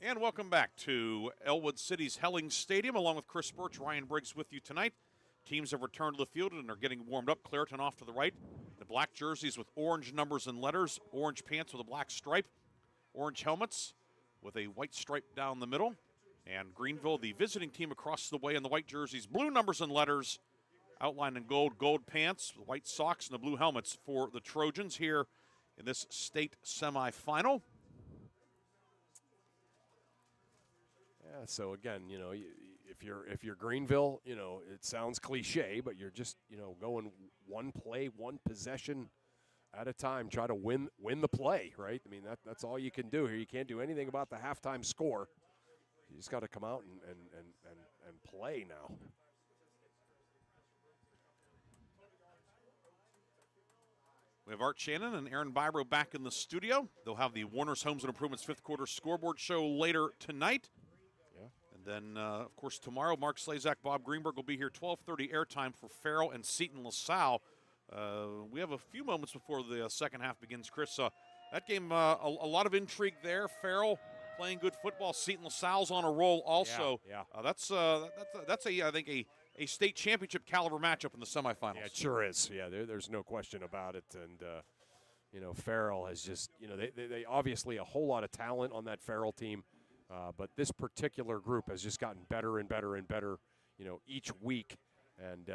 And welcome back to Ellwood City's Helling Stadium, along with Chris Burtch, Ryan Briggs with you tonight. Teams have returned to the field and are getting warmed up. Clairton off to the right. The black jerseys with orange numbers and letters, orange pants with a black stripe, orange helmets with a white stripe down the middle. And Greenville, the visiting team across the way in the white jerseys, blue numbers and letters, outlined in gold, gold pants, white socks, and the blue helmets for the Trojans here in this state semifinal. Yeah, so again, you know, if you're Greenville, you know, it sounds cliche, but you're just, you know, going one play, one possession at a time, try to win the play, right? I mean, that's all you can do here. You can't do anything about the halftime score. You just got to come out and play now. We have Art Shannon and Aaron Bybro back in the studio. They'll have the Warner's Homes and Improvements fifth quarter scoreboard show later tonight. Yeah. And then, of course, tomorrow, Mark Slazak, Bob Greenberg will be here, 12:30 airtime for Farrell and Seton LaSalle. We have a few moments before the second half begins, Chris. That game, a lot of intrigue there. Farrell playing good football. Seton LaSalle's on a roll also. Yeah. That's I think a state championship caliber matchup in the semifinals. Yeah, it sure is. Yeah, there's no question about it. And, you know, Farrell has just, you know, they obviously a whole lot of talent on that Farrell team. But this particular group has just gotten better and better and better, you know, each week. And,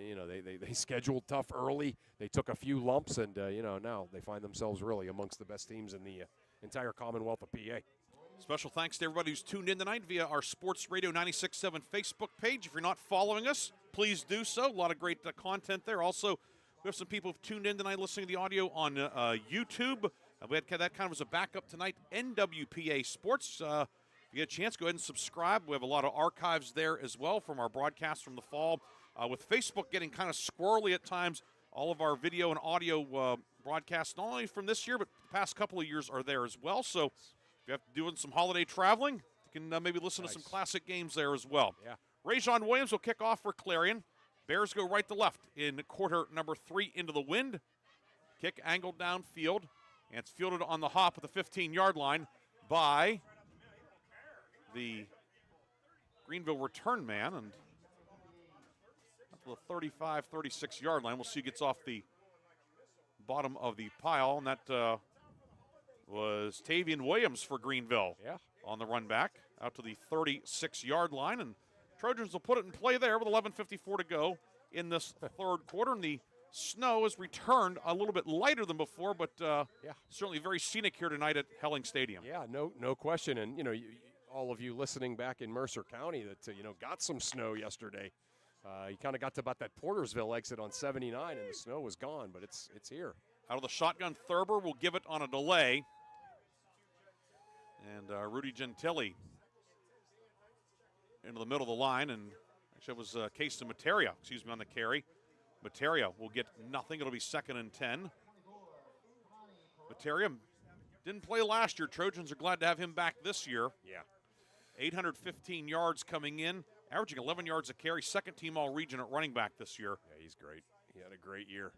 you know, they scheduled tough early. They took a few lumps. And, you know, now they find themselves really amongst the best teams in the entire Commonwealth of PA. Special thanks to everybody who's tuned in tonight via our Sports Radio 96.7 Facebook page. If you're not following us, please do so. A lot of great content there. Also, we have some people who've tuned in tonight listening to the audio on YouTube. We had that kind of as a backup tonight. NWPA Sports. If you get a chance, go ahead and subscribe. We have a lot of archives there as well from our broadcasts from the fall. With Facebook getting kind of squirrely at times, all of our video and audio broadcasts, not only from this year, but the past couple of years are there as well. So if you have to do some holiday traveling, you can maybe listen to some classic games there as well. Yeah. Rajon Williams will kick off for Clarion. Bears go right to left in quarter number 3 into the wind. Kick angled downfield, and it's fielded on the hop at the 15-yard line by the Greenville return man, and up to the 35, 36-yard line. We'll see who gets off the bottom of the pile, and that was Tavian Williams for Greenville. Yeah. On the run back out to the 36-yard line, and Trojans will put it in play there with 11:54 to go in this third quarter, and the snow has returned a little bit lighter than before, but certainly very scenic here tonight at Helling Stadium. Yeah, no question. And, all of you listening back in Mercer County that, got some snow yesterday. You kind of got to about that Portersville exit on 79, and the snow was gone, but it's here. Out of the shotgun, Thurber will give it on a delay. And Rudy Gentili into the middle of the line, and actually it was Case to Materia, on the carry. Materia will get nothing. It'll be 2nd and 10. Materia didn't play last year. Trojans are glad to have him back this year. Yeah. 815 yards coming in, averaging 11 yards a carry, second team all-region at running back this year. Yeah, he's great. He had a great year.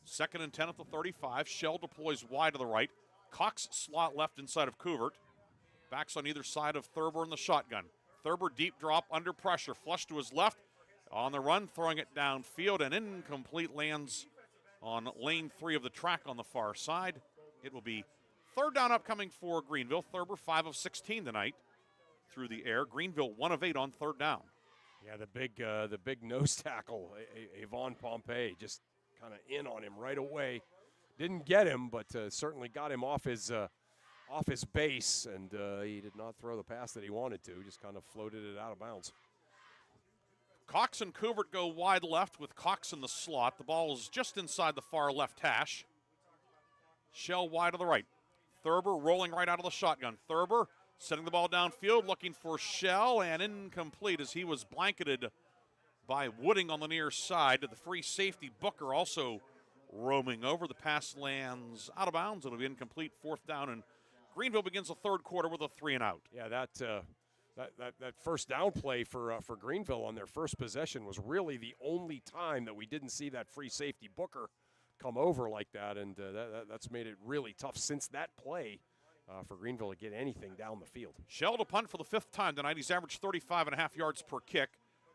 2nd and 10 at the 35. Shell deploys wide to the right. Cox slot left inside of Couvert. Backs on either side of Thurber in the shotgun. Thurber deep drop under pressure. Flush to his left. On the run, throwing it downfield, and incomplete, lands on lane 3 of the track on the far side. It will be third down upcoming for Greenville. Thurber 5 of 16 tonight through the air. Greenville 1 of 8 on third down. Yeah, the big nose tackle, Avon Pompey, just kind of in on him right away. Didn't get him, but certainly got him off his base, and he did not throw the pass that he wanted to. Just kind of floated it out of bounds. Cox and Couvert go wide left with Cox in the slot. The ball is just inside the far left hash. Shell wide to the right. Thurber rolling right out of the shotgun. Thurber setting the ball downfield, looking for Shell, and incomplete as he was blanketed by Wooding on the near side. The free safety Booker also roaming over. The pass lands out of bounds. It'll be incomplete. 4th down, and Greenville begins the third quarter with a 3 and out. Yeah, that first down play for Greenville on their first possession was really the only time that we didn't see that free safety Booker come over like that, and that's made it really tough since that play for Greenville to get anything down the field. Shell to punt for the 5th time tonight. He's averaged 35.5 yards per kick.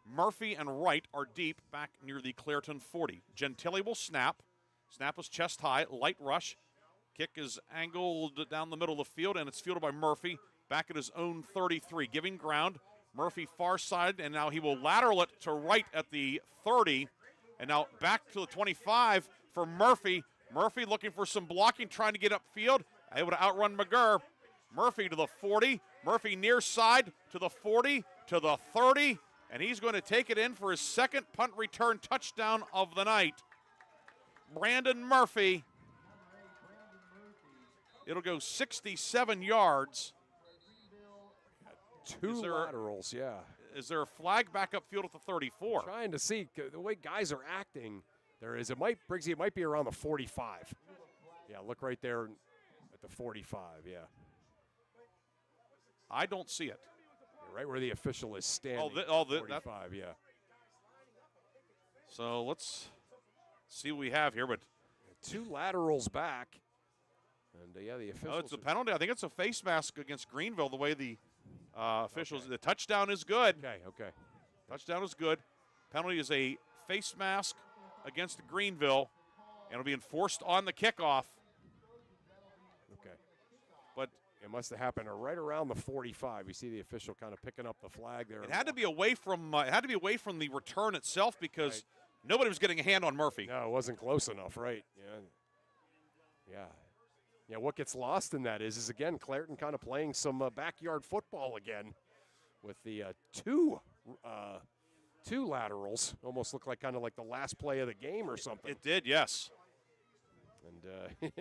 Murphy and Wright are deep back near the Clairton 40. Gentili will snap. Snap is chest high, light rush. Kick is angled down the middle of the field, and it's fielded by Murphy back at his own 33, giving ground. Murphy far side, and now he will lateral it to Wright at the 30, and now back to the 25 for Murphy. Murphy looking for some blocking, trying to get upfield, able to outrun McGurr. Murphy to the 40, Murphy near side to the 40, to the 30, and he's going to take it in for his second punt return touchdown of the night. Brandon Murphy. It'll go 67 yards. Two laterals, yeah. Is there a flag back upfield at the 34? Trying to see the way guys are acting. There is. Briggsy, it might be around the 45. Yeah, look right there at the 45, yeah. I don't see it. Right where the official is standing. 45, yeah. So let's see what we have here. But 2 laterals back. And, yeah, the officials. Oh, it's a penalty. I think it's a face mask against Greenville, the way the officials. Okay. The touchdown is good. Okay. Touchdown is good. Penalty is a face mask against Greenville, and it'll be enforced on the kickoff. Okay. But it must have happened right around the 45. You see the official kind of picking up the flag there. It had to be away from. The return itself because nobody was getting a hand on Murphy. No, it wasn't close enough, right? Yeah. Yeah, what gets lost in that is again, Clairton kind of playing some backyard football again with the two laterals. Almost looked like kind of like the last play of the game or something. It did, yes. And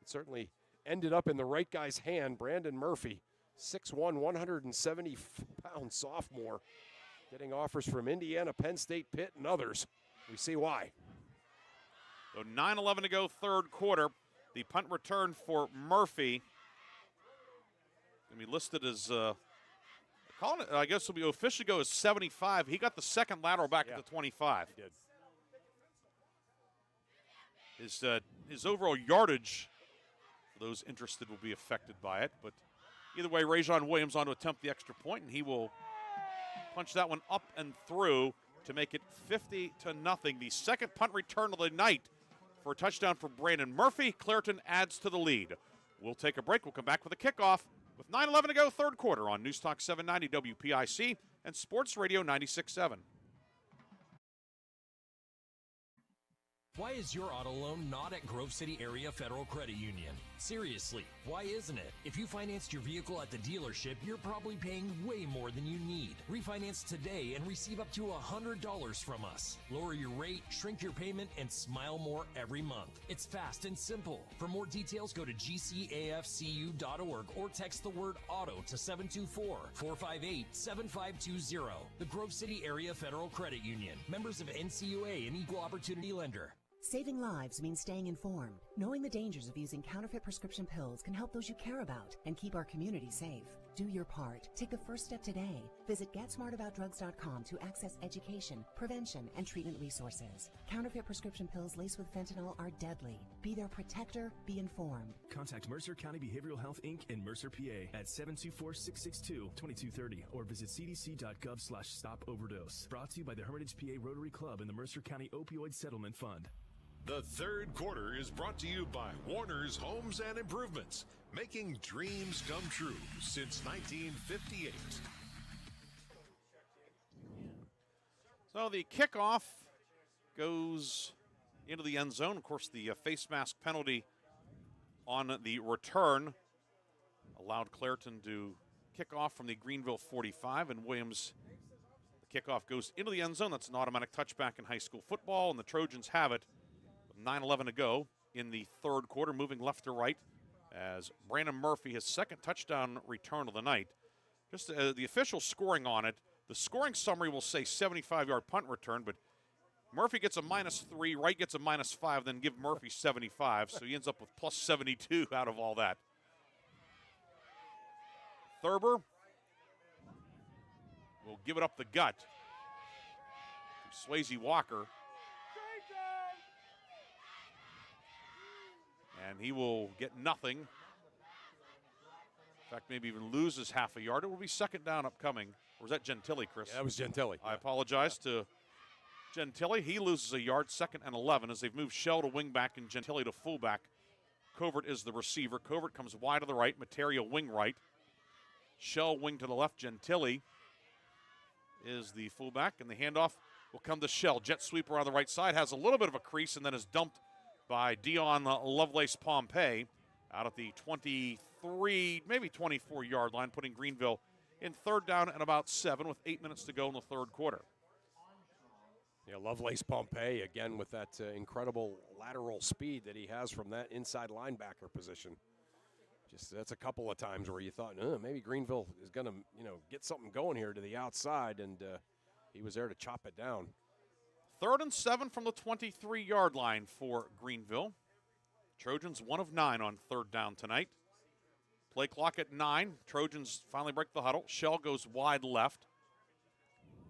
it's certainly ended up in the right guy's hand. Brandon Murphy, 6'1", 170-pound sophomore, getting offers from Indiana, Penn State, Pitt, and others. We see why. So 9:11 to go, third quarter. The punt return for Murphy. Going to be listed as, I guess will be officially go as 75. He got the second lateral back at the 25. He did. His overall yardage, for those interested, will be affected by it. But either way, Rajon Williams on to attempt the extra point, and he will punch that one up and through to make it 50-0. The second punt return of the night for a touchdown for Brandon Murphy. Clairton adds to the lead. We'll take a break. We'll come back with a kickoff with 9:11 to go, third quarter on News Talk 790 WPIC and Sports Radio 96.7. Why is your auto loan not at Grove City Area Federal Credit Union? Seriously, why isn't it? If you financed your vehicle at the dealership, you're probably paying way more than you need. Refinance today and receive up to $100 from us. Lower your rate, shrink your payment, and smile more every month. It's fast and simple. For more details, go to gcafcu.org or text the word auto to 724-458-7520. The Grove City Area Federal Credit Union. Members of NCUA and Equal Opportunity Lender. Saving lives means staying informed. Knowing the dangers of using counterfeit prescription pills can help those you care about and keep our community safe. Do your part. Take the first step today. Visit GetSmartAboutDrugs.com to access education, prevention, and treatment resources. Counterfeit prescription pills laced with fentanyl are deadly. Be their protector. Be informed. Contact Mercer County Behavioral Health, Inc. in Mercer, PA at 724-662-2230 or visit cdc.gov/stop-overdose. Brought to you by the Hermitage PA Rotary Club and the Mercer County Opioid Settlement Fund. The third quarter is brought to you by Warner's Homes and Improvements, making dreams come true since 1958. So the kickoff goes into the end zone. Of course, the face mask penalty on the return allowed Clairton to kick off from the Greenville 45, and Williams, the kickoff goes into the end zone. That's an automatic touchback in high school football, and the Trojans have it. 9:11 to go in the third quarter, moving left to right as Brandon Murphy, his second touchdown return of the night. Just the official scoring on it, the scoring summary will say 75-yard punt return, but Murphy gets a -3, Wright gets a -5, then give Murphy 75, so he ends up with plus 72 out of all that. Thurber will give it up the gut to Swayze Walker. And he will get nothing. In fact, maybe even loses half a yard. It will be second down upcoming. Or was that Gentili, Chris? Yeah, that was Gentili. I apologize to Gentili. He loses a yard, 2nd and 11, as they've moved Shell to wingback and Gentili to fullback. Covert is the receiver. Covert comes wide to the right. Materia wing right. Shell wing to the left. Gentili is the fullback, and the handoff will come to Shell. Jet sweeper on the right side, has a little bit of a crease and then is dumped by Dion Lovelace Pompey out at the 23, maybe 24-yard line, putting Greenville in third down and about 7 with 8 minutes to go in the third quarter. Yeah, Lovelace Pompey, again, with that incredible lateral speed that he has from that inside linebacker position. Just that's a couple of times where you thought, maybe Greenville is going to, get something going here to the outside, and he was there to chop it down. 3rd and 7 from the 23-yard line for Greenville. Trojans 1 of 9 on third down tonight. Play clock at 9. Trojans finally break the huddle. Shell goes wide left.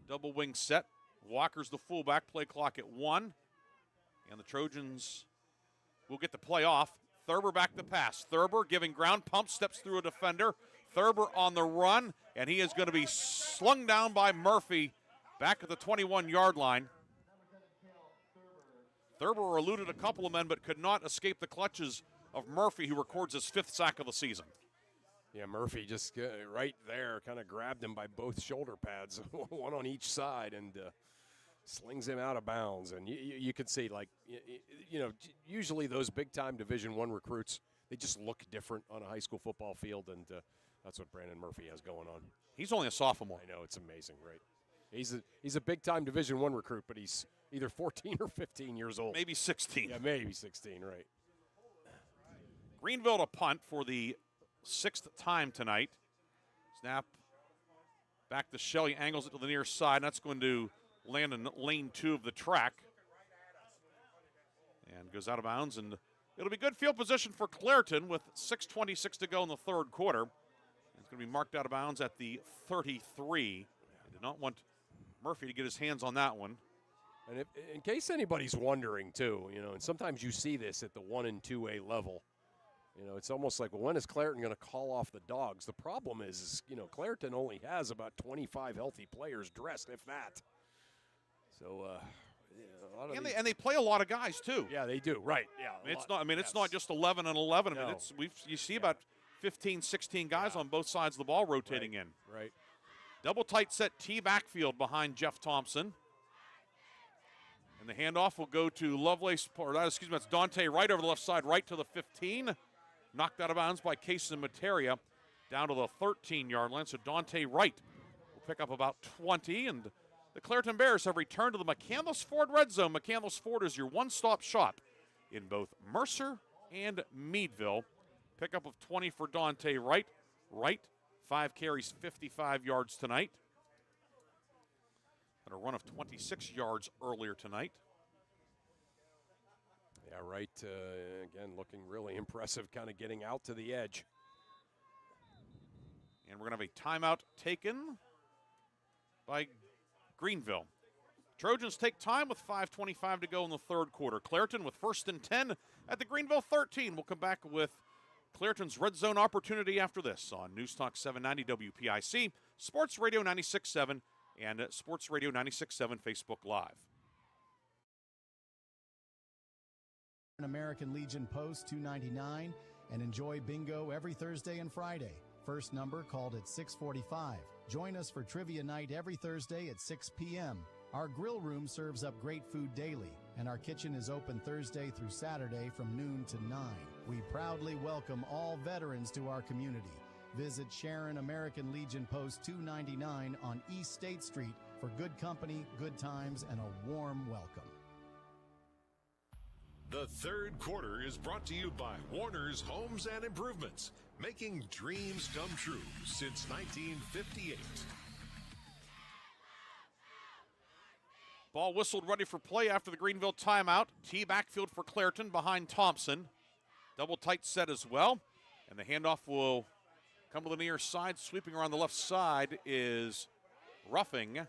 Double wing set. Walker's the fullback. Play clock at 1. And the Trojans will get the play off. Thurber back to pass. Thurber giving ground, pump, steps through a defender. Thurber on the run, and he is going to be slung down by Murphy back at the 21-yard line. Thurber eluded a couple of men but could not escape the clutches of Murphy, who records his 5th sack of the season. Yeah, Murphy just right there kind of grabbed him by both shoulder pads, one on each side, and slings him out of bounds. And you can see, usually those big-time Division I recruits, they just look different on a high school football field, and that's what Brandon Murphy has going on. He's only a sophomore. I know, it's amazing, right? He's a big-time Division I recruit, but he's either 14 or 15 years old. Maybe 16. Yeah, maybe 16, right. Greenville to punt for the 6th time tonight. Snap back to Shelley, angles it to the near side, and that's going to land in lane 2 of the track. And goes out of bounds, and it'll be good field position for Clairton with 6:26 to go in the 3rd quarter. It's going to be marked out of bounds at the 33. I did not want Murphy to get his hands on that one. And in case anybody's wondering, too, and sometimes you see this at the 1 and 2A level. It's almost like, well, when is Clairton going to call off the dogs? The problem is Clairton only has about 25 healthy players dressed, if that. So, and they play a lot of guys too. Yeah, they do. Right. Yeah. It's not just 11 and 11. No. You see about 15, 16 guys on both sides of the ball rotating in. Right. Double tight set T backfield behind Jeff Thompson. And the handoff will go to Lovelace, that's Dante Wright over the left side, right to the 15. Knocked out of bounds by Kason Materia down to the 13-yard line. So Dante Wright will pick up about 20. And the Clairton Bears have returned to the McCandless Ford red zone. McCandless Ford is your one-stop shop in both Mercer and Meadville. Pickup of 20 for Dante Wright. Wright, 5 carries, 55 yards tonight. And a run of 26 yards earlier tonight. Yeah, Wright, again, looking really impressive, kind of getting out to the edge. And we're going to have a timeout taken by Greenville. Trojans take time with 5:25 to go in the 3rd quarter. Clairton with 1st and 10 at the Greenville 13. We'll come back with Clairton's red zone opportunity after this on News Talk 790 WPIC, Sports Radio 96.7, and Sports Radio 96.7 Facebook Live. American Legion Post 299 and enjoy bingo every Thursday and Friday. First number called at 6:45. Join us for trivia night every Thursday at 6 p.m. Our grill room serves up great food daily, and our kitchen is open Thursday through Saturday from noon to 9. We proudly welcome all veterans to our community. Visit Sharon American Legion Post 299 on East State Street for good company, good times, and a warm welcome. The 3rd quarter is brought to you by Warner's Homes and Improvements, making dreams come true since 1958. Ball whistled, ready for play after the Greenville timeout. T backfield for Clairton behind Thompson. Double tight set as well. And the handoff will come to the near side. Sweeping around the left side is Ruffing.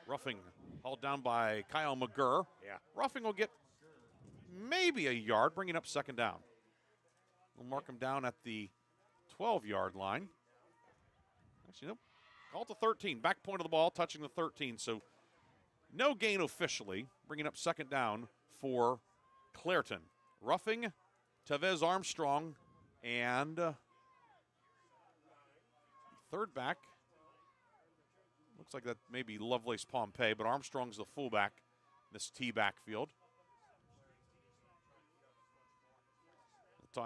Ruffing hauled down by Kyle McGurr. Yeah. Ruffing will get maybe a yard, bringing up 2nd down. We'll mark him down at the 12-yard line. Actually, nope. Call to 13. Back point of the ball, touching the 13. So no gain officially, bringing up 2nd down for Clairton. Ruffing, Tevez Armstrong, and 3rd back. Looks like that may be Lovelace Pompey, but Armstrong's the fullback in this T backfield.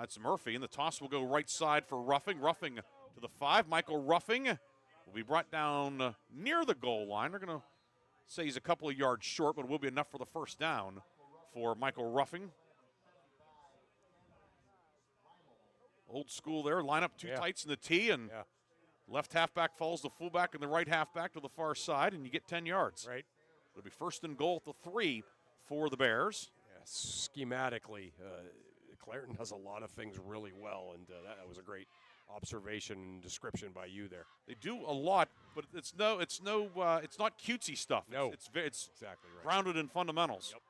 It's Murphy, and the toss will go right side for Ruffing. Ruffing to the 5. Michael Ruffing will be brought down near the goal line. They're going to say he's a couple of yards short, but it will be enough for the 1st down for Michael Ruffing. Old school there. Line up 2 tights in the T, and left halfback follows the fullback and the right halfback to the far side, and you get 10 yards. Right. It'll be 1st and goal at the 3 for the Bears. Yeah, schematically, Clairton does a lot of things really well, and that was a great observation and description by you there. They do a lot, but it's not cutesy stuff. No, it's exactly right. Grounded in fundamentals. Yep.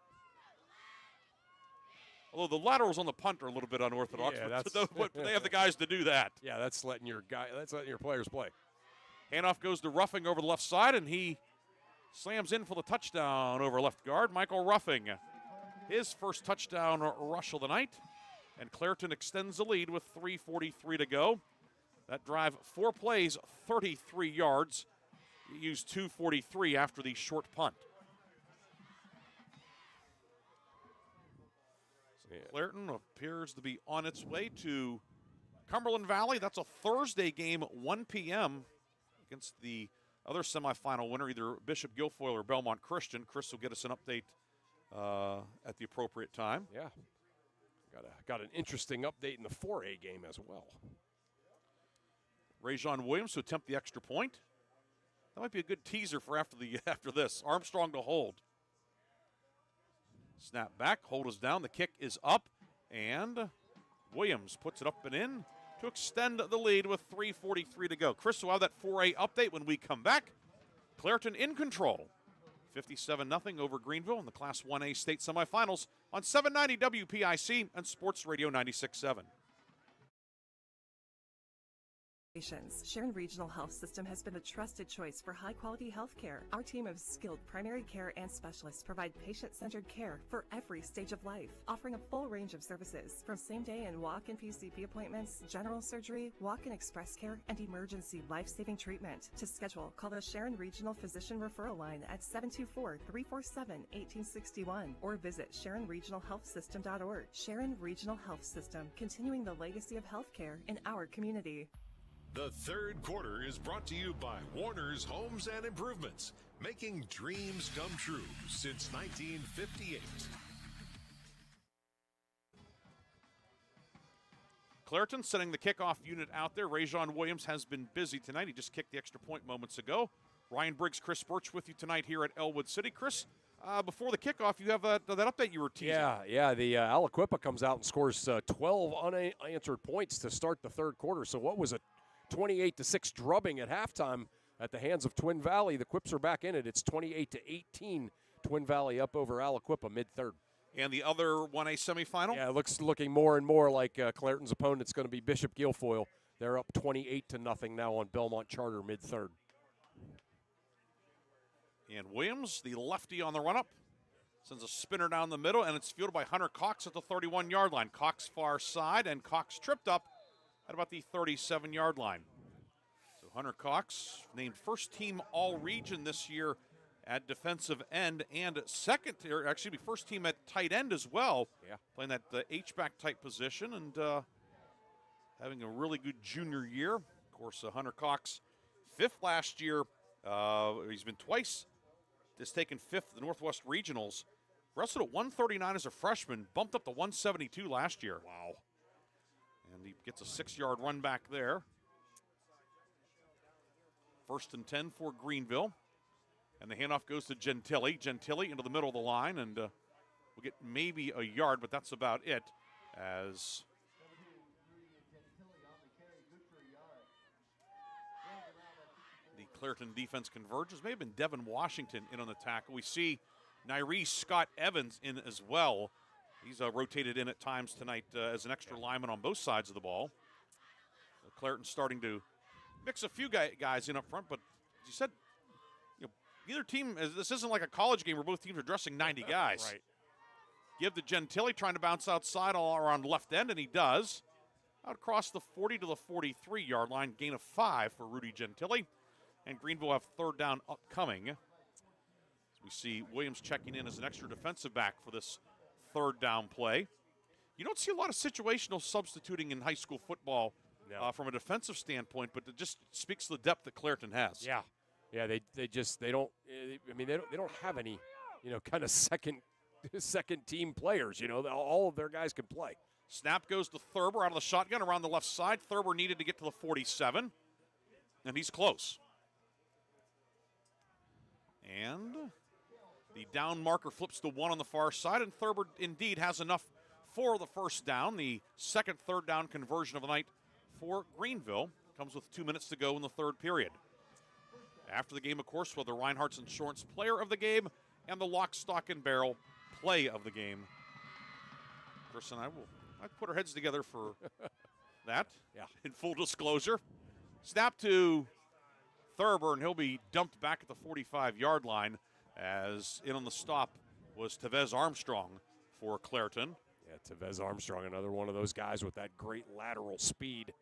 Although the laterals on the punt are a little bit unorthodox, but they have the guys to do that. Yeah, that's letting your players play. Handoff goes to Ruffing over the left side, and he slams in for the touchdown over left guard. Michael Ruffing, his 1st touchdown rush of the night, and Clairton extends the lead with 3:43 to go. That drive, 4 plays, 33 yards. He used 2:43 after the short punt. Clairton appears to be on its way to Cumberland Valley. That's a Thursday game, 1 p.m. against the other semifinal winner, either Bishop Guilfoyle or Belmont Christian. Chris will get us an update at the appropriate time. Yeah. Got an interesting update in the 4A game as well. Rajon Williams to attempt the extra point. That might be a good teaser for after this. Armstrong to hold. Snap back, hold is down, the kick is up, and Williams puts it up and in to extend the lead with 3:43 to go. Chris will have that 4A update when we come back. Clairton in control. 57-0 over Greenville in the Class 1A state semifinals on 790 WPIC and Sports Radio 96.7. Sharon Regional Health System has been a trusted choice for high-quality health care. Our team of skilled primary care and specialists provide patient-centered care for every stage of life, offering a full range of services from same-day and walk-in PCP appointments, general surgery, walk-in express care, and emergency life-saving treatment. To schedule, call the Sharon Regional Physician Referral Line at 724-347-1861 or visit SharonRegionalHealthSystem.org. Sharon Regional Health System, continuing the legacy of healthcare in our community. The third quarter is brought to you by Warner's Homes and Improvements, making dreams come true since 1958. Clairton setting the kickoff unit out there. Rajon Williams has been busy tonight. He just kicked the extra point moments ago. Ryan Briggs, Chris Burtch with you tonight here at Ellwood City. Chris, before the kickoff, you have that update you were teasing. Yeah. The Aliquippa comes out and scores 12 unanswered points to start the third quarter. So what was a 28-6 drubbing at halftime at the hands of Twin Valley? The Quips are back in it. It's 28-18. Twin Valley up over Aliquippa mid-third. And the other 1A semifinal? Yeah, looking more and more like Clairton's opponent. It's going to be Bishop Guilfoyle. They're up 28-0 now on Belmont Charter mid-third. And Williams, the lefty on the run-up, sends a spinner down the middle, and it's fielded by Hunter Cox at the 31-yard line. Cox far side, and Cox tripped up at about the 37-yard line. So Hunter Cox named first team all-region this year at defensive end and first team at tight end as well. Yeah. Playing that H-back type position and having a really good junior year. Of course, Hunter Cox, fifth last year. He's been twice. Just taken fifth at the Northwest Regionals. Wrestled at 139 as a freshman, bumped up to 172 last year. Wow. And he gets a 6-yard run back there. 1st and 10 for Greenville. And the handoff goes to Gentile. Gentile into the middle of the line, and we'll get maybe a yard, but that's about it. As the Clairton defense converges. May have been Devin Washington in on the tackle. We see Nyree Scott Evans in as well. He's rotated in at times tonight as an extra lineman on both sides of the ball. Clairton starting to mix a few guys in up front, but as you said, neither team, this isn't like a college game where both teams are dressing 90 guys. Right. Give to Gentile, trying to bounce outside all around left end, and he does. Out across the 40 to the 43-yard line, gain of 5 for Rudy Gentile. And Greenville have third down upcoming. As we see Williams checking in as an extra defensive back for this third down play. You don't see a lot of situational substituting in high school football from a defensive standpoint, but it just speaks to the depth that Clairton has. Yeah, they don't have any, kind of second team players. All of their guys can play. Snap goes to Thurber out of the shotgun around the left side. Thurber needed to get to the 47, and he's close. And the down marker flips to 1 on the far side, and Thurber indeed has enough for the first down. The second third down conversion of the night for Greenville comes with 2 minutes to go in the third period. After the game, of course, we'll have the Reinhardt's Insurance Player of the Game and the Lock, Stock, and Barrel Play of the Game. Chris and I will put our heads together for that. Yeah. In full disclosure. Snap to Thurber, and he'll be dumped back at the 45-yard line, as in on the stop was Tevez Armstrong for Clairton. Yeah, Tevez Armstrong, another one of those guys with that great lateral speed.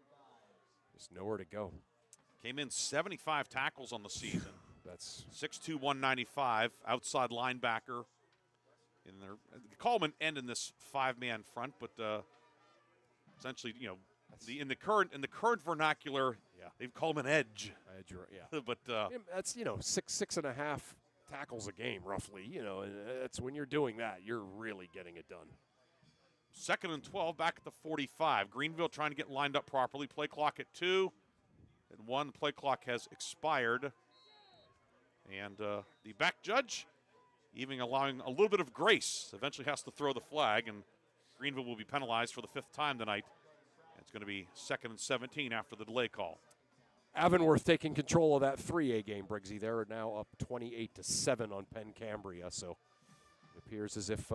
Just nowhere to go. Came in 75 tackles on the season. That's 6'2", 195, outside linebacker. In there, call him an end in this 5-man front, but essentially, in the current vernacular, they've called him an edge. Yeah. But that's 6.5 tackles a game, roughly. And that's when you're doing that, you're really getting it done. 2nd and 12 back at the 45. Greenville trying to get lined up properly. Play clock at 2 and 1. The play clock has expired. And the back judge even allowing a little bit of grace. Eventually has to throw the flag, and Greenville will be penalized for the 5th time tonight. It's going to be 2nd and 17 after the delay call. Avonworth taking control of that 3A game, Briggsy. They're now up 28-7 on Penn Cambria. So it appears as if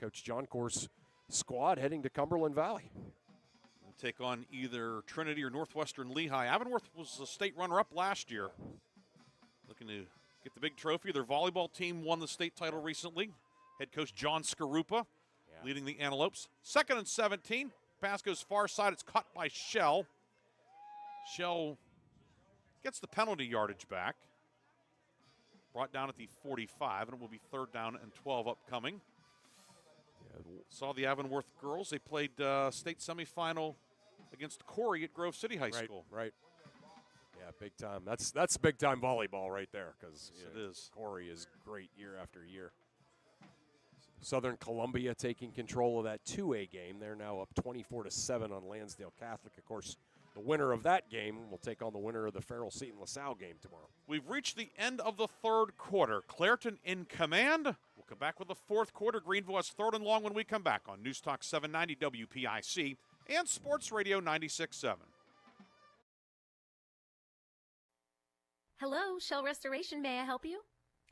Coach John Cor's squad heading to Cumberland Valley. They'll take on either Trinity or Northwestern Lehigh. Avonworth was a state runner-up last year. Looking to get the big trophy. Their volleyball team won the state title recently. Head coach John Skarupa leading the Antelopes. 2nd and 17. Pass goes far side. It's caught by Shell. Shell gets the penalty yardage back. Brought down at the 45, and it will be 3rd down and 12 upcoming. Saw the Avonworth girls. They played state semifinal against Corey at Grove City High School. Right. Yeah, big time. That's big time volleyball right there, because it is. Corey is great year after year. Southern Columbia taking control of that 2A game. They're now up 24-7 on Lansdale Catholic. Of course, the winner of that game will take on the winner of the Farrell Seton LaSalle game tomorrow. We've reached the end of the 3rd quarter. Clairton in command. We'll come back with the 4th quarter. Greenville has 3rd and long when we come back on News Talk 790 WPIC and Sports Radio 96.7. Hello, Shell Restoration. May I help you?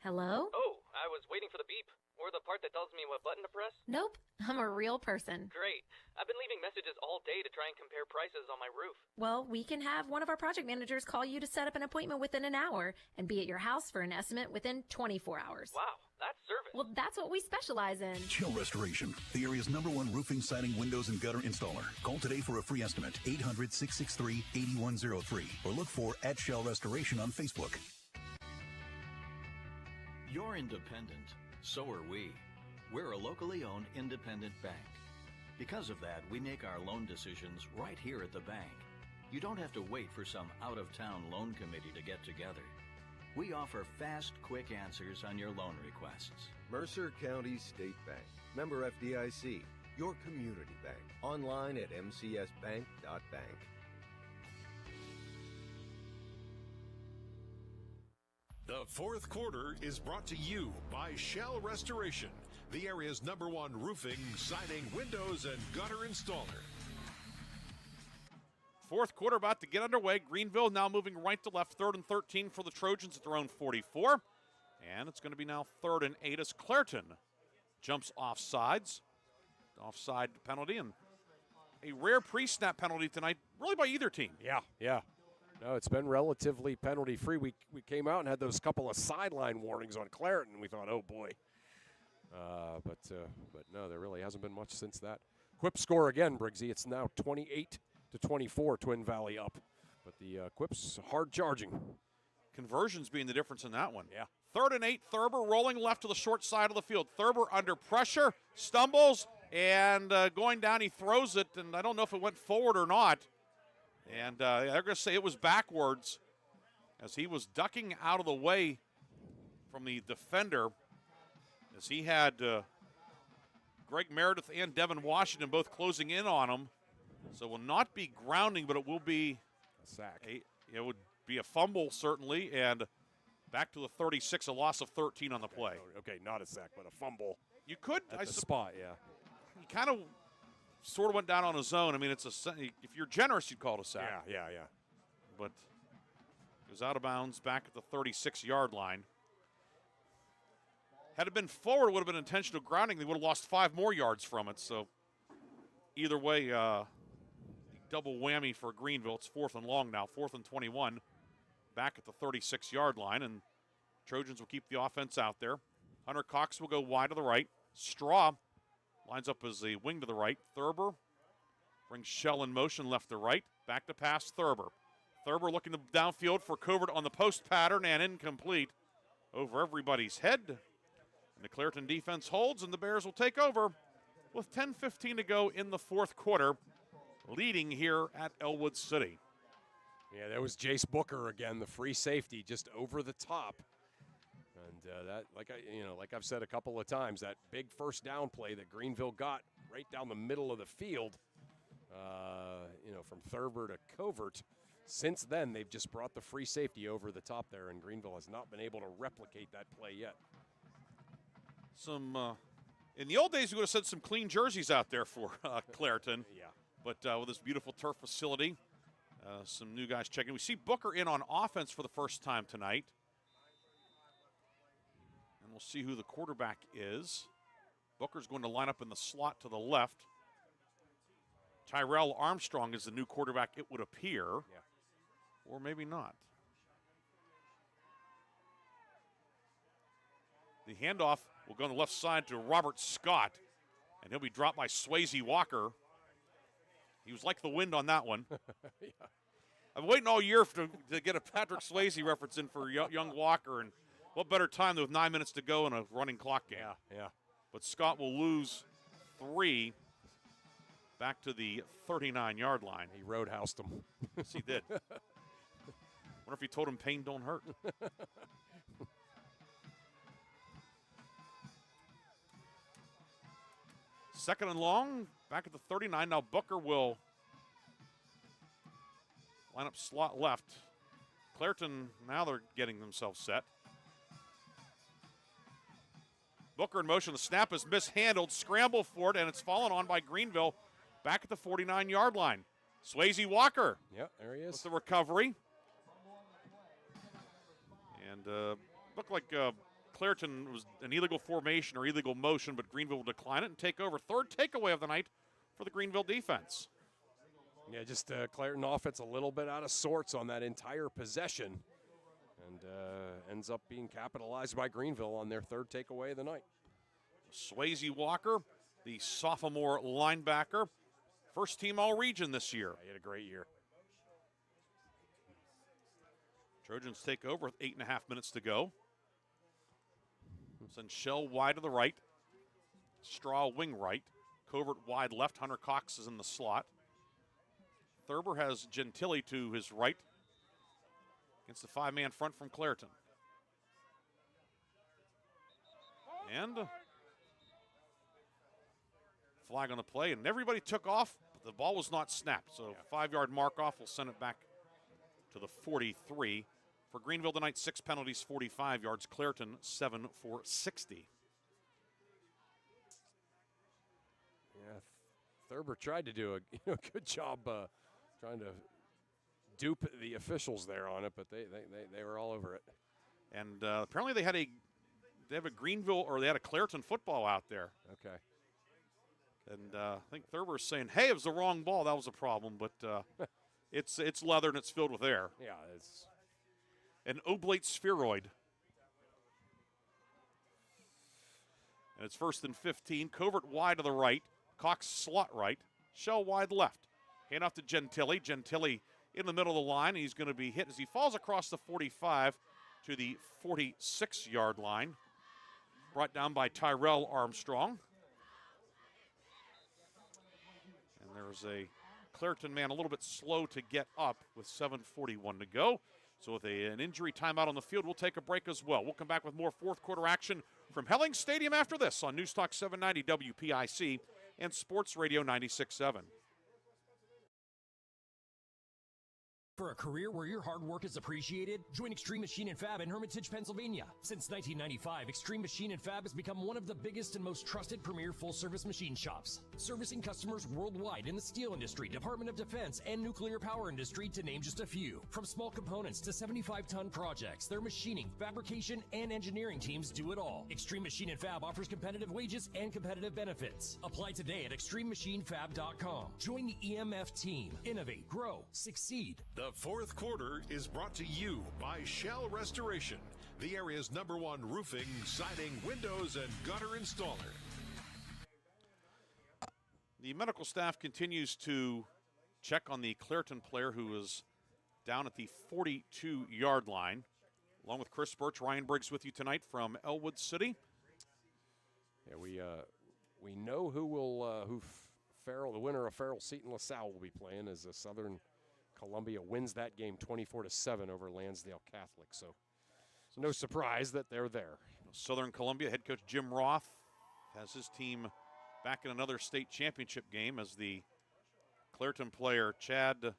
Hello? Oh, I was waiting for the beep. Or the part that tells me what button to press? Nope, I'm a real person. Great. I've been leaving messages all day to try and compare prices on my roof. Well, we can have one of our project managers call you to set up an appointment within an hour and be at your house for an estimate within 24 hours. Wow, that's service. Well, that's what we specialize in. Shell Restoration, the area's #1 roofing, siding, windows, and gutter installer. Call today for a free estimate, 800-663-8103, or look for @Shell Restoration on Facebook. You're independent. So are we. We're a locally owned independent bank. Because of that, we make our loan decisions right here at the bank. You don't have to wait for some out-of-town loan committee to get together. We offer fast, quick answers on your loan requests. Mercer County State Bank. Member FDIC. Your community bank. Online at mcsbank.bank. The 4th quarter is brought to you by Shell Restoration, the area's #1 roofing, siding, windows, and gutter installer. 4th quarter about to get underway. Greenville now moving right to left. 3rd and 13 for the Trojans at their own 44. And it's going to be now 3rd and 8 as Clairton jumps off sides. Offside penalty, and a rare pre-snap penalty tonight, really by either team. Yeah. No, it's been relatively penalty-free. We came out and had those couple of sideline warnings on Clairton. We thought, oh, boy. But no, there really hasn't been much since that. Quip score again, Briggsy. It's now 28-24, Twin Valley up. But the Quip's hard charging. Conversions being the difference in that one. Yeah. 3rd and 8, Thurber rolling left to the short side of the field. Thurber under pressure, stumbles, and going down, he throws it, and I don't know if it went forward or not. And they're going to say it was backwards as he was ducking out of the way from the defender, as he had Greg Meredith and Devin Washington both closing in on him. So it will not be grounding, but it will be a sack. It would be a fumble, certainly, and back to the 36, a loss of 13 on the play. Okay, not a sack, but a fumble. You could, at the spot, yeah. He kind of sort of went down on his own. I mean, if you're generous, you'd call it a sack. Yeah. But it was out of bounds back at the 36-yard line. Had it been forward, it would have been intentional grounding. They would have lost 5 more yards from it. So either way, double whammy for Greenville. It's 4th and long now, 4th and 21. Back at the 36-yard line, and Trojans will keep the offense out there. Hunter Cox will go wide to the right. Straw lines up as a wing to the right. Thurber brings Shell in motion left to right. Back to pass Thurber. Thurber looking to downfield for Covert on the post pattern and incomplete over everybody's head. And the Clairton defense holds, and the Bears will take over with 10:15 to go in the 4th quarter, leading here at Ellwood City. Yeah, that was Jace Booker again, the free safety, just over the top. And that, like I've said a couple of times, that big first down play that Greenville got right down the middle of the field, from Thurber to Covert. Since then, they've just brought the free safety over the top there, and Greenville has not been able to replicate that play yet. In the old days, we would have said some clean jerseys out there for Clairton. Yeah. But with this beautiful turf facility, some new guys checking. We see Booker in on offense for the first time tonight. And we'll see who the quarterback is. Booker's going to line up in the slot to the left. Tyrell Armstrong is the new quarterback, it would appear. Yeah. Or maybe not. The handoff will go on the left side to Robert Scott, and he'll be dropped by Swayze Walker. He was like the wind on that one. Yeah. I've been waiting all year to get a Patrick Swayze reference in for young Walker, and what better time than with 9 minutes to go in a running clock game. Yeah. But Scott will lose 3 back to the 39-yard line. He roadhoused him. Yes, he did. Wonder if he told him pain don't hurt. Second and long, back at the 39. Now Booker will line up slot left. Clairton, now they're getting themselves set. Booker in motion. The snap is mishandled. Scramble for it, and it's fallen on by Greenville back at the 49-yard line. Swayze Walker. Yep, there he is. With the recovery. And looked like Clairton was an illegal formation or illegal motion, but Greenville will decline it and take over. Third takeaway of the night for the Greenville defense. Yeah, just Clairton offense a little bit out of sorts on that entire possession, and ends up being capitalized by Greenville on their third takeaway of the night. Swayze Walker, the sophomore linebacker, first team all-region this year. He had a great year. Trojans take over with 8.5 minutes to go. Send Shell wide to the right. Straw wing right. Covert wide left. Hunter Cox is in the slot. Thurber has Gentili to his right against the 5-man front from Clairton. And flag on the play, and everybody took off, but the ball was not snapped. So 5-yard mark off will send it back to the 43. For Greenville tonight, 6 penalties, 45 yards. Clairton, 7 for 60. Yeah, Thurber tried to do a good job trying to dupe the officials there on it, but they were all over it. And apparently they have a Greenville, or they had a Clairton football out there. Okay. And I think Thurber's saying, hey, it was the wrong ball. That was a problem, but it's leather and it's filled with air. Yeah, it's an oblate spheroid. And it's 1st and 15. Covert wide to the right. Cox slot right. Shell wide left. Hand off to Gentili. Gentili in the middle of the line. He's going to be hit as he falls across the 45 to the 46-yard line. Brought down by Tyrell Armstrong. And there's a Clairton man a little bit slow to get up with 7:41 to go. So with an injury timeout on the field, we'll take a break as well. We'll come back with more fourth quarter action from Helling Stadium after this on News Talk 790 WPIC and Sports Radio 96.7. For a career where your hard work is appreciated, join Extreme Machine and Fab in Hermitage, Pennsylvania. Since 1995, Extreme Machine and Fab has become one of the biggest and most trusted premier full-service machine shops, servicing customers worldwide in the steel industry, Department of Defense, and nuclear power industry, to name just a few. From small components to 75-ton projects, their machining, fabrication, and engineering teams do it all. Extreme Machine and Fab offers competitive wages and competitive benefits. Apply today at extrememachinefab.com. Join the EMF team. Innovate, grow, succeed. The fourth quarter is brought to you by Shell Restoration, the area's #1 roofing, siding, windows, and gutter installer. The medical staff continues to check on the Clairton player who is down at the 42-yard line. Along with Chris Burtch, Ryan Briggs with you tonight from Ellwood City. Yeah, we know who Farrell, the winner of Farrell Seton LaSalle, will be playing as Southern Columbia wins that game 24-7 over Lansdale Catholic. So it's no surprise that they're there. Southern Columbia head coach Jim Roth has his team back in another state championship game as the Clairton player, Chad, who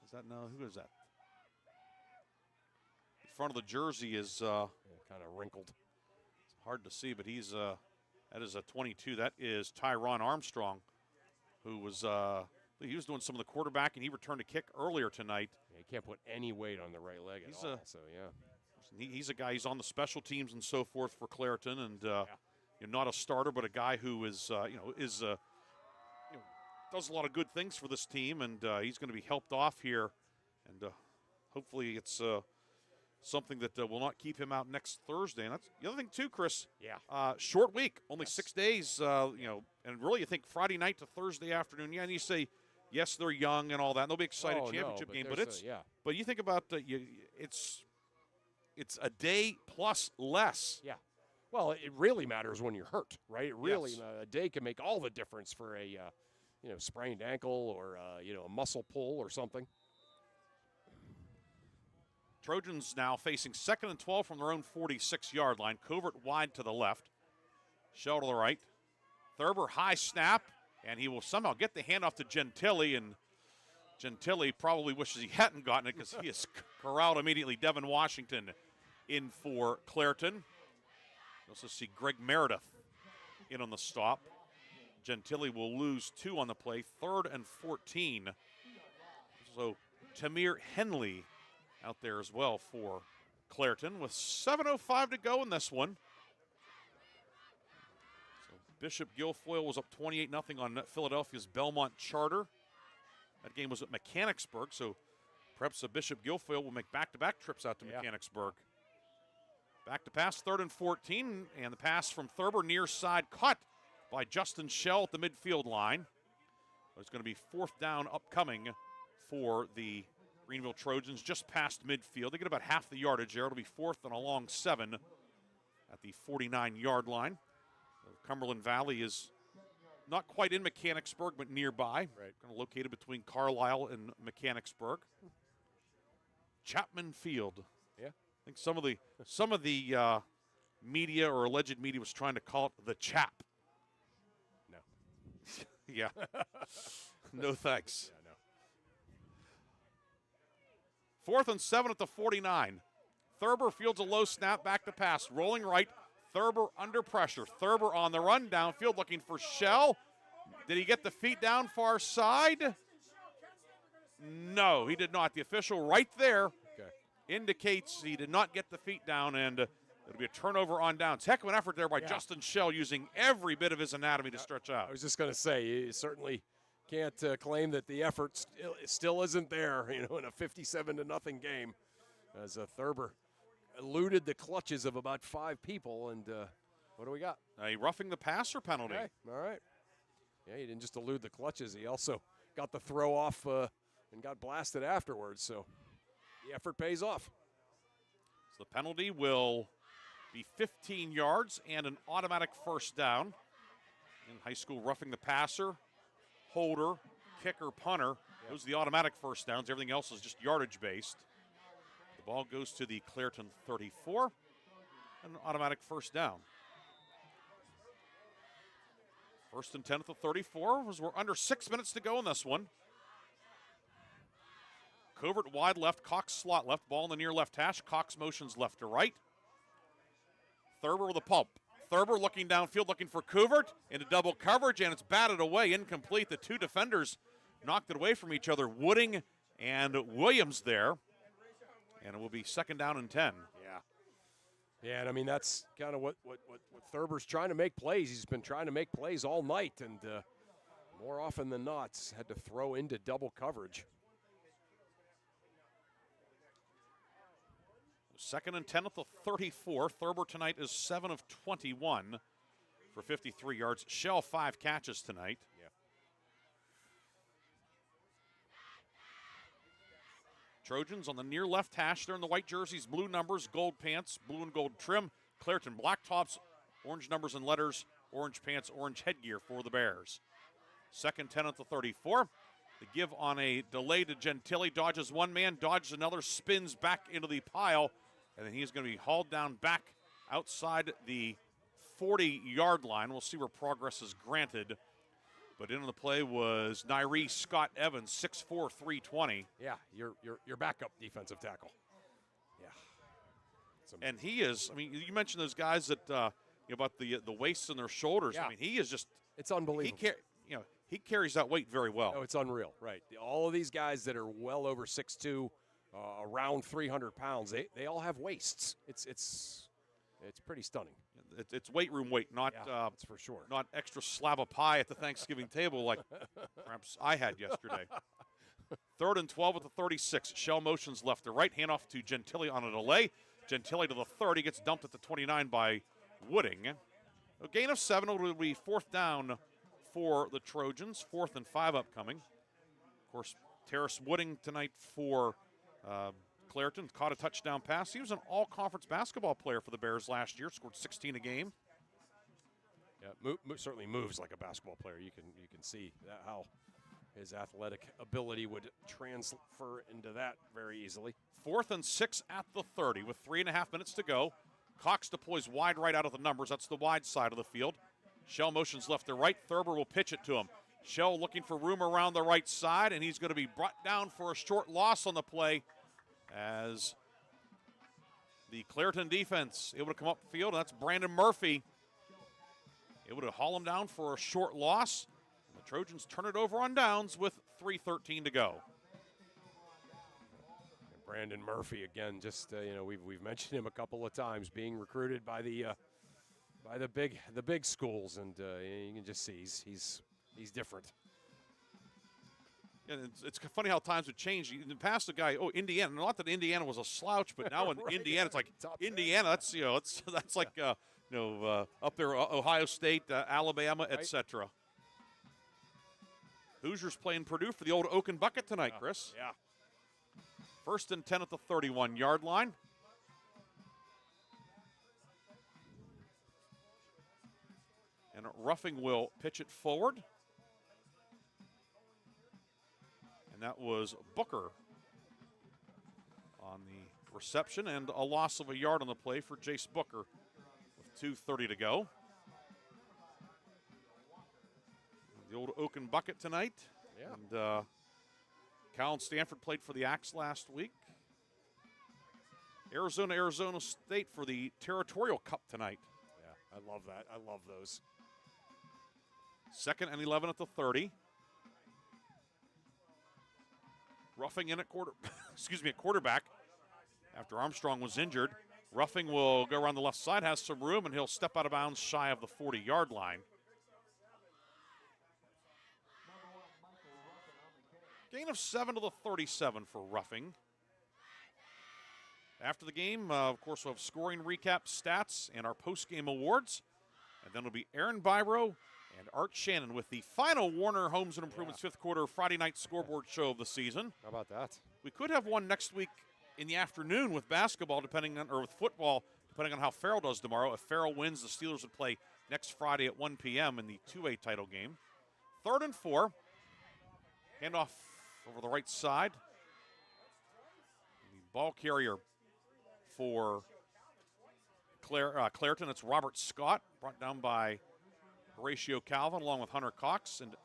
is that? The front of the jersey is kind of wrinkled. It's hard to see, but that is a 22. That is Tyron Armstrong, who was he was doing some of the quarterbacking. He returned a kick earlier tonight. Yeah, he can't put any weight on the right leg at all. So yeah, he's a guy. He's on the special teams and so forth for Clairton, and not a starter, but a guy who is does a lot of good things for this team, and he's going to be helped off here, and hopefully it's something that will not keep him out next Thursday. And that's the other thing too, Chris. Yeah. Short week, only 6 days. And really, you think Friday night to Thursday afternoon. Yeah, and you say, yes, they're young and all that. And they'll be excited championship game, but it's But you think about it's a day plus less. Yeah. Well, it really matters when you're hurt, right? It really a day can make all the difference for a sprained ankle or a muscle pull or something. Trojans now facing 2nd and 12 from their own 46-yard line. Covert wide to the left. Shell to the right. Thurber high snap, and he will somehow get the handoff to Gentili, and Gentili probably wishes he hadn't gotten it because he is corralled immediately. Devin Washington in for Clairton. You also see Greg Meredith in on the stop. Gentili will lose 2 on the play, 3rd and 14. So Tamir Henley out there as well for Clairton with 7:05 to go in this one. So Bishop Guilfoyle was up 28-0 on Philadelphia's Belmont Charter. That game was at Mechanicsburg, so perhaps Bishop Guilfoyle will make back-to-back trips out to Mechanicsburg. Back to pass, 3rd and 14, and the pass from Thurber near side caught by Justin Shell at the midfield line. It's going to be 4th down upcoming for the Greenville Trojans, just past midfield. They get about half the yardage there. It'll be 4th and a long 7 at the 49-yard line. So Cumberland Valley is not quite in Mechanicsburg, but nearby. Right. Kind of located between Carlisle and Mechanicsburg. Chapman Field. Yeah. I think some of the media or alleged media was trying to call it the Chap. No. Yeah. No thanks. Yeah, no. 4th and 7 at the 49. Thurber fields a low snap, back to pass. Rolling right. Thurber under pressure. Thurber on the run downfield looking for Shell. Did he get the feet down far side? No, he did not. The official right there indicates he did not get the feet down, and it'll be a turnover on downs. Heck of an effort there by Justin Shell, using every bit of his anatomy to stretch out. I was just going to say, you certainly can't claim that the effort still isn't there, in a 57-0 game, as Thurber eluded the clutches of about 5 people. And what do we got? A roughing the passer penalty. Okay. All right. Yeah, he didn't just elude the clutches. He also got the throw off and got blasted afterwards. So the effort pays off. So the penalty will be 15 yards and an automatic 1st down. In high school, roughing the passer, holder, kicker, punter. Those are the automatic 1st downs. Everything else is just yardage based. The ball goes to the Clairton 34. And an automatic 1st down. 1st and 10 at the 34. We're under 6 minutes to go in this one. Covert wide left, Cox slot left, ball in the near left hash. Cox motions left to right. Thurber with a pump. Thurber looking downfield, looking for Covert into double coverage, and it's batted away, incomplete. The 2 defenders knocked it away from each other, Wooding and Williams there. And it will be 2nd down and 10. Yeah, and I mean, that's kind of what Thurber's trying to make plays. He's been trying to make plays all night, and more often than not, had to throw into double coverage. 2nd and 10 at the 34. Thurber tonight is 7 of 21 for 53 yards. Shell 5 catches tonight. Yeah. Trojans on the near left hash. They're in the white jerseys, blue numbers, gold pants, blue and gold trim. Clairton black tops, orange numbers and letters, orange pants, orange headgear for the Bears. 2nd 10 at the 34. The give on a delay to Gentili. Dodges one man, dodges another, spins back into the pile. And then he's going to be hauled down back outside the 40-yard line. We'll see where progress is granted. But in on the play was Nyree Scott Evans, 6'4", 320. Yeah, your backup defensive tackle. Yeah. And he is, I mean, you mentioned those guys that, about the waists and their shoulders. Yeah. I mean, he is just. It's unbelievable. He carries that weight very well. Oh, it's unreal, right. All of these guys that are well over 6'2", around 300 pounds, they all have waists. It's pretty stunning. It's weight room weight, not that's for sure. Not extra slab of pie at the Thanksgiving table like perhaps I had yesterday. 3rd and 12 at the 36. Shell motions left to right. Handoff to Gentile on a delay. Gentile to the 30. Gets dumped at the 29 by Wooding. A gain of 7. It'll be 4th down for the Trojans. 4th and 5 upcoming. Of course, Terrace Wooding tonight for Clairton. Caught a touchdown pass. He was an all-conference basketball player for the Bears last year. Scored 16 a game. Yeah, certainly moves like a basketball player. You can see how his athletic ability would transfer into that very easily. 4th and 6 at the 30 with 3.5 minutes to go. Cox deploys wide right out of the numbers. That's the wide side of the field. Shell motions left to right. Thurber will pitch it to him. Shell looking for room around the right side, and he's going to be brought down for a short loss on the play as the Clairton defense able to come up the field. And that's Brandon Murphy able to haul him down for a short loss. The Trojans turn it over on downs with 3:13 to go. And Brandon Murphy again, just we've mentioned him a couple of times, being recruited by the big schools, and you can just see he's different. And it's funny how times have changed. In the past, the guy, Indiana. Not that Indiana was a slouch, but now in Right. Indiana, it's like Indiana. That's like up there, Ohio State, Alabama, Right. etc. Hoosiers playing Purdue for the old Oaken Bucket tonight, Chris. Yeah. 1st and 10 at the 31-yard line. And Ruffing will pitch it forward. And that was Booker on the reception, and a loss of a yard on the play for Jace Booker with 2:30 to go. The old Oaken Bucket tonight. Yeah. And Cal Stanford played for the Axe last week. Arizona State for the Territorial Cup tonight. Yeah, I love that. I love those. 2nd and 11 at the 30. Ruffing in at quarterback after Armstrong was injured. Ruffing will go around the left side, has some room, and he'll step out of bounds shy of the 40-yard line. Gain of 7 to the 37 for Ruffing. After the game, of course, we'll have scoring recap, stats, and our post-game awards. And then it'll be Aaron Biro and Art Shannon with the final Warner Homes and Improvements 5th quarter Friday night scoreboard show of the season. How about that? We could have one next week in the afternoon with basketball, or with football, depending on how Farrell does tomorrow. If Farrell wins, the Steelers would play next Friday at 1 p.m. in the 2A title game. 3rd and 4. Handoff over the right side. The ball carrier for Clairton, it's Robert Scott, brought down by Horatio Calvin along with Hunter Cox, and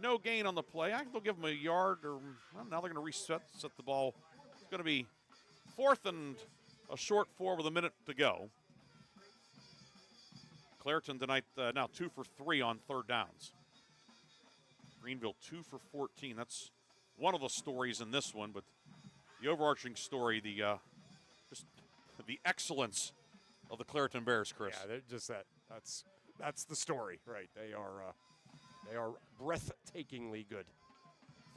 no gain on the play. I think they'll give them a yard, or now they're going to set the ball. It's going to be 4th and a short 4 with a minute to go. Clairton tonight now 2 for 3 on 3rd downs. Greenville 2 for 14. That's one of the stories in this one, but the overarching story, just the excellence of the Clairton Bears, Chris. Yeah, they're just that's the story, right? They are breathtakingly good.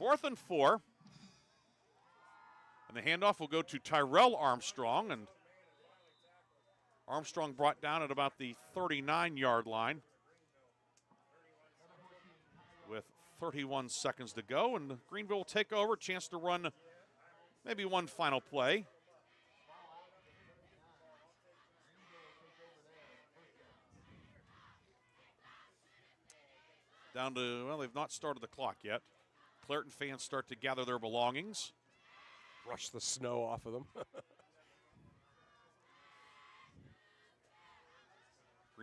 4th and 4. And the handoff will go to Tyrell Armstrong, and Armstrong brought down at about the 39-yard line with 31 seconds to go, and Greenville will take over, chance to run maybe one final play. Down to, well, they've not started the clock yet. Clairton fans start to gather their belongings. Brush the snow off of them.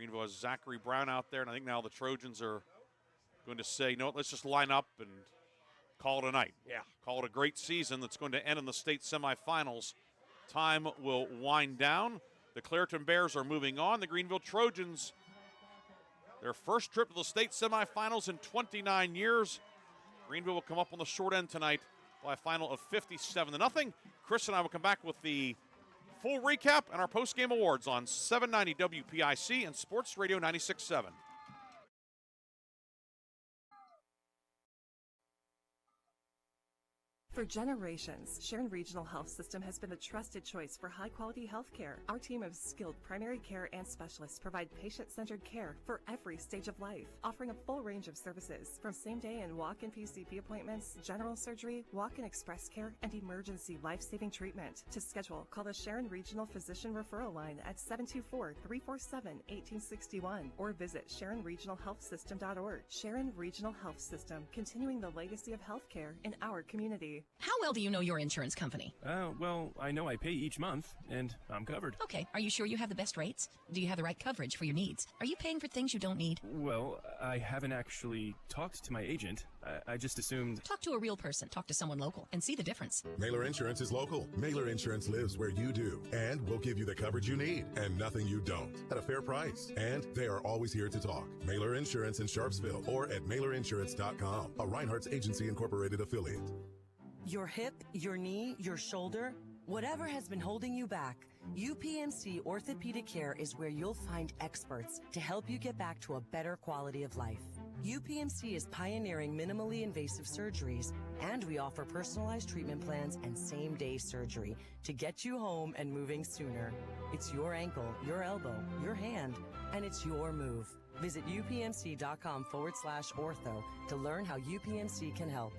Greenville has Zachary Brown out there, and I think now the Trojans are going to say, no, let's just line up and call it a night. Yeah. Call it a great season that's going to end in the state semifinals. Time will wind down. The Clairton Bears are moving on. The Greenville Trojans, their first trip to the state semifinals in 29 years. Greenville will come up on the short end tonight by a final of 57-0. Chris and I will come back with the full recap and our post-game awards on 790 WPIC and Sports Radio 96.7. For generations, Sharon Regional Health System has been a trusted choice for high-quality health care. Our team of skilled primary care and specialists provide patient-centered care for every stage of life, offering a full range of services from same-day and walk-in PCP appointments, general surgery, walk-in express care, and emergency life-saving treatment. To schedule, call the Sharon Regional Physician Referral Line at 724-347-1861 or visit SharonRegionalHealthSystem.org. Sharon Regional Health System, continuing the legacy of healthcare in our community. How well do you know your insurance company? Well, I know I pay each month, and I'm covered. Okay, are you sure you have the best rates? Do you have the right coverage for your needs? Are you paying for things you don't need? Well, I haven't actually talked to my agent. I just assumed... Talk to a real person. Talk to someone local and see the difference. Mailer Insurance is local. Mailer Insurance lives where you do, and will give you the coverage you need and nothing you don't at a fair price. And they are always here to talk. Mailer Insurance in Sharpsville or at mailerinsurance.com, a Reinhardt's Agency Incorporated affiliate. Your hip, your knee, your shoulder, whatever has been holding you back, UPMC Orthopedic Care is where you'll find experts to help you get back to a better quality of life. UPMC is pioneering minimally invasive surgeries, and we offer personalized treatment plans and same-day surgery to get you home and moving sooner. It's your ankle, your elbow, your hand, and it's your move. Visit upmc.com/ortho to learn how UPMC can help.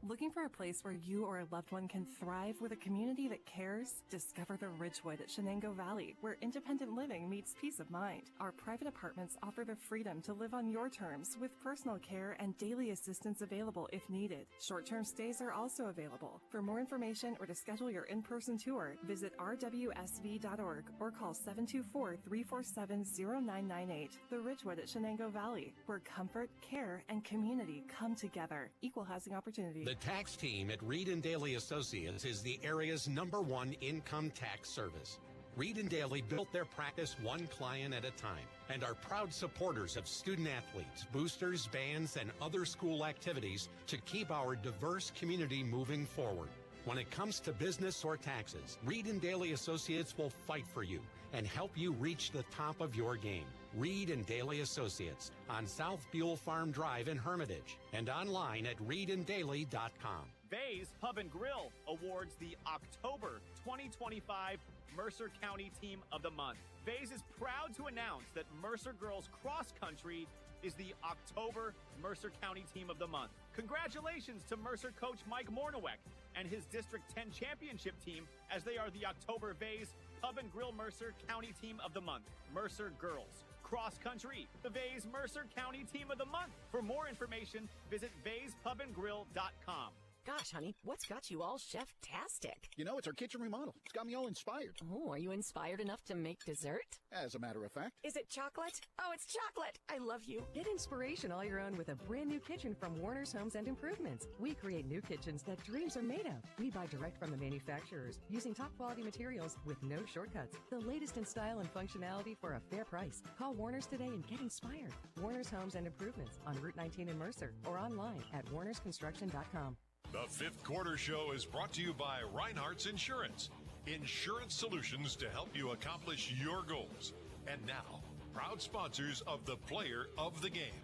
Looking for a place where you or a loved one can thrive with a community that cares? Discover the Ridgewood at Shenango Valley, where independent living meets peace of mind. Our private apartments offer the freedom to live on your terms with personal care and daily assistance available if needed. Short-term stays are also available. For more information or to schedule your in-person tour, visit rwsv.org or call 724-347-0998. The Ridgewood at Shenango Valley, where comfort, care, and community come together. Equal housing opportunity. The tax team at Reed & Daly Associates is the area's #1 income tax service. Reed & Daly built their practice one client at a time and are proud supporters of student athletes, boosters, bands, and other school activities to keep our diverse community moving forward. When it comes to business or taxes, Reed & Daly Associates will fight for you and help you reach the top of your game. Reed & Daly Associates on South Buell Farm Drive in Hermitage and online at reedanddaly.com. Bay's Pub and Grill awards the October 2025 Mercer County Team of the Month. Bay's is proud to announce that Mercer Girls Cross Country is the October Mercer County Team of the Month. Congratulations to Mercer coach Mike Mornowek and his District 10 championship team, as they are the October Bay's Pub and Grill Mercer County Team of the Month. Mercer Girls Cross Country, the Bay's Mercer County Team of the Month. For more information, visit bayspubandgrill.com. Gosh, honey, what's got you all chef-tastic? You know, it's our kitchen remodel. It's got me all inspired. Oh, are you inspired enough to make dessert? As a matter of fact. Is it chocolate? Oh, it's chocolate! I love you. Get inspiration all your own with a brand new kitchen from Warner's Homes and Improvements. We create new kitchens that dreams are made of. We buy direct from the manufacturers, using top quality materials with no shortcuts. The latest in style and functionality for a fair price. Call Warner's today and get inspired. Warner's Homes and Improvements on Route 19 in Mercer or online at warnersconstruction.com. The Fifth Quarter Show is brought to you by Reinhardt's Insurance. Insurance solutions to help you accomplish your goals. And now, proud sponsors of the Player of the Game.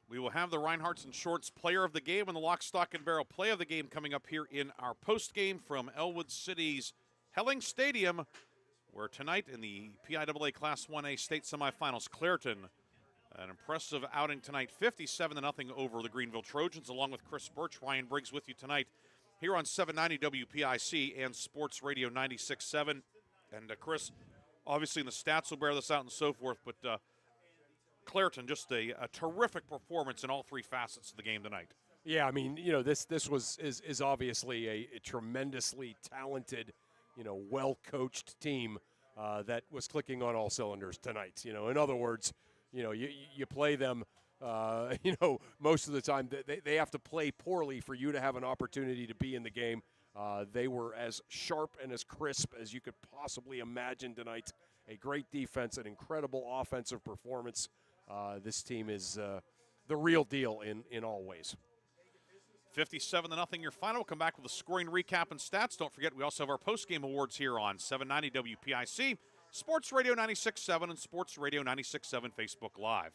We will have the Reinhardt's Insurance Player of the Game and the Lock, Stock, and Barrel Play of the Game coming up here in our postgame from Ellwood City's Helling Stadium, where tonight in the PIAA Class 1A state semifinals, Clairton, an impressive outing tonight, 57-0 over the Greenville Trojans, along with Chris Burtch. Ryan Briggs with you tonight here on 790 WPIC and Sports Radio 96.7. And Chris, obviously the stats will bear this out and so forth, but Clairton, just a terrific performance in all three facets of the game tonight. Yeah, I mean, you know, this is obviously a tremendously talented, you know, well-coached team. that was clicking on all cylinders tonight. In other words, you play them, most of the time they have to play poorly for you to have an opportunity to be in the game. They were as sharp and as crisp as you could possibly imagine tonight. A great defense, an incredible offensive performance. This team is the real deal in all ways. 57-0 your final. We'll come back with a scoring recap and stats. Don't forget, we also have our post-game awards here on 790 WPIC, Sports Radio 96.7, and Sports Radio 96.7 Facebook Live.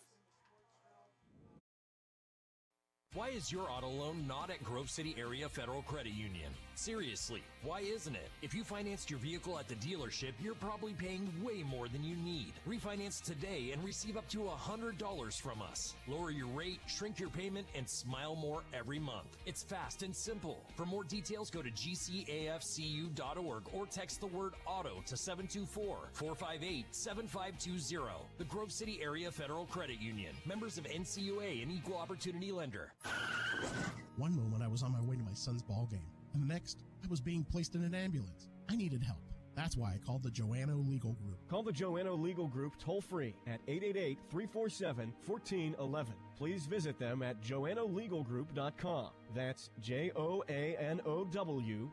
Why is your auto loan not at Grove City Area Federal Credit Union? Seriously, why isn't it? If you financed your vehicle at the dealership, you're probably paying way more than you need. Refinance today and receive up to $100 from us. Lower your rate, shrink your payment, and smile more every month. It's fast and simple. For more details, go to gcafcu.org or text the word auto to 724-458-7520. The Grove City Area Federal Credit Union. Members of NCUA and Equal Opportunity Lender. One moment I was on my way to my son's ball game, and the next I was being placed in an ambulance. I needed help. That's why I called the Joanno Legal Group. Call the Joanno Legal Group toll-free at 888-347-1411. Please visit them at joannolegalgroup.com. That's Joanow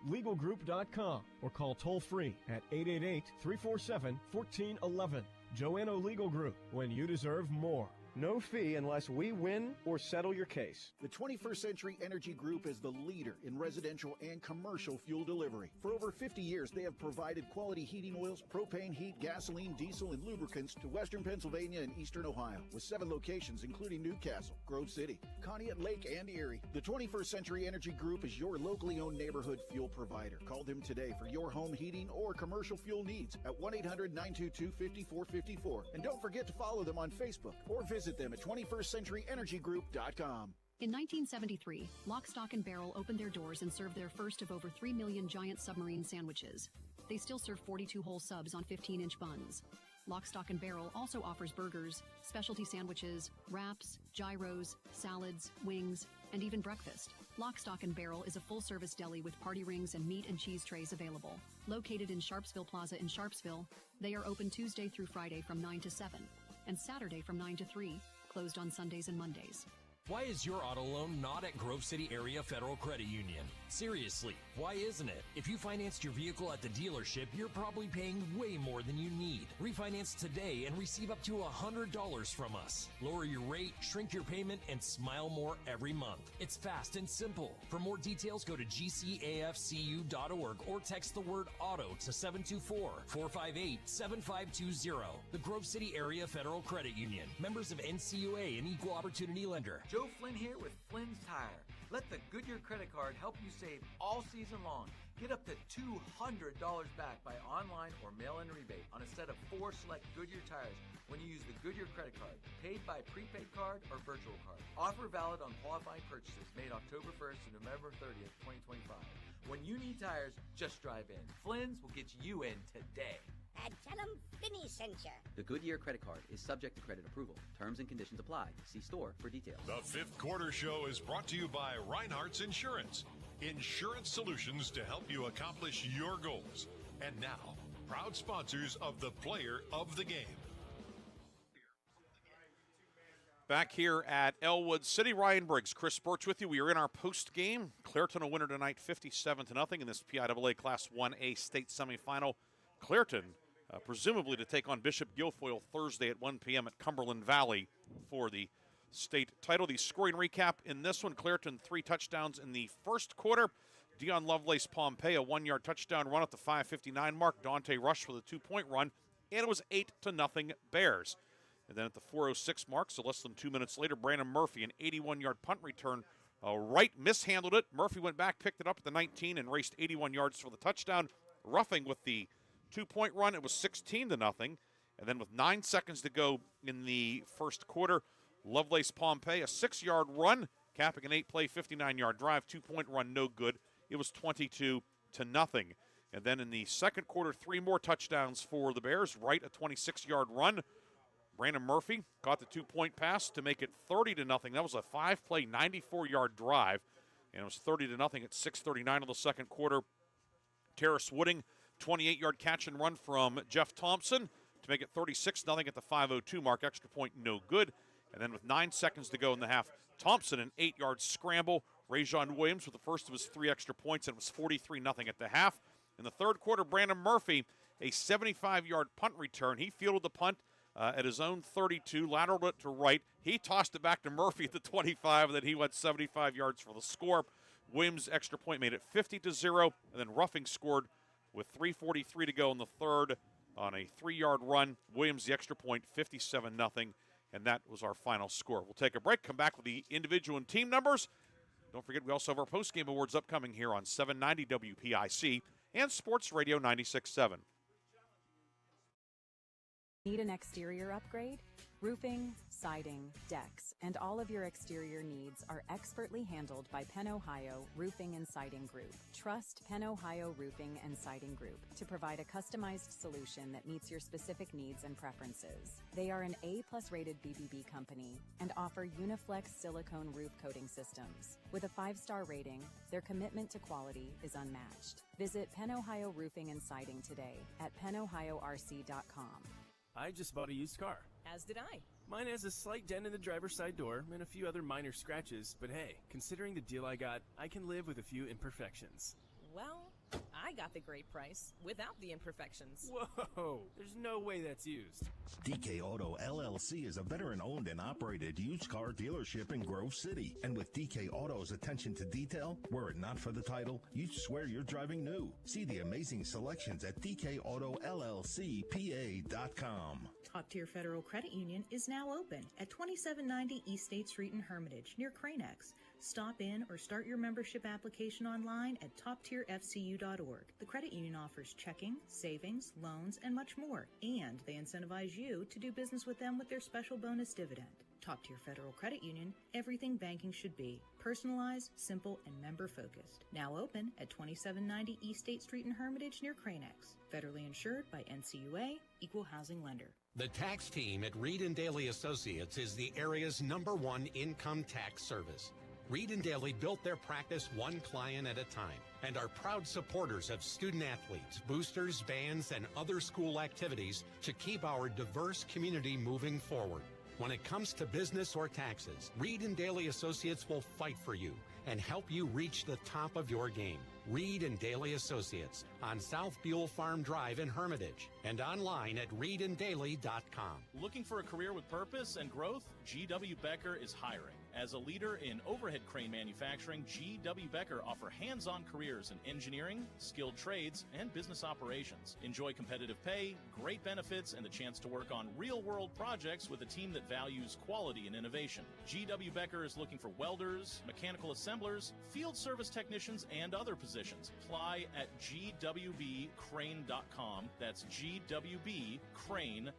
legalgroup.com, or call toll-free at 888-347-1411. Joanno Legal Group, when you deserve more. No fee unless we win or settle your case. The 21st Century Energy Group is the leader in residential and commercial fuel delivery. For over 50 years, they have provided quality heating oils, propane, heat, gasoline, diesel, and lubricants to western Pennsylvania and eastern Ohio, with 7 locations including Newcastle, Grove City, Conneaut Lake, and Erie. The 21st Century Energy Group is your locally owned neighborhood fuel provider. Call them today for your home heating or commercial fuel needs at 1-800-922-5454. And don't forget to follow them on Facebook or visit them at 21stcenturyenergygroup.com. In 1973, Lock, Stock, and Barrel opened their doors and served their first of over 3 million giant submarine sandwiches. They still serve 42 whole subs on 15-inch buns. Lock, Stock, and Barrel also offers burgers, specialty sandwiches, wraps, gyros, salads, wings, and even breakfast. Lock, Stock, and Barrel is a full-service deli with party rings and meat and cheese trays available. Located in Sharpsville Plaza in Sharpsville, they are open Tuesday through Friday from 9 to 7. And Saturday from 9 to 3, closed on Sundays and Mondays. Why is your auto loan not at Grove City Area Federal Credit Union? Seriously, why isn't it? If you financed your vehicle at the dealership, you're probably paying way more than you need. Refinance today and receive up to $100 from us. Lower your rate, shrink your payment, and smile more every month. It's fast and simple. For more details, go to gcafcu.org or text the word auto to 724-458-7520. The Grove City Area Federal Credit Union. Members of NCUA and Equal Opportunity Lender. Joe Flynn here with Flynn's Tire. Let the Goodyear credit card help you save all season long. Get up to $200 back by online or mail-in rebate on a set of 4 select Goodyear tires when you use the Goodyear credit card, paid by prepaid card or virtual card. Offer valid on qualifying purchases made October 1st to November 30th, 2025. When you need tires, just drive in. Flynn's will get you in today. And tell them Finney sent you. The Goodyear credit card is subject to credit approval. Terms and conditions apply. See store for details. The Fifth Quarter Show is brought to you by Reinhardt's Insurance. Insurance solutions to help you accomplish your goals. And now, proud sponsors of the Player of the Game. Back here at Ellwood City, Ryan Briggs, Chris Burtch with you. We are in our post game. Clairton a winner tonight, 57-0 in this PIAA Class 1A state semifinal. Clairton, presumably to take on Bishop Guilfoyle Thursday at 1 p.m. at Cumberland Valley for the state title. The scoring recap in this one: Clairton 3 touchdowns in the first quarter. Dion Lovelace Pompey, a 1-yard touchdown run at the 5:59 mark. Dante Rush with a 2-point run, and it was 8-0 Bears. And then at the 4:06 mark, so less than 2 minutes later, Brandon Murphy, an 81-yard punt return, right mishandled it. Murphy went back, picked it up at the 19, and raced 81 yards for the touchdown. Ruffing with the 2-point run, it was 16-0. And then with 9 seconds to go in the first quarter, Lovelace Pompey, a 6-yard run, capping an 8-play, 59-yard drive, 2-point run, no good. It was 22-0. And then in the second quarter, 3 more touchdowns for the Bears. Wright, a 26-yard run. Brandon Murphy caught the 2-point pass to make it 30-0. That was a 5-play, 94-yard drive, and it was 30-0 at 6:39 of the second quarter. Terrace Wooding, 28-yard catch and run from Jeff Thompson to make it 36-0 at the 5:02 mark. Extra point no good. And then with 9 seconds to go in the half, Thompson an 8-yard scramble. Rajon Williams with the first of his 3 extra points, and it was 43-0 at the half. In the third quarter, Brandon Murphy, a 75-yard punt return. He fielded the punt at his own 32, lateraled it to right. He tossed it back to Murphy at the 25, and then he went 75 yards for the score. Williams' extra point made it 50-0, and then Ruffing scored with 3:43 to go in the third on a 3-yard run. Williams, the extra point, 57-0, and that was our final score. We'll take a break, come back with the individual and team numbers. Don't forget, we also have our postgame awards upcoming here on 790 WPIC and Sports Radio 96.7. Need an exterior upgrade? Roofing, siding, decks, and all of your exterior needs are expertly handled by Penn Ohio Roofing and Siding Group. Trust Penn Ohio Roofing and Siding Group to provide a customized solution that meets your specific needs and preferences. They are an A+ rated BBB company and offer Uniflex silicone roof coating systems. With a 5-star rating, their commitment to quality is unmatched. Visit Penn Ohio Roofing and Siding today at pennohiorc.com. I just bought a used car. As did I. Mine has a slight dent in the driver's side door and a few other minor scratches, but hey, considering the deal I got, I can live with a few imperfections. Well, I got the great price without the imperfections. Whoa, there's no way that's used. DK Auto LLC is a veteran-owned and operated used car dealership in Grove City. And with DK Auto's attention to detail, were it not for the title, you'd swear you're driving new. See the amazing selections at DKAutoLLCPA.com. Top Tier Federal Credit Union is now open at 2790 East State Street in Hermitage, near Cranex. Stop in or start your membership application online at toptierfcu.org. The credit union offers checking, savings, loans, and much more, and they incentivize you to do business with them with their special bonus dividend. Top Tier Federal Credit Union, everything banking should be. Personalized, simple, and member-focused. Now open at 2790 East State Street in Hermitage near Cranex. Federally insured by NCUA, Equal Housing Lender. The tax team at Reed & Daly Associates is the area's #1 income tax service. Reed & Daly built their practice one client at a time and are proud supporters of student athletes, boosters, bands, and other school activities to keep our diverse community moving forward. When it comes to business or taxes, Reed & Daly Associates will fight for you and help you reach the top of your game. Reed & Daly Associates on South Buell Farm Drive in Hermitage and online at reedanddaly.com. Looking for a career with purpose and growth? G.W. Becker is hiring. As a leader in overhead crane manufacturing, G.W. Becker offer hands-on careers in engineering, skilled trades, and business operations. Enjoy competitive pay, great benefits, and the chance to work on real-world projects with a team that values quality and innovation. G.W. Becker is looking for welders, mechanical assemblers, field service technicians, and other positions. Apply at gwbcrane.com. That's gwbcrane.com.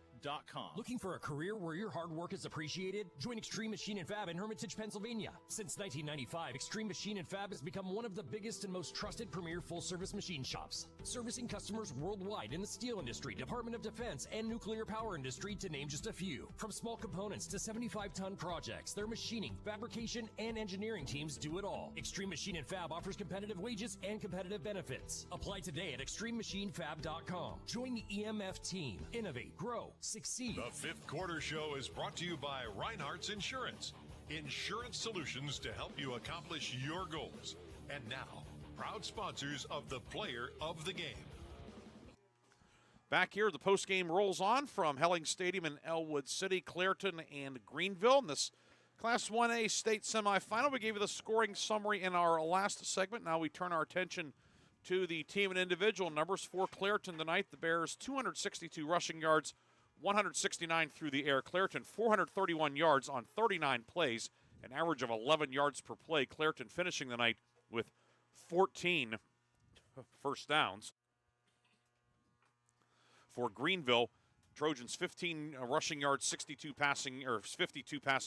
Looking for a career where your hard work is appreciated? Join Extreme Machine and Fab in Hermitage, Pennsylvania. Since 1995, Extreme Machine and Fab has become one of the biggest and most trusted premier full-service machine shops, servicing customers worldwide in the steel industry, Department of Defense, and nuclear power industry, to name just a few. From small components to 75-ton projects, their machining, fabrication, and engineering teams do it all. Extreme Machine and Fab offers competitive wages and competitive benefits. Apply today at extrememachinefab.com. Join the EMF team. Innovate, grow, succeed. The Fifth Quarter Show is brought to you by Reinhardt's Insurance. Insurance solutions to help you accomplish your goals. And now, proud sponsors of the Player of the Game. Back here, the postgame rolls on from Helling Stadium in Ellwood City, Clairton, and Greenville. In this Class 1A state semifinal, we gave you the scoring summary in our last segment. Now we turn our attention to the team and individual numbers. For Clairton tonight, the Bears 262 rushing yards, 169 through the air. Clairton 431 yards on 39 plays, an average of 11 yards per play. Clairton finishing the night with 14 first downs. For Greenville, Trojans 15 rushing yards, 52 passing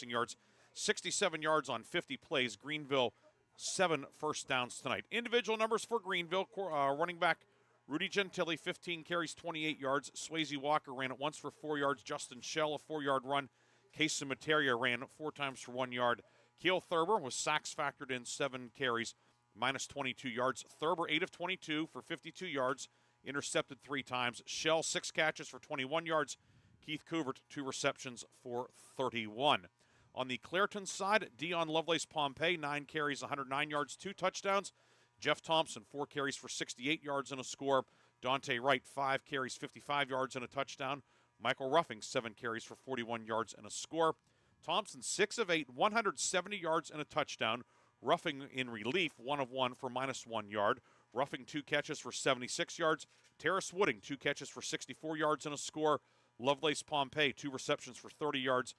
yards, 67 yards on 50 plays. Greenville 7 first downs tonight. Individual numbers for Greenville, running back Rudy Gentili, 15 carries, 28 yards. Swayze Walker ran it once for 4 yards. Justin Shell, a 4-yard run. Case Materia ran 4 times for 1 yard. Keel Thurber was sacks factored in, 7 carries, minus 22 yards. Thurber, 8 of 22 for 52 yards. intercepted 3 times. Shell, 6 catches for 21 yards. Keith Couvert, 2 receptions for 31. On the Clairton side, Dion Lovelace Pompey, 9 carries, 109 yards, 2 touchdowns. Jeff Thompson, 4 carries for 68 yards and a score. Dante Wright, 5 carries, 55 yards and a touchdown. Michael Ruffing, 7 carries for 41 yards and a score. Thompson, 6 of 8, 170 yards and a touchdown. Ruffing in relief, 1 of 1 for -1 yard. Ruffing, 2 catches for 76 yards. Terrace Wooding, 2 catches for 64 yards and a score. Lovelace Pompey, 2 receptions for 30 yards.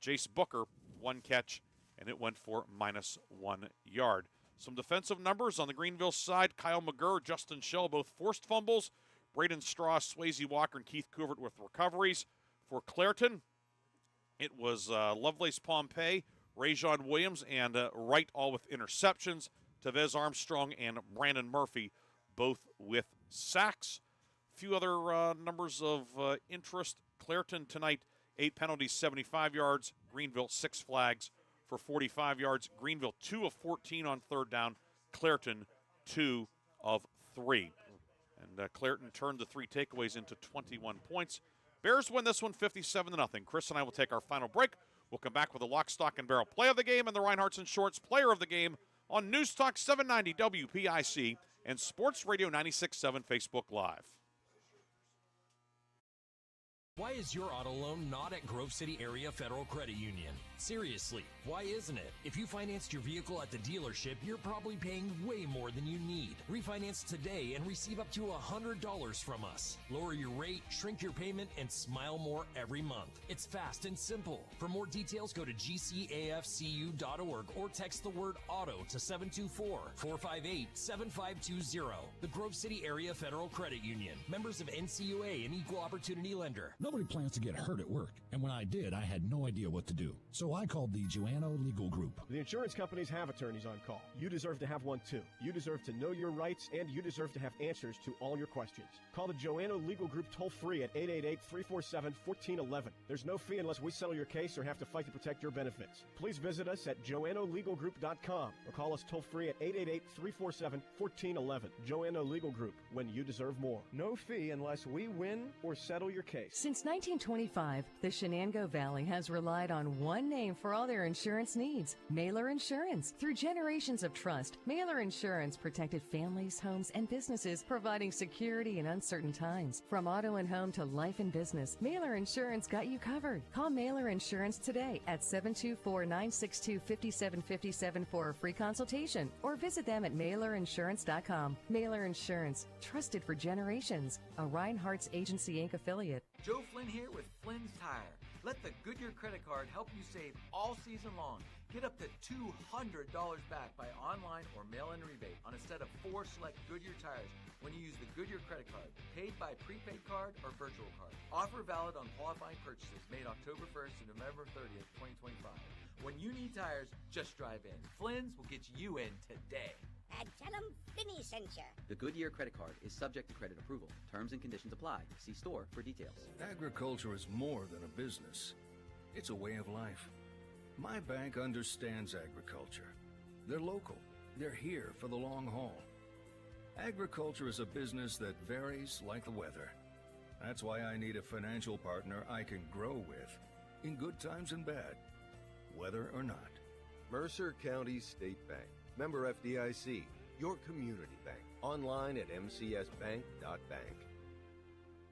Jace Booker, 1 catch, and it went for -1 yard. Some defensive numbers on the Greenville side. Kyle McGurr, Justin Shell, both forced fumbles. Braden Straw, Swayze Walker, and Keith Couvert with recoveries. For Clairton, it was Lovelace Pompey, Rajon Williams, and Wright all with interceptions. Tevez Armstrong and Brandon Murphy both with sacks. A few other numbers of interest. Clairton tonight, 8 penalties, 75 yards. Greenville, 6 flags for 45 yards. Greenville, 2 of 14 on 3rd down. Clairton, 2 of 3. And Clairton turned the 3 takeaways into 21 points. Bears win this one 57-0. Chris and I will take our final break. We'll come back with a lock, stock, and barrel play of the game and the Reinhardt's and Shorts player of the game on News Talk 790 WPIC and Sports Radio 96.7 Facebook Live. Why is your auto loan not at Grove City Area Federal Credit Union? Seriously, why isn't it? If you financed your vehicle at the dealership, you're probably paying way more than you need. Refinance today and receive up to $100 from us. Lower your rate, shrink your payment, and smile more every month. It's fast and simple. For more details, go to gcafcu.org or text the word AUTO to 724-458-7520. The Grove City Area Federal Credit Union. Members of NCUA, an equal opportunity lender. Nobody plans to get hurt at work, and when I did, I had no idea what to do. So I called the Joanno Legal Group. The insurance companies have attorneys on call. You deserve to have one too. You deserve to know your rights, and you deserve to have answers to all your questions. Call the Joanno Legal Group toll-free at 888-347-1411. There's no fee unless we settle your case or have to fight to protect your benefits. Please visit us at joannolegalgroup.com or call us toll-free at 888-347-1411. Joanno Legal Group, when you deserve more. No fee unless we win or settle your case. Since 1925, the Shenango Valley has relied on one name for all their insurance needs, Mailer Insurance. Through generations of trust, Mailer Insurance protected families, homes, and businesses, providing security in uncertain times. From auto and home to life and business, Mailer Insurance got you covered. Call Mailer Insurance today at 724-962-5757 for a free consultation or visit them at mailerinsurance.com. Mailer Insurance, trusted for generations. A Reinhardt's Agency Inc. affiliate. Joe Flynn here with Flynn's Tire. Let the Goodyear credit card help you save all season long. Get up to $200 back by online or mail-in rebate on a set of 4 select Goodyear tires when you use the Goodyear credit card, paid by prepaid card or virtual card. Offer valid on qualifying purchases made October 1st to November 30th, 2025. When you need tires, just drive in. Flynn's will get you in today. Tell them Finney sent you. The Goodyear credit card is subject to credit approval. Terms and conditions apply. See store for details. Agriculture is more than a business. It's a way of life. My bank understands agriculture. They're local. They're here for the long haul. Agriculture is a business that varies like the weather. That's why I need a financial partner I can grow with, in good times and bad, whether or not. Mercer County State Bank. Member FDIC. Your community bank. Online at mcsbank.bank.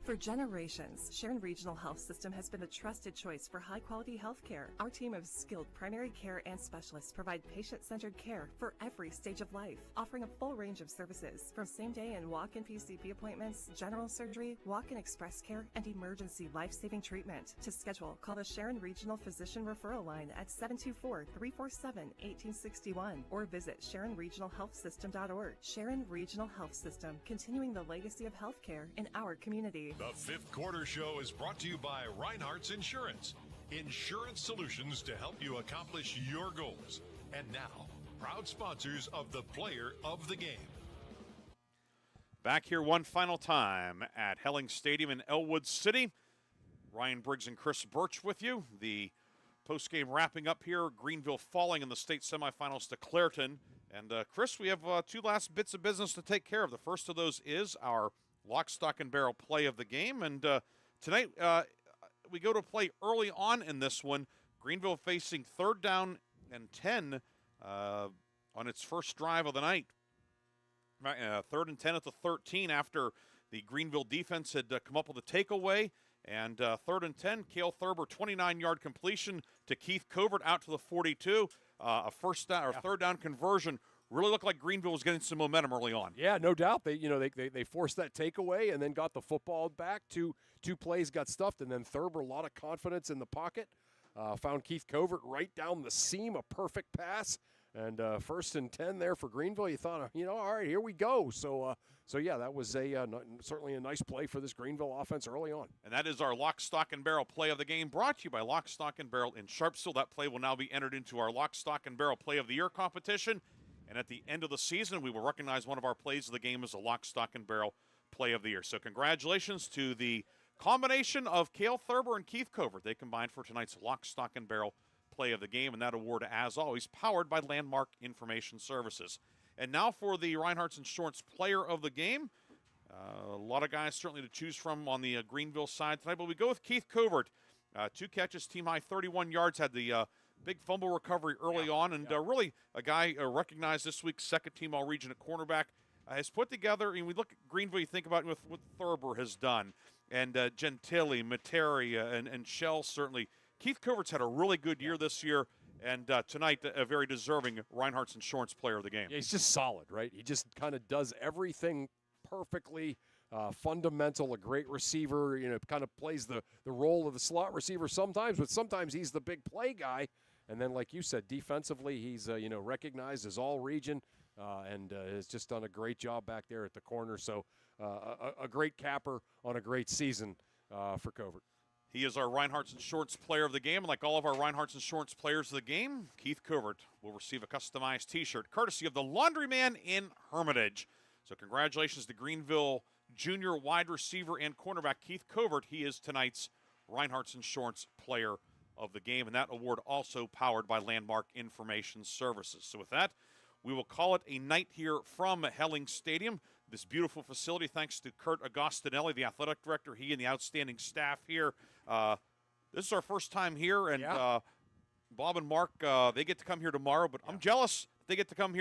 For generations, Sharon Regional Health System has been a trusted choice for high-quality health care. Our team of skilled primary care and specialists provide patient-centered care for every stage of life, offering a full range of services from same-day and walk-in PCP appointments, general surgery, walk-in express care, and emergency life-saving treatment. To schedule, call the Sharon Regional Physician Referral Line at 724-347-1861 or visit SharonRegionalHealthSystem.org. Sharon Regional Health System, continuing the legacy of healthcare in our community. The fifth quarter show is brought to you by Reinhardt's Insurance. Insurance solutions to help you accomplish your goals. And now, proud sponsors of the player of the game. Back here one final time at Helling Stadium in Ellwood City. Ryan Briggs and Chris Burtch with you. The postgame wrapping up here. Greenville falling in the state semifinals to Clairton. And Chris, we have 2 last bits of business to take care of. The first of those is our lock, stock, and barrel play of the game. And tonight we go to play early on in this one. Greenville facing 3rd down and 10 on its first drive of the night. 3rd and 10 at the 13 after the Greenville defense had come up with a takeaway. And 3rd and 10, Cale Thurber, 29-yard completion to Keith Covert out to the 42. A first down or 3rd down conversion. Really looked like Greenville was getting some momentum early on. Yeah, no doubt. They forced that takeaway and then got the football back. Two plays got stuffed, and then Thurber, a lot of confidence in the pocket. Found Keith Covert right down the seam, a perfect pass. And 1st and 10 there for Greenville. You thought, all right, here we go. So yeah, that was certainly a nice play for this Greenville offense early on. And that is our Lock, Stock, and Barrel play of the game, brought to you by Lock, Stock, and Barrel in Sharpsville. That play will now be entered into our Lock, Stock, and Barrel play of the year competition. And at the end of the season, we will recognize one of our plays of the game as a Lock, Stock, and Barrel play of the year. So congratulations to the combination of Cale Thurber and Keith Covert. They combined for tonight's Lock, Stock, and Barrel play of the game, and that award, as always, powered by Landmark Information Services. And now for the Reinhardt's Insurance player of the game. A lot of guys certainly to choose from on the Greenville side tonight, but we go with Keith Covert. 2 catches, team-high 31 yards, had the big fumble recovery early on, and really a guy recognized this week's second-team All-Region at cornerback. Has put together, and we look at Greenville, you think about what Thurber has done, and Gentili, Materia, and Shell certainly. Keith Covert's had a really good year this year, and tonight a very deserving Reinhardt's Insurance player of the game. Yeah, he's just solid, right? He just kind of does everything perfectly, fundamental, a great receiver, kind of plays the role of the slot receiver sometimes, but sometimes he's the big play guy. And then, like you said, defensively, he's recognized as all-region and has just done a great job back there at the corner. So a great capper on a great season for Covert. He is our Reinhardt's Insurance player of the game. And like all of our Reinhardt's Insurance players of the game, Keith Covert will receive a customized T-shirt courtesy of the Laundryman in Hermitage. So congratulations to Greenville junior wide receiver and cornerback Keith Covert. He is tonight's Reinhardt's Insurance player of the game, and that award also powered by Landmark Information Services. So with that, we will call it a night here from Helling Stadium. This beautiful facility, thanks to Kurt Agostinelli, the athletic director, he and the outstanding staff here. This is our first time here, and Bob and Mark, they get to come here tomorrow, but I'm jealous they get to come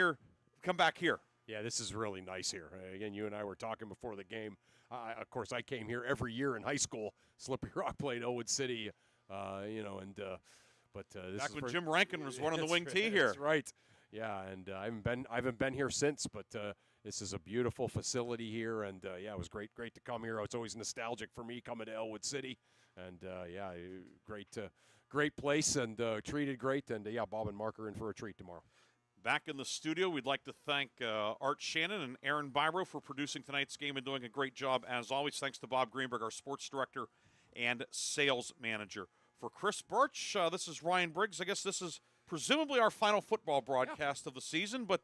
back here. Yeah, this is really nice here. Again, you and I were talking before the game. Of course, I came here every year in high school. Slippery Rock played Ellwood City, but this back is when Jim Rankin was running the wing tee here. That's right. Yeah, and I haven't been here since, but this is a beautiful facility here, and it was great to come here. It's always nostalgic for me coming to Ellwood City, and great place and treated great, and Bob and Mark are in for a treat tomorrow. Back in the studio, we'd like to thank Art Shannon and Aaron Biro for producing tonight's game and doing a great job as always. Thanks to Bob Greenberg, our sports director and sales manager. For Chris Burtch, this is Ryan Briggs. I guess this is presumably our final football broadcast of the season, but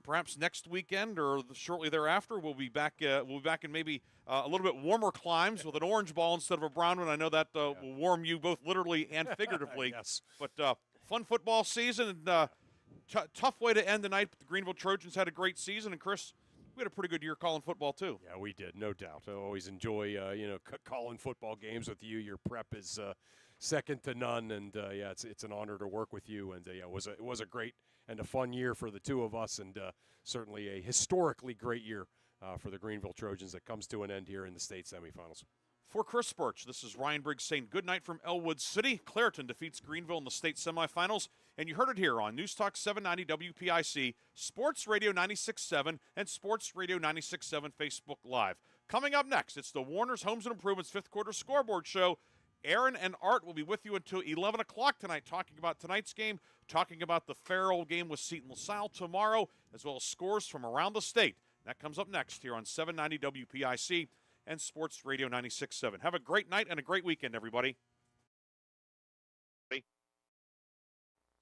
perhaps next weekend or shortly thereafter, we'll be back in maybe a little bit warmer climes with an orange ball instead of a brown one. I know that will warm you both literally and figuratively. Yes. But fun football season, and tough way to end the night. But the Greenville Trojans had a great season, and Chris, we had a pretty good year calling football too. Yeah, we did, no doubt. I always enjoy calling football games with you. Your prep is second to none, and it's an honor to work with you. And it was a great and a fun year for the two of us, and certainly a historically great year for the Greenville Trojans that comes to an end here in the state semifinals. For Chris Burtch, this is Ryan Briggs saying good night from Ellwood City. Clairton defeats Greenville in the state semifinals, and you heard it here on News Talk 790 WPIC, Sports Radio 96.7, and Sports Radio 96.7 Facebook Live. Coming up next, it's the Warner's Homes and Improvements fifth quarter scoreboard show. Aaron and Art will be with you until 11 o'clock tonight, talking about tonight's game, talking about the Farrell game with Seton LaSalle tomorrow, as well as scores from around the state. That comes up next here on 790 WPIC and Sports Radio 96.7. Have a great night and a great weekend, everybody.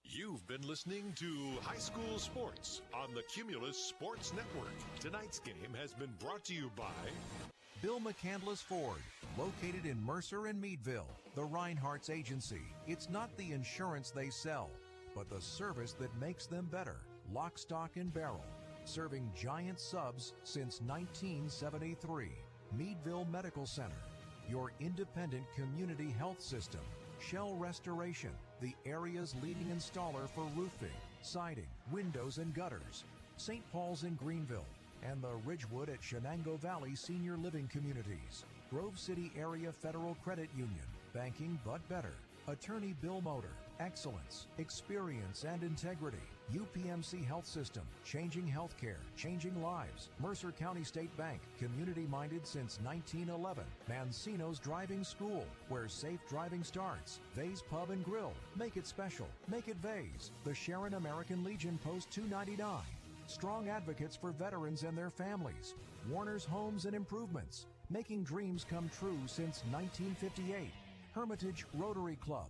You've been listening to High School Sports on the Cumulus Sports Network. Tonight's game has been brought to you by Bill McCandless Ford, located in Mercer and Meadville, the Reinhardt's Agency. It's not the insurance they sell, but the service that makes them better. Lock, Stock, and Barrel. serving giant subs since 1973. Meadville Medical Center, your independent community health system. Shell Restoration, the area's leading installer for roofing, siding, windows, and gutters. St. Paul's in Greenville, and the Ridgewood at Shenango Valley Senior Living Communities. Grove City Area Federal Credit Union, banking but better. Attorney Bill Motor, excellence, experience, and integrity. UPMC Health System, changing healthcare, changing lives. Mercer County State Bank, community-minded since 1911. Mancino's Driving School, where safe driving starts. Vase Pub and Grill, make it special, make it Vase. The Sharon American Legion Post 299. Strong advocates for veterans and their families. Warner's Homes and Improvements, making dreams come true since 1958. Hermitage Rotary Club,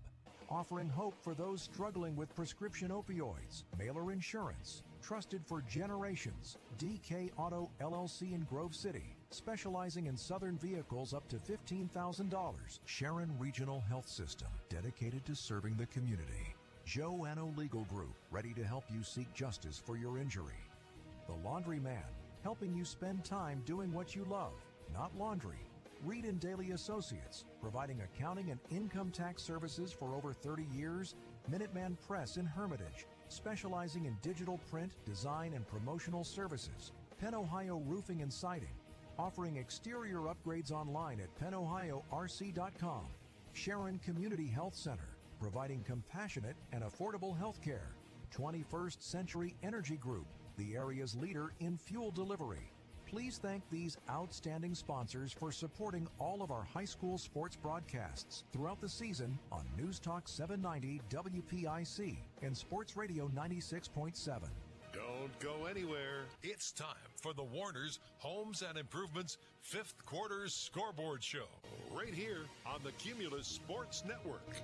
offering hope for those struggling with prescription opioids. Mailer Insurance, trusted for generations. DK Auto LLC in Grove City, specializing in southern vehicles up to $15,000. Sharon Regional Health System, dedicated to serving the community. Joanno Legal Group, ready to help you seek justice for your injury. The Laundry Man, helping you spend time doing what you love, not laundry. Reed and Daly Associates, providing accounting and income tax services for over 30 years. Minuteman Press in Hermitage, specializing in digital print, design, and promotional services. Penn Ohio Roofing and Siding, offering exterior upgrades online at pennohiorc.com. Sharon Community Health Center, providing compassionate and affordable health care. 21st Century Energy Group, the area's leader in fuel delivery. Please thank these outstanding sponsors for supporting all of our high school sports broadcasts throughout the season on News Talk 790 WPIC and Sports Radio 96.7. Don't go anywhere. It's time for the Warner's Homes and Improvements 5th Quarter Scoreboard Show, right here on the Cumulus Sports Network.